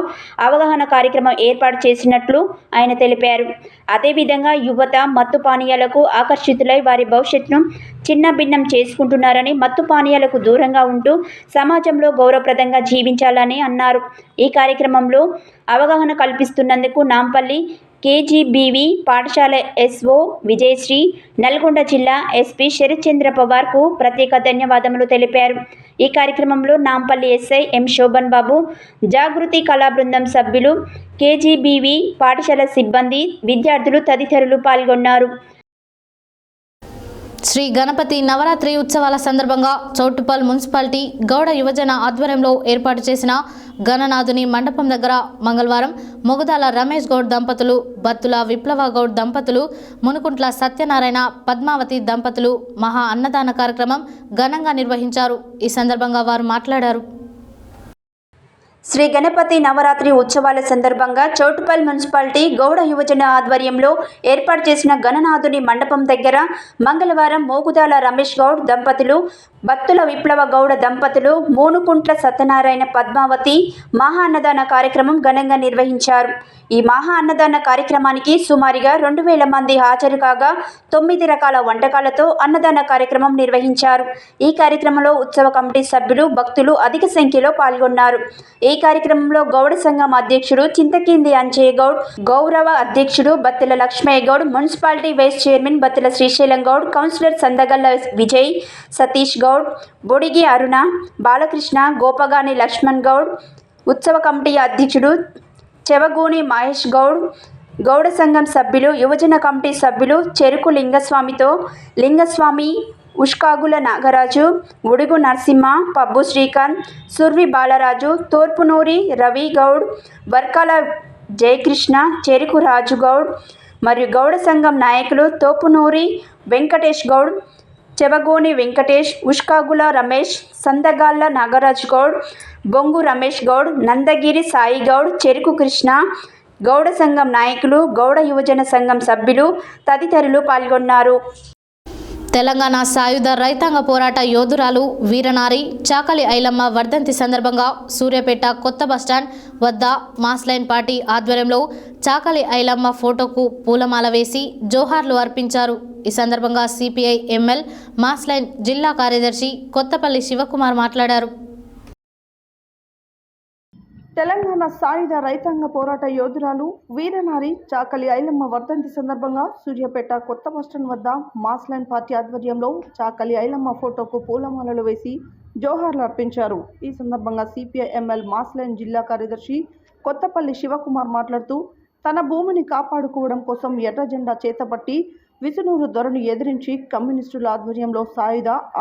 అవగాహన కార్యక్రమం ఏర్పాటు చేసినట్లు ఆయన తెలిపారు. అదేవిధంగా యువత మత్తు పానీయాలకు ఆకర్షితులై వారి భవిష్యత్తును చిన్నభిన్నం చేసుకుంటున్నారని, మత్తు పానీయాలకు దూరంగా ఉంటూ సమాజంలో గౌరవప్రదంగా జీవించాలని అన్నారు. ఈ కార్యక్రమంలో అవగాహన కల్పిస్తున్నందుకు నాంపల్లి కేజీబీవీ పాఠశాల ఎస్ఓ విజయశ్రీ, నల్గొండ జిల్లా ఎస్పీ శరత్ చంద్ర పవార్కు ప్రత్యేక ధన్యవాదములు తెలిపారు. ఈ కార్యక్రమంలో నాంపల్లి ఎస్ఐ ఎం శోభన్ బాబు, జాగృతి కళా బృందం సభ్యులు, కేజీబీవీ పాఠశాల సిబ్బంది, విద్యార్థులు తదితరులు పాల్గొన్నారు. శ్రీ గణపతి నవరాత్రి ఉత్సవాల సందర్భంగా చౌటుప్పల్ మున్సిపాలిటీ గౌడ యువజన ఆధ్వర్యంలో ఏర్పాటు చేసిన గణనాథుని మండపం దగ్గర మంగళవారం మొగుదాల రమేష్ గౌడ్ దంపతులు, బత్తుల విప్లవ గౌడ్ దంపతులు, మునుకుంట్ల సత్యనారాయణ పద్మావతి దంపతులు మహా అన్నదాన కార్యక్రమం ఘనంగా నిర్వహించారు. ఈ సందర్భంగా వారు మాట్లాడారు. శ్రీ గణపతి నవరాత్రి ఉత్సవాల సందర్భంగా చౌటుప్పల్ మున్సిపాలిటీ గౌడ యువజన ఆధ్వర్యంలో ఏర్పాటు చేసిన గణనాథుని మండపం దగ్గర మంగళవారం మోగుదాల రమేష్ గౌడ్ దంపతులు, బత్తుల విప్లవ గౌడ దంపతులు, మూనుకుంట్ల సత్యనారాయణ పద్మావతి మహా అన్నదాన కార్యక్రమం ఘనంగా నిర్వహించారు. ఈ మహా అన్నదాన కార్యక్రమానికి సుమారుగా 2000 మంది హాజరు కాగా 9 రకాల వంటకాలతో అన్నదాన కార్యక్రమం నిర్వహించారు. ఈ కార్యక్రమంలో ఉత్సవ కమిటీ సభ్యులు, భక్తులు అధిక సంఖ్యలో పాల్గొన్నారు. ఈ కార్యక్రమంలో గౌడ సంఘం అధ్యక్షుడు చింతకింది అంజయ్య గౌడ్, గౌరవ అధ్యక్షుడు Battula Lakshmaiah Goud, municipality vice chairman Battula Srisailam Goud, councillor Sandagalla Vijay, Satish Goud, Bodigi Aruna, Balakrishna, Gopagani Laxman Goud, ఉత్సవ కమిటీ అధ్యక్షుడు చెవగూని మహేష్ గౌడ్, గౌడ సంఘం సభ్యులు, యువజన కమిటీ సభ్యులు చెరుకు లింగస్వామి, ఉష్కాగుల నాగరాజు, ఉడుగు నరసింహ, పబ్బు శ్రీకాంత్, సుర్వి బాలరాజు, తోర్పునూరి రవి గౌడ్, వర్కాల జయకృష్ణ, చెరుకు రాజు గౌడ్ మరియు గౌడ సంఘం నాయకులు తోపునూరి వెంకటేష్ గౌడ్, చెవగోని వెంకటేష్, ఉష్కాగుల రమేష్, సందగాళ్ళ నాగరాజ్ గౌడ్, బొంగు రమేష్ గౌడ్, నందగిరి సాయి గౌడ్, చెరుకు కృష్ణ, గౌడ సంఘం నాయకులు, గౌడ యువజన సంఘం సభ్యులు తదితరులు పాల్గొన్నారు. తెలంగాణ సాయుధ రైతాంగ పోరాట యోధురాలు వీరనారి చాకలి ఐలమ్మ వర్ధంతి సందర్భంగా సూర్యాపేట కొత్త బస్టాండ్ వద్ద మాస్లైన్ పార్టీ ఆధ్వర్యంలో చాకలి ఐలమ్మ ఫోటోకు పూలమాల వేసి జోహార్లు అర్పించారు. ఈ సందర్భంగా సిపిఐ ఎంఎల్ మాస్లైన్ జిల్లా కార్యదర్శి కొత్తపల్లి శివకుమార్ మాట్లాడారు. తెలంగాణ సాయుధ రైతాంగ పోరాట యోధురాలు వీరనారి చాకలి ఐలమ్మ వర్ధంతి సందర్భంగా సూర్యాపేట కొత్త బస్టాండ్ వద్ద మాస్లైన్ పార్టీ ఆధ్వర్యంలో చాకలి ఐలమ్మ ఫోటోకు పూలమాలలు వేసి జోహార్లు అర్పించారు. ఈ సందర్భంగా సిపిఐ ఎంఎల్ మాస్లైన్ జిల్లా కార్యదర్శి కొత్తపల్లి శివకుమార్ మాట్లాడుతూ తన భూమిని కాపాడుకోవడం కోసం ఎర్ర జెండా చేతపట్టి విసునూరు దొరను ఎదిరించి కమ్యూనిస్టుల ఆధ్వర్యంలో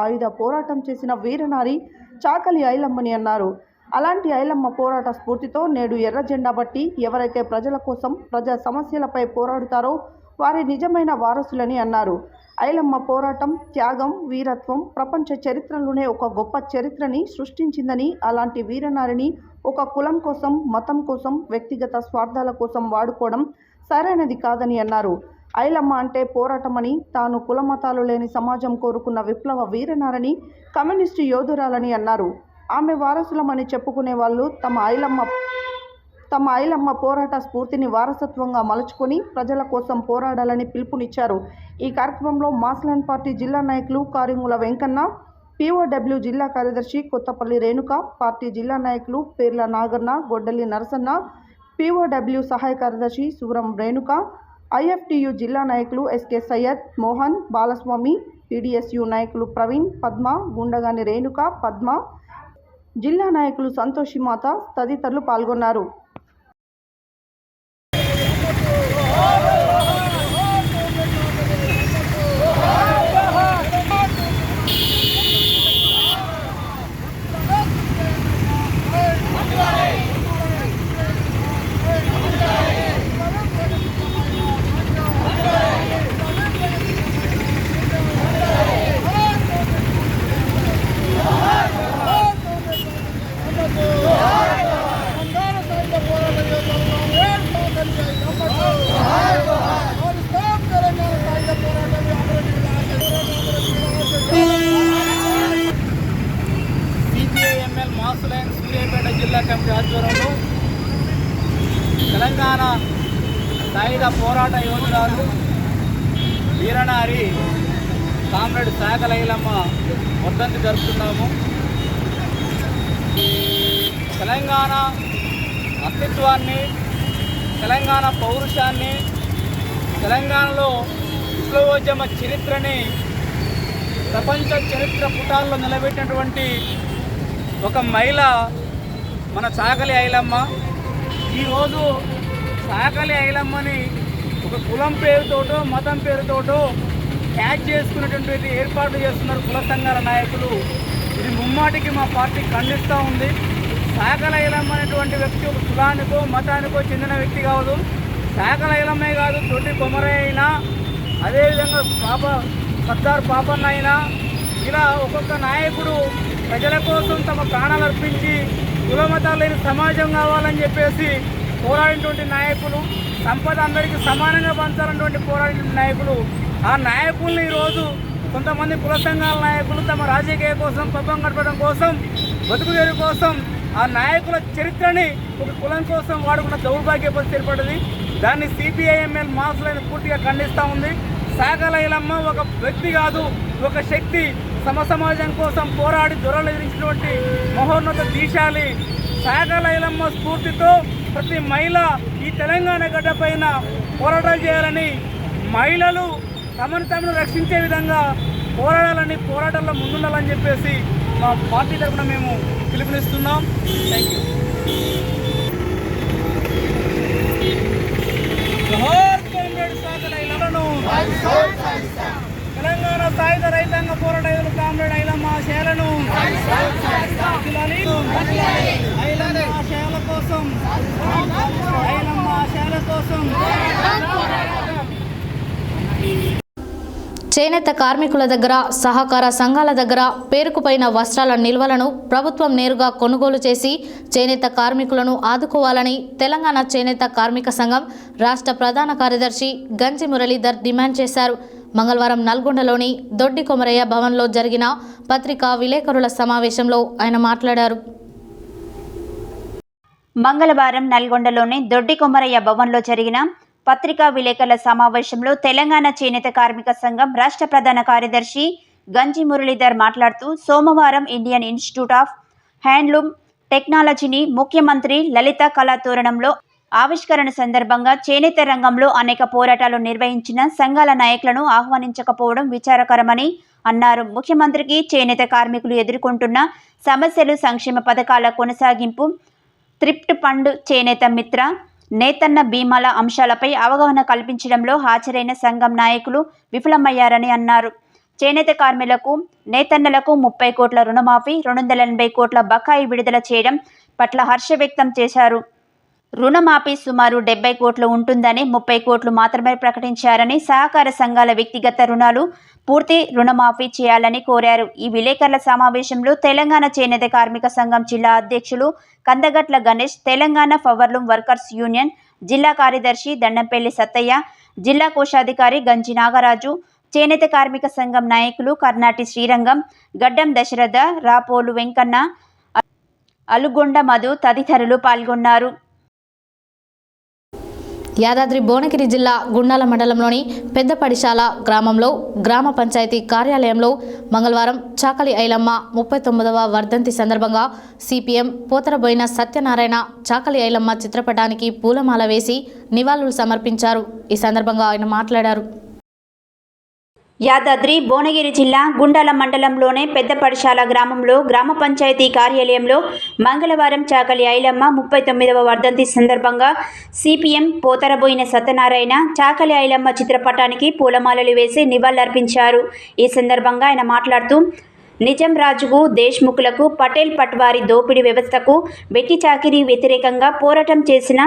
ఆయుధ పోరాటం చేసిన వీరనారి చాకలి ఐలమ్మని అన్నారు. అలాంటి ఐలమ్మ పోరాట స్ఫూర్తితో నేడు ఎర్ర జెండా బట్టి ఎవరైతే ప్రజల కోసం, ప్రజా సమస్యలపై పోరాడుతారో వారి నిజమైన వారసులని అన్నారు. ఐలమ్మ పోరాటం, త్యాగం, వీరత్వం ప్రపంచ చరిత్రలోనే ఒక గొప్ప చరిత్రని సృష్టించిందని, అలాంటి వీరనారిని ఒక కులం కోసం, మతం కోసం, వ్యక్తిగత స్వార్థాల కోసం వాడుకోవడం సరైనది కాదని అన్నారు. ఐలమ్మ అంటే పోరాటమని, తాను కులమతాలు లేని సమాజం కోరుకున్న విప్లవ వీరనారని, కమ్యూనిస్టు యోధురాలని అన్నారు. ఆమె వారసులమని చెప్పుకునే వాళ్ళు తమ ఐలమ్మ పోరాట స్ఫూర్తిని వారసత్వంగా మలుచుకొని ప్రజల కోసం పోరాడాలని పిలుపునిచ్చారు. ఈ కార్యక్రమంలో మాస్లైన్ పార్టీ జిల్లా నాయకులు కారింగుల వెంకన్న, POW జిల్లా కార్యదర్శి కొత్తపల్లి రేణుక, పార్టీ జిల్లా నాయకులు పేర్ల నాగన్న, గొడ్డలి నరసన్న, పీఓడబ్ల్యూ సహాయ కార్యదర్శి సురం రేణుక, ఐఎఫ్టియు జిల్లా నాయకులు ఎస్కే సయ్యద్, మోహన్, బాలస్వామి, టీడీఎస్యు నాయకులు ప్రవీణ్, పద్మ, గుండగాని రేణుక, పద్మ, జిల్లా నాయకులు సంతోషి మాత తదితరులు పాల్గొన్నారు. సిపిఐఎంఎల్ మాసులైన్ సూర్యాపేట జిల్లా కమిటీ ఆధ్వర్యంలో తెలంగాణ సాయుధ పోరాట యోధురాలు వీరనారి కామ్రేడ్ సాగల ఐలమ్మ వర్ధంతి జరుపుతున్నాము. తెలంగాణ అస్తిత్వాన్ని, తెలంగాణ పౌరుషాన్ని, తెలంగాణలో విప్లవోద్యమ చరిత్రని ప్రపంచ చరిత్ర పుటాల్లో నిలబెట్టినటువంటి ఒక మహిళ మన సాగలి ఐలమ్మ. ఈరోజు సాగలి ఐలమ్మని ఒక కులం పేరుతోటో మతం పేరుతోటో క్యాచ్ చేసుకునేటువంటి ఏర్పాట్లు చేస్తున్నారు కుల సంఘాల నాయకులు. ఇది ముమ్మాటికి మా పార్టీ ఖండిస్తూ ఉంది. సాగల ఐలమ్మ అనేటువంటి వ్యక్తి ఒక కులానికో మతానికో చెందిన వ్యక్తి కాదు. సాగల ఐలమ్మే కాదు, తొట్టి కొమరయ్య అయినా, అదేవిధంగా సర్దార్ పాపన్న అయినా, ఇలా ఒక్కొక్క నాయకుడు ప్రజల కోసం తమ ప్రాణాలు అర్పించి కులమతాలు లేని సమాజం కావాలని చెప్పేసి పోరాడినటువంటి నాయకులు, సంపద అందరికీ సమానంగా పంచాలన్నటువంటి పోరాడిన నాయకులు. ఆ నాయకుల్ని ఈరోజు కొంతమంది కుల సంఘాల నాయకులు తమ రాజకీయ కోసం, పబ్బం గడపడం కోసం, బతుకుదేరు కోసం ఆ నాయకుల చరిత్రని ఒక కులం కోసం వాడుకున్న దౌర్భాగ్య పరిస్థితి ఏర్పడింది. దాన్ని సిపిఐఎంఎల్ మాసులైన పూర్తిగా ఖండిస్తూ ఉంది. సాగల ఐలమ్మ ఒక వ్యక్తి కాదు, ఒక శక్తి. సమాజం కోసం పోరాడి దొరలు ఎదిరించినటువంటి మహోన్నత దీశాలి. సాగల ఐలమ్మ స్ఫూర్తితో ప్రతి మహిళ ఈ తెలంగాణ గడ్డ పైన పోరాటాలు చేయాలని, మహిళలు తమను రక్షించే విధంగా పోరాడాలని, పోరాటాల్లో ముందుండాలని చెప్పేసి మా పార్టీ తరఫున మేము పిలుపునిస్తున్నాం. Thank you. జోహార్ కామ్రేడ్ సాగల ఐలమ్మను, తెలంగాణ సాయుధ రైతాంగ పోరాటం కామ్రేడ్ ఐలమ్మ ఆశయాలను, ఐలమ్మ ఆశయాల కోసం, ఐలమ్మ ఆశయాల కోసం. చేనేత కార్మికుల దగ్గర, సహకార సంఘాల దగ్గర పేరుకుపోయిన వస్త్రాల నిల్వలను ప్రభుత్వం నేరుగా కొనుగోలు చేసి చేనేత కార్మికులను ఆదుకోవాలని తెలంగాణ చేనేత కార్మిక సంఘం రాష్ట్ర ప్రధాన కార్యదర్శి గంజి మురళీధర్ డిమాండ్ చేశారు. మంగళవారం నల్గొండలోని దొడ్డి కొమరయ్య భవన్లో జరిగిన పత్రికా విలేకరుల సమావేశంలో ఆయన మాట్లాడారు. మంగళవారం నల్గొండలోని దొడ్డి కొమరయ్య భవన్లో జరిగిన పత్రికా విలేకరుల సమావేశంలో తెలంగాణ చేనేత కార్మిక సంఘం రాష్ట్ర ప్రధాన కార్యదర్శి గంజి మురళీధర్ మాట్లాడుతూ, సోమవారం ఇండియన్ ఇన్స్టిట్యూట్ ఆఫ్ హ్యాండ్లూమ్ టెక్నాలజీని ముఖ్యమంత్రి లలిత కళా తోరణంలో ఆవిష్కరణ సందర్భంగా చేనేత రంగంలో అనేక పోరాటాలు నిర్వహించిన సంఘాల నాయకులను ఆహ్వానించకపోవడం విచారకరమని అన్నారు. ముఖ్యమంత్రికి చేనేత కార్మికులు ఎదుర్కొంటున్న సమస్యలు, సంక్షేమ పథకాల కొనసాగింపు, థ్రిఫ్ట్ ఫండ్, చేనేత మిత్ర, నేతన్న బీమాల అంశాలపై అవగాహన కల్పించడంలో హాజరైన సంఘం నాయకులు విఫలమయ్యారని అన్నారు. చేనేత కార్మికులకు, నేతన్నలకు 30 కోట్ల రుణమాఫీ, 280 కోట్ల బకాయి విడుదల చేయడం పట్ల హర్ష వ్యక్తం చేశారు. రుణమాఫీ సుమారు 70 కోట్లు ఉంటుందని 30 కోట్లు మాత్రమే ప్రకటించారని, సహకార సంఘాల వ్యక్తిగత రుణాలు పూర్తి రుణమాఫీ చేయాలని కోరారు. ఈ విలేకరుల సమావేశంలో తెలంగాణ చేనేత కార్మిక సంఘం జిల్లా అధ్యక్షులు Kandagatla Ganesh, Telangana powerloom workers union జిల్లా కార్యదర్శి దండంపల్లి సత్తయ్య, జిల్లా కోశాధికారి గంజి నాగరాజు, చేనేత కార్మిక సంఘం నాయకులు కర్నాటి శ్రీరంగం, గడ్డం దశరథ, రాపోలు వెంకన్న, అలుగొండ మధు తదితరులు పాల్గొన్నారు. యాదాద్రి భువనగిరి జిల్లా గుండాల మండలంలోని పెద్దపడిశాల గ్రామంలో గ్రామ పంచాయతీ కార్యాలయంలో మంగళవారం చాకలి ఐలమ్మ 39వ వర్ధంతి సందర్భంగా సిపిఎం పోతరబోయిన సత్యనారాయణ చాకలి ఐలమ్మ చిత్రపటానికి పూలమాల వేసి నివాళులు సమర్పించారు. ఈ సందర్భంగా ఆయన మాట్లాడారు. యాదాద్రి భువనగిరి జిల్లా గుండాల మండలంలోని పెద్దపడిశాల గ్రామంలో గ్రామ పంచాయతీ కార్యాలయంలో మంగళవారం చాకలి ఐలమ్మ 39వ వర్ధంతి సందర్భంగా సిపిఎం పోతరబోయిన సత్యనారాయణ చాకలి ఐలమ్మ చిత్రపటానికి పూలమాలలు వేసి నివాళులర్పించారు. ఈ సందర్భంగా ఆయన మాట్లాడుతూ నిజాం రాజుకు దేశ్ముఖులకు పటేల్ పట్వారీ దోపిడీ వ్యవస్థకు వెట్టి చాకిరీ వ్యతిరేకంగా పోరాటం చేసిన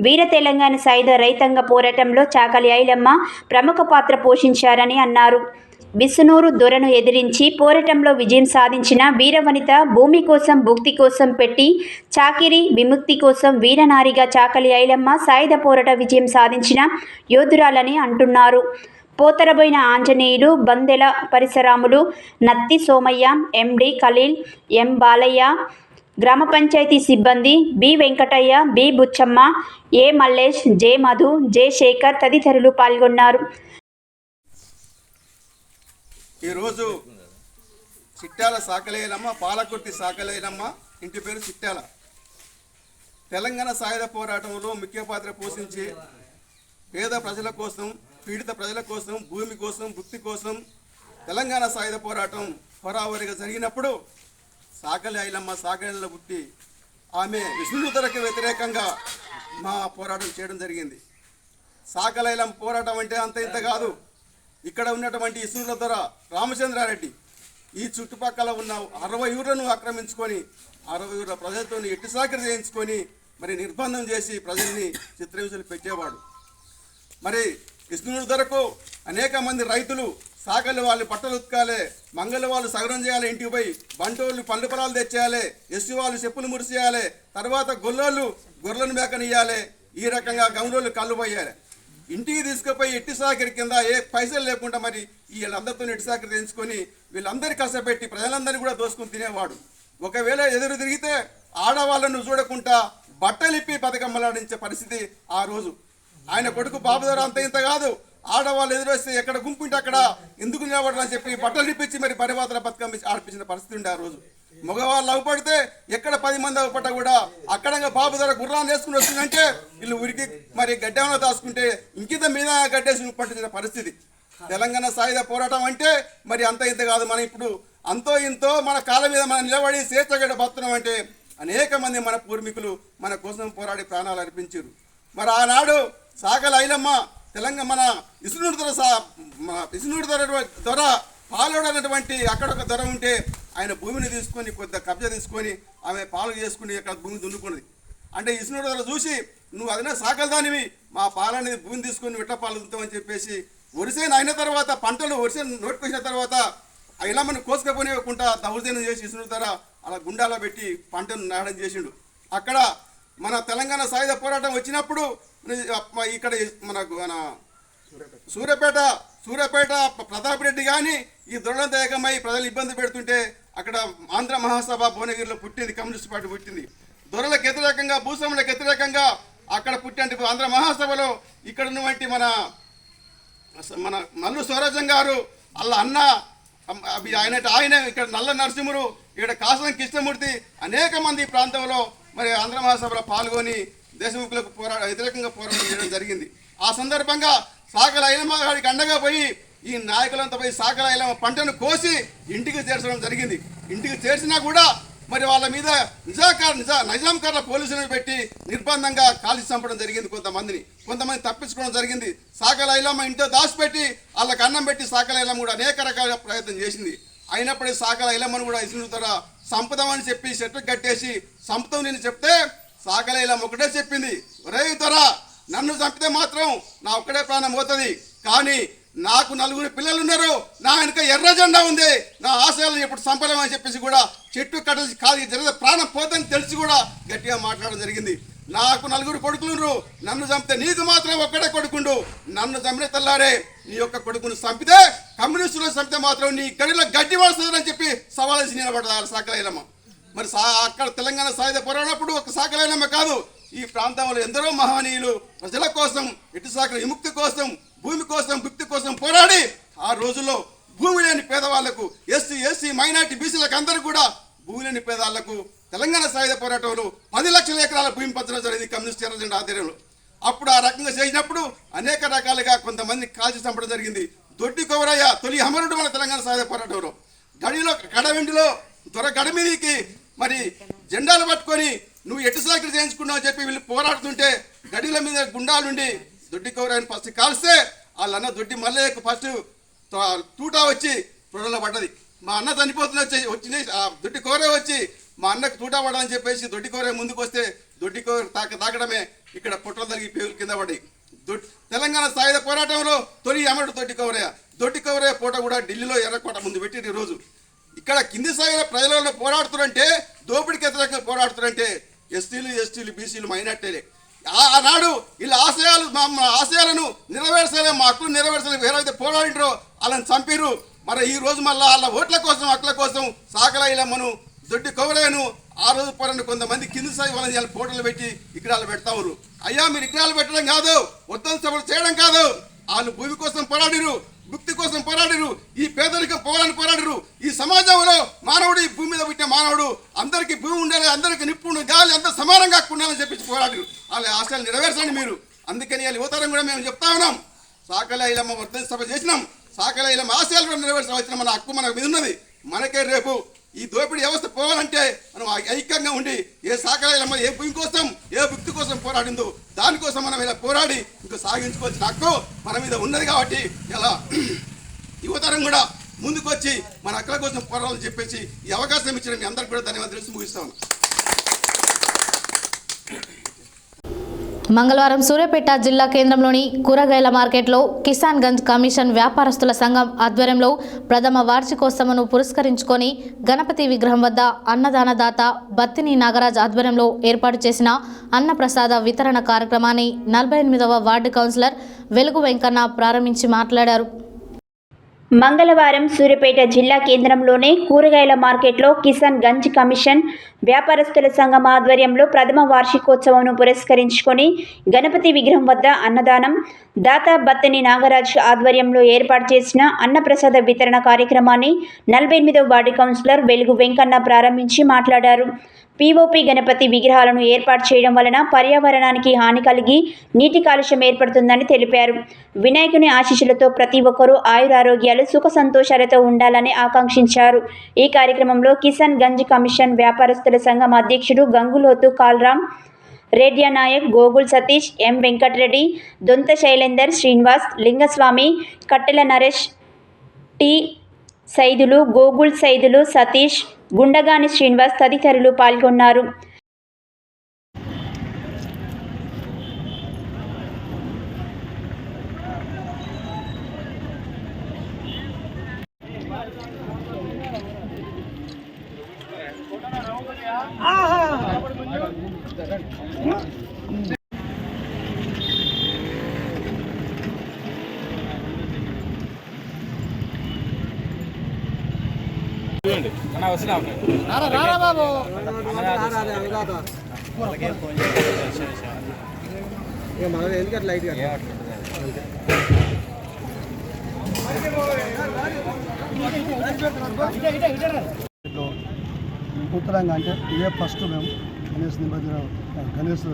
వీర తెలంగాణ సాయుధ రైతాంగ పోరాటంలో చాకలి ఐలమ్మ ప్రముఖ పాత్ర పోషించారని అన్నారు. బిసునూరు దొరను ఎదిరించి పోరాటంలో విజయం సాధించిన వీరవనిత భూమి కోసం భుక్తి కోసం పెట్టి చాకిరీ విముక్తి కోసం వీరనారిగా చాకలి ఐలమ్మ సాయుధ పోరాట విజయం సాధించిన యోధురాలని అంటున్నారు. పోతరబోయిన ఆంజనేయులు, బందెల పరిసరాములు, నత్తి సోమయ్య, ఎండి ఖలీల్, ఎం బాలయ్య, గ్రామ పంచాయతీ సిబ్బంది బి వెంకటయ్య, బి బుచ్చమ్మ, ఏ మల్లేష్, జె మధు, జె శేఖర్ తదితరులు పాల్గొన్నారు. ఈరోజు చిట్టాల సాకలేనమ్మ, పాలకుర్తి సాకలేనమ్మ ఇంటి పేరు చిట్టాల. తెలంగాణ సాయుధ పోరాటంలో ముఖ్య పాత్ర పోషించి పేద ప్రజల కోసం, పీడిత ప్రజల కోసం, భూమి కోసం, భుక్తి కోసం తెలంగాణ సాయుధ పోరాటం హోరాహోరీగా జరిగినప్పుడు సాకలి ఐలమ్మ సాకలిలో పుట్టి ఆమె విష్ణుధరకు వ్యతిరేకంగా మా పోరాటం చేయడం జరిగింది. సాకలి ఐలమ్మ పోరాటం అంటే అంత ఇంత కాదు. ఇక్కడ ఉన్నటువంటి విష్ణుల దొర రామచంద్రారెడ్డి ఈ చుట్టుపక్కల ఉన్న 60 ఊర్లను ఆక్రమించుకొని 60 ఊర్ల ప్రజలతో ఎట్టి సాకరి చేయించుకొని మరి నిర్బంధం చేసి ప్రజల్ని చిత్రహింసలు పెట్టేవాడు. మరి విష్ణువుడి దొరకు అనేక మంది రైతులు సాకలి వాళ్ళు బట్టలు ఉతకాలి, మంగళ వాళ్ళు సగరం చేయాలి, ఇంటికి పోయి బంటోళ్ళు పళ్ళు పొలాలు తెచ్చేయాలి, ఎస్సీ వాళ్ళు చెప్పులు మురిసేయాలి, తర్వాత గొల్లోళ్ళు గొర్రెలను మేకనియాలి, ఈ రకంగా గమలోళ్ళు కళ్ళు పోయాలి. ఇంటికి తీసుకుపోయి ఎట్టి సాకరి కింద ఏ పైసలు లేకుండా మరి వీళ్ళందరితో ఎట్టి సాకరి తెంచుకొని వీళ్ళందరినీ కష్టపెట్టి ప్రజలందరినీ కూడా దోసుకుని తినేవాడు. ఒకవేళ ఎదురు తిరిగితే ఆడవాళ్ళను చూడకుండా బట్టలిప్పి బతుకమ్మలాడించే పరిస్థితి ఆ రోజు. ఆయన కొడుకు బాబుదారు అంత ఇంత కాదు, ఆడవాళ్ళు ఎదురొస్తే ఎక్కడ గుంపుంటే అక్కడ ఎందుకు నిలబడాలని చెప్పి బట్టలు నిప్పించి మరి పరివాతల బతుకమ్మ ఆడిపించిన పరిస్థితి ఉండే ఆ రోజు. మగవాళ్ళు అవ్వపడితే ఎక్కడ 10 మంది అవ్వపడ్డ కూడా అక్కడంగా బాబుదారు గుర్రాన్ని వేసుకుని వస్తుందంటే వీళ్ళు ఉరికి మరి గడ్డేమన్నా దాచుకుంటే ఇంకింత మీద గడ్డేసి పట్టించిన పరిస్థితి. తెలంగాణ సాయుధ పోరాటం అంటే మరి అంత ఇంత కాదు. మనం ఇప్పుడు అంతో ఇంతో మన కాళ్ళ మీద మనం నిలబడి స్వేచ్ఛగడ్డ బతున్నాం అంటే అనేక మంది మన పూర్వీకులు మన కోసం పోరాడి ప్రాణాలు అర్పించారు. మరి ఆనాడు సాకలి ఐలమ్మ తెలంగాణ మన విష్ణుడి దొర పాలోడనటువంటి అక్కడ ఒక దొర ఉంటే ఆయన భూమిని తీసుకొని కొద్దిగా కబ్జా తీసుకొని ఆమె పాలు చేసుకుని అక్కడ భూమి దున్నుకున్నది. అంటే విష్ణుడి దొర చూసి నువ్వు అదనే సాకలి దానివి, మా పాలనేది భూమిని తీసుకొని విట్ట పాలు దున్నుతామని చెప్పేసి వరిసేను అయిన తర్వాత పంటలు వరిసేను నోటుకొచ్చిన తర్వాత ఐలమ్మను కోసుకపోనివ్వకుండా దౌర్జన్యం చేసి విష్ణుడి దొర అలా గుండాలో పెట్టి పంటను నాడడం చేసిండు. అక్కడ మన తెలంగాణ సాయుధ పోరాటం వచ్చినప్పుడు ఇక్కడ మన సూర్యాపేట ప్రతాప్ రెడ్డి కానీ ఈ దొరలంతా ఏకమై ప్రజలు ఇబ్బంది పెడుతుంటే అక్కడ ఆంధ్ర మహాసభ భువనగిరిలో పుట్టింది, కమ్యూనిస్ట్ పార్టీ పుట్టింది. దొరలకు వ్యతిరేకంగా, భూస్వాములకు వ్యతిరేకంగా అక్కడ పుట్టిన ఆంధ్ర మహాసభలో ఇక్కడ ఉన్నటువంటి మన నల్లు స్వరాజ్యం గారు అలా అన్న ఆయన ఇక్కడ నల్ల నరసింహుడు, ఇక్కడ కాసం కృష్ణమూర్తి అనేక మంది ఈ ప్రాంతంలో మరి ఆంధ్ర మహాసభలో పాల్గొని దేశముఖులకు వ్యతిరేకంగా పోరాటం చేయడం జరిగింది. ఆ సందర్భంగా సాకలి ఐలమ్మ గారికి అండగా పోయి ఈ నాయకులంతా పోయి సాకలి ఐలమ్మ పంటను కోసి ఇంటికి చేర్చడం జరిగింది. ఇంటికి చేర్చినా కూడా మరి వాళ్ళ మీద నిజాంకార్ల పోలీసులను పెట్టి నిర్బంధంగా కాల్చి చంపడం జరిగింది. కొంతమంది తప్పించుకోవడం జరిగింది. సాకలి ఐలమ్మ ఇంట్లో దాచిపెట్టి వాళ్ళకి అన్నం పెట్టి సాకలి ఐలమ్మ కూడా అనేక రకాల ప్రయత్నం చేసింది. అయినప్పటికీ సాకలి ఐలమ్మను కూడా ఇసురుతారా సంపదమని చెప్పి చెట్టు కట్టేసి సంపదం నేను చెప్తే సాకలి ఐలమ్మ ఒకటే చెప్పింది, ఒరే త్వరా నన్ను చంపితే మాత్రం నా ఒక్కడే ప్రాణం పోతుంది, కానీ నాకు 4 పిల్లలు ఉన్నారు, నా వెనుక ఎర్ర జెండా ఉంది, నా ఆశయాలను ఎప్పుడు చంపలేమని చెప్పేసి కూడా చెట్టు కట్టేసి కాదు జరిగితే ప్రాణం పోతుందని తెలిసి కూడా గట్టిగా మాట్లాడడం జరిగింది. నాకు 4 కొడుకులు, నన్ను చంపితే నీకు మాత్రం ఒక్కడే కొడుకుండు, నన్ను చంపిన తెల్లారే నీ యొక్క కొడుకును చంపితే కమ్యూనిస్టులను చంపితే మాత్రం నీ గడిలో గడ్డి వస్తుందని చెప్పి సవాల్ చేసి నిలబడ్డారు సాకలి ఐలమ్మ. మరి అక్కడ తెలంగాణ సాయుధ పోరాడినప్పుడు ఒక సాకలి ఐలమ్మ కాదు, ఈ ప్రాంతంలో ఎందరో మహనీయులు ప్రజల కోసం, ఇటుసాకల విముక్తి కోసం, భూమి కోసం, భుక్తి కోసం పోరాడి ఆ రోజుల్లో భూమి లేని పేదవాళ్లకు, ఎస్సీ మైనార్టీ బీసీలకు అందరూ కూడా భూమి లేని పేదవాళ్లకు తెలంగాణ సాయుధ పోరాటంలో 10 లక్షల ఎకరాల భూమి పంచడం జరిగింది కమ్యూనిస్ట్ ఎర్రజెండా ఆధ్వర్యంలో. అప్పుడు ఆ రకంగా చేసినప్పుడు అనేక రకాలుగా కొంతమంది కాల్చి చంపడం జరిగింది. దొడ్డి కొవరయ్య తొలి అమరుడు మన తెలంగాణ సాయుధ పోరాటంలో. కడవెండిలో దొర గడమిదికి మరి జెండాలు పట్టుకొని నువ్వు ఎటు సాకిరి చేయించుకున్నావు చెప్పి వీళ్ళు పోరాడుతుంటే గడిల మీద గుండాలుండి దొడ్డి కొవరయ్యని ఫస్ట్ కాల్స్తే వాళ్ళన్న దొడ్డి మల్లయ్యకు ఫస్ట్ తూటా వచ్చి తొడలో పడ్డది. మా అన్న చనిపోతున్న వచ్చింది, ఆ దొడ్డి కొవరయ్య వచ్చి మా అన్నకు తూటా పడదని చెప్పేసి దొడ్డి కొవరయ్య ముందుకు వస్తే దొడ్డి కొవరయ్య తాకడమే ఇక్కడ పొట్టలు తగిలి పేగులు కింద పడ్డాయి. తెలంగాణ సాయుధ పోరాటంలో తొలి అమరుడు దొడ్డి కొవరయ్య పూట కూడా ఢిల్లీలో ఎర్రకోట ముందు పెట్టి ఈరోజు ఇక్కడ కింది స్థాయిలో ప్రజలలో పోరాడుతారంటే, దోపిడికి వ్యతిరేకంగా పోరాడుతారంటే ఎస్టీలు బీసీలు మైనార్టీలే. ఆనాడు ఇలా ఆశయాలను నెరవేర్చలే, మా హక్కులు నెరవేర్చలే, ఎవరైతే పోరాడింటారో వాళ్ళని చంపిరు. మరి ఈ రోజు మళ్ళీ వాళ్ళ ఓట్ల కోసం, హక్కుల కోసం సాకలైలమ్మను దొడ్డి కొవరయ్యను ఆ రోజు పోరాడిన కొంతమంది కింది స్థాయి వాళ్ళని ఫోటోలు పెట్టి విగ్రహాలు పెడతారు. అయ్యా మీరు విగ్రహాలు పెట్టడం కాదు, వద్దన సభలు చేయడం కాదు. వాళ్ళు భూమి కోసం పోరాడిరు, భుక్తి కోసం పోరాడిరు, ఈ పేదరికం పోవాలని పోరాడిరు. ఈ సమాజంలో మానవుడు, ఈ భూమి మీద పుట్టిన మానవుడు అందరికీ భూమి ఉండాలి, అందరికీ నిప్పు గాలి అంతా సమానంగా ఉండాలని చెప్పి పోరాడిరు. వాళ్ళ ఆశయాలు నెరవేర్చండి మీరు. అందుకని వాళ్ళ యువతరం కూడా మేము చెప్తా ఉన్నాం, సాకలైలమ్మ వర్ధన సభ చేసినాం, సాకలైలమ్మ ఆశయాలు కూడా నెరవేర్చవలసిన మన హక్కు మన మీద ఉన్నది. మనకే రేపు ఈ దోపిడీ వ్యవస్థ పోవాలంటే మనం ఐక్యంగా ఉండి ఏ సాకలైలమ్మ ఏ భూమి కోసం, ఏ భుక్తి కోసం పోరాడిందో దానికోసం మనం ఇలా పోరాడి ఇంకా సాగించుకోవాల్సిన హక్కు మన మీద ఉన్నది. కాబట్టి ఇలా యువతరం కూడా ముందుకొచ్చి మన హక్కుల కోసం పోరాడాలని చెప్పేసి ఈ అవకాశం ఇచ్చిన మీ అందరికీ కూడా ధన్యవాదాలు తెలిసి ముగిస్తా ఉన్నాం. మంగళవారం సూర్యాపేట జిల్లా కేంద్రంలోని కూరగాయల మార్కెట్లో కిసాన్ గంజ్ కమిషన్ వ్యాపారస్తుల సంఘం ఆధ్వర్యంలో ప్రథమ వార్షికోత్సవంను పురస్కరించుకొని గణపతి విగ్రహం వద్ద అన్నదానదాత బత్తిని నాగరాజ్ ఆధ్వర్యంలో ఏర్పాటు చేసిన అన్నప్రసాద వితరణ కార్యక్రమాన్ని 48వ వార్డు కౌన్సిలర్ వెలుగు వెంకన్న ప్రారంభించి మాట్లాడారు. మంగళవారం సూర్యాపేట జిల్లా కేంద్రంలోని కూరగాయల మార్కెట్లో కిసాన్ గంజ్ కమిషన్ వ్యాపారస్తుల సంఘం ఆధ్వర్యంలో ప్రథమ వార్షికోత్సవంను పురస్కరించుకొని గణపతి విగ్రహం వద్ద అన్నదానం దాత బత్తని నాగరాజ్ ఆధ్వర్యంలో ఏర్పాటు చేసిన అన్నప్రసాద వితరణ కార్యక్రమాన్ని 48వ వార్డు కౌన్సిలర్ వెలుగు వెంకన్న ప్రారంభించి మాట్లాడారు. పీఓపీ గణపతి విగ్రహాలను ఏర్పాటు చేయడం వలన పర్యావరణానికి హాని కలిగి నీటి కాలుష్యం ఏర్పడుతుందని తెలిపారు. వినాయకుని ఆశీస్సులతో ప్రతి ఒక్కరూ ఆయురారోగ్యాలు సుఖ సంతోషాలతో ఉండాలని ఆకాంక్షించారు. ఈ కార్యక్రమంలో కిసాన్ గంజ్ కమిషన్ వ్యాపారస్తుల సంఘం అధ్యక్షుడు గంగులోతు కాల్రామ్, రేడ్యా నాయక్, గోగుల్ సతీష్, ఎం వెంకటరెడ్డి, దొంత శైలేందర్, శ్రీనివాస్, లింగస్వామి, కట్టెల నరేష్, టి సైదులు, గోగుల్ సైదులు, సతీష్, గుండగాని శ్రీనివాస్ తదితరులు పాల్గొన్నారు. నూతనంగా అంటే ఇదే ఫస్ట్ మేము గణేష్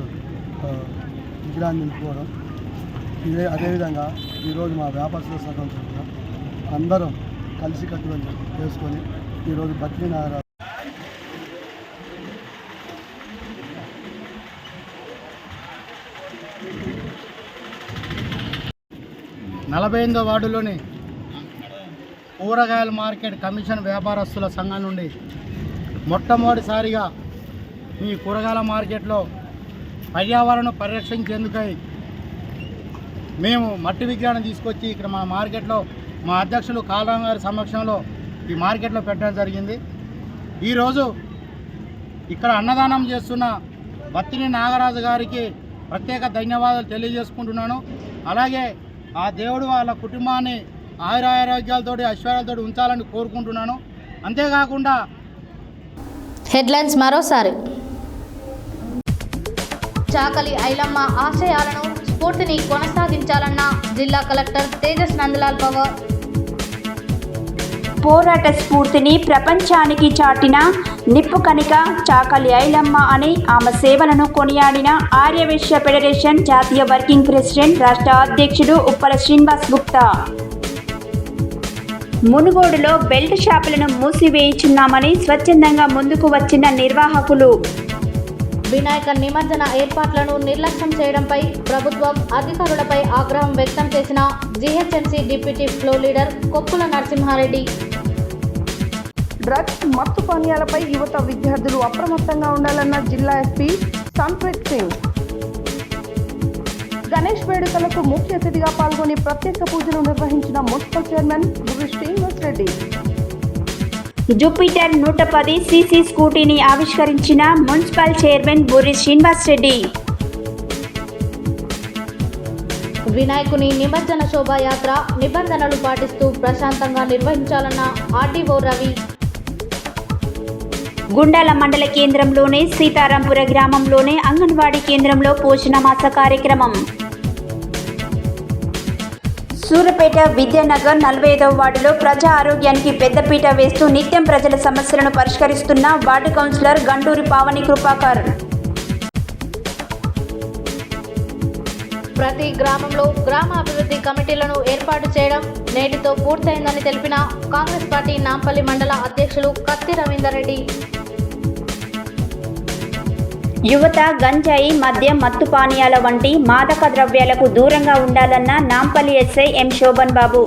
విగ్రహాన్ని నింపుకోవడం. అదేవిధంగా ఈరోజు మా వ్యాపారస్తుల సంఘం అందరం కలిసికట్టుగా చేసుకొని ఈరోజు బత్తిని నాగరాజు 48వ వార్డులోని కూరగాయల మార్కెట్ కమిషన్ వ్యాపారస్తుల సంఘం నుండి మొట్టమొదటిసారిగా ఈ కూరగాయల మార్కెట్లో పర్యావరణం పరిరక్షించేందుకై మేము మట్టి విగ్రహాన్ని తీసుకొచ్చి ఇక్కడ మా మార్కెట్లో మా అధ్యక్షులు కాలరాం గారి సమక్షంలో ఈ మార్కెట్లో పెట్టడం జరిగింది. ఈరోజు ఇక్కడ అన్నదానం చేస్తున్న బత్తిని నాగరాజు గారికి ప్రత్యేక ధన్యవాదాలు తెలియజేసుకుంటున్నాను. అలాగే ఆ దేవుడు వాళ్ళ కుటుంబాన్ని ఆయురారోగ్యాలతో ఐశ్వర్యాలతో ఉంచాలని కోరుకుంటున్నాను. అంతేకాకుండా హెడ్లైన్స్ మరోసారి. చాకలి ఐలమ్మ ఆశయాలను స్ఫూర్తిని కొనసాగించాలన్న జిల్లా కలెక్టర్ తేజస్ నందలాల్ పవర్. పోరాట స్ఫూర్తిని ప్రపంచానికి చాటిన నిప్పు కణిక చాకలి ఐలమ్మ అని ఆమె సేవలను కొనియాడిన ఆర్యవైశ్య ఫెడరేషన్ జాతీయ వర్కింగ్ ప్రెసిడెంట్ రాష్ట్ర అధ్యక్షుడు ఉప్పల శ్రీనివాస్ గుప్తా. మునుగోడులో బెల్ట్ షాపులను మూసివేయించున్నామని స్వచ్ఛందంగా ముందుకు వచ్చిన నిర్వాహకులు. వినాయక నిమజ్జన ఏర్పాట్లను నిర్లక్ష్యం చేయడంపై ప్రభుత్వం అధికారులపై ఆగ్రహం వ్యక్తం చేసిన GHMC deputy floor leader Koppula Narasimha Reddy. Drugs మత్తు పానీయాలపై యువత విద్యార్థులు అప్రమత్తంగా ఉండాలన్న జిల్లా ఎస్పీ సంప్రీత్ సింగ్. గణేష్ వేడుకలకు ముఖ్య అతిథిగా పాల్గొని ప్రత్యేక పూజలు నిర్వహించిన municipal chairman Burri Srinivas Reddy. Jupiter 110 CC స్కూటీని ఆవిష్కరించిన మున్సిపల్ చైర్మన్ బుర్రి శ్రీనివాస్ రెడ్డి. వినాయకుని నిమజ్జన శోభాయాత్ర నిబంధనలు పాటిస్తూ ప్రశాంతంగా నిర్వహించాలన్న ఆర్డీఓ రవి. గుండాల మండల కేంద్రంలోని సీతారాంపుర గ్రామంలోని అంగన్వాడీ కేంద్రంలో పోషణ మాస కార్యక్రమం. సూర్యాపేట విద్యానగర్ 45వ వార్డులో ప్రజా ఆరోగ్యానికి పెద్దపీట వేస్తూ నిత్యం ప్రజల సమస్యలను పరిష్కరిస్తున్న వార్డు కౌన్సిలర్ గండూరి పావని కృపాకర్. ప్రతి గ్రామంలో గ్రామ అభివృద్ధి కమిటీలను ఏర్పాటు చేయడం నేటితో పూర్తయిందని తెలిపిన కాంగ్రెస్ పార్టీ నాంపల్లి మండల అధ్యక్షులు కత్తి రవీందర్ రెడ్డి. యువత గంజాయి, మద్యం, మత్తు పానీయాల వంటి మాదక ద్రవ్యాలకు దూరంగా ఉండాలన్న నాంపల్లి ఎస్ఐ ఎం శోభన్ బాబు.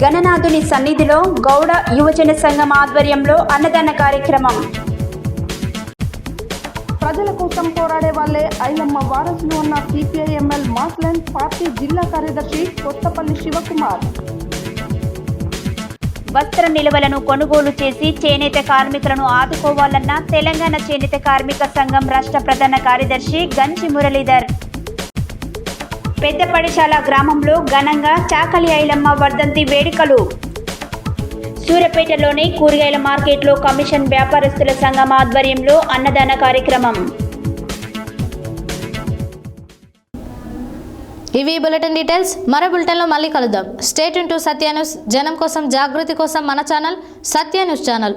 గణనాథుని సన్నిధిలో గౌడ యువజన సంఘం ఆధ్వర్యంలో అన్నదాన కార్యక్రమం. ప్రజల కోసం పోరాడే వాళ్లే ఐలమ్మ వారసులు అన్న సిపిఐఎంఎల్ మాస్లైన్ పార్టీ జిల్లా కార్యదర్శి కొత్తపల్లి శివకుమార్. వస్త్ర నిల్వలను కొనుగోలు చేసి చేనేత కార్మికులను ఆదుకోవాలన్న తెలంగాణ చేనేత కార్మిక సంఘం రాష్ట్ర ప్రధాన కార్యదర్శి గంజి మురళీధర్. పెద్దపడిశాల గ్రామంలో ఘనంగా చాకలి ఐలమ్మ వర్ధంతి వేడుకలు. సూర్యాపేటలోని కూరగాయల మార్కెట్లో కమిషన్ వ్యాపారస్తుల సంఘం ఆధ్వర్యంలో అన్నదాన కార్యక్రమం. ఇవి బులెటిన్ డీటెయిల్స్. మరో బులెటిన్లో మళ్ళీ కలుద్దాం. Stay tune to Satya news. జనం కోసం, జాగృతి కోసం మన ఛానల్ సత్య న్యూస్ ఛానల్.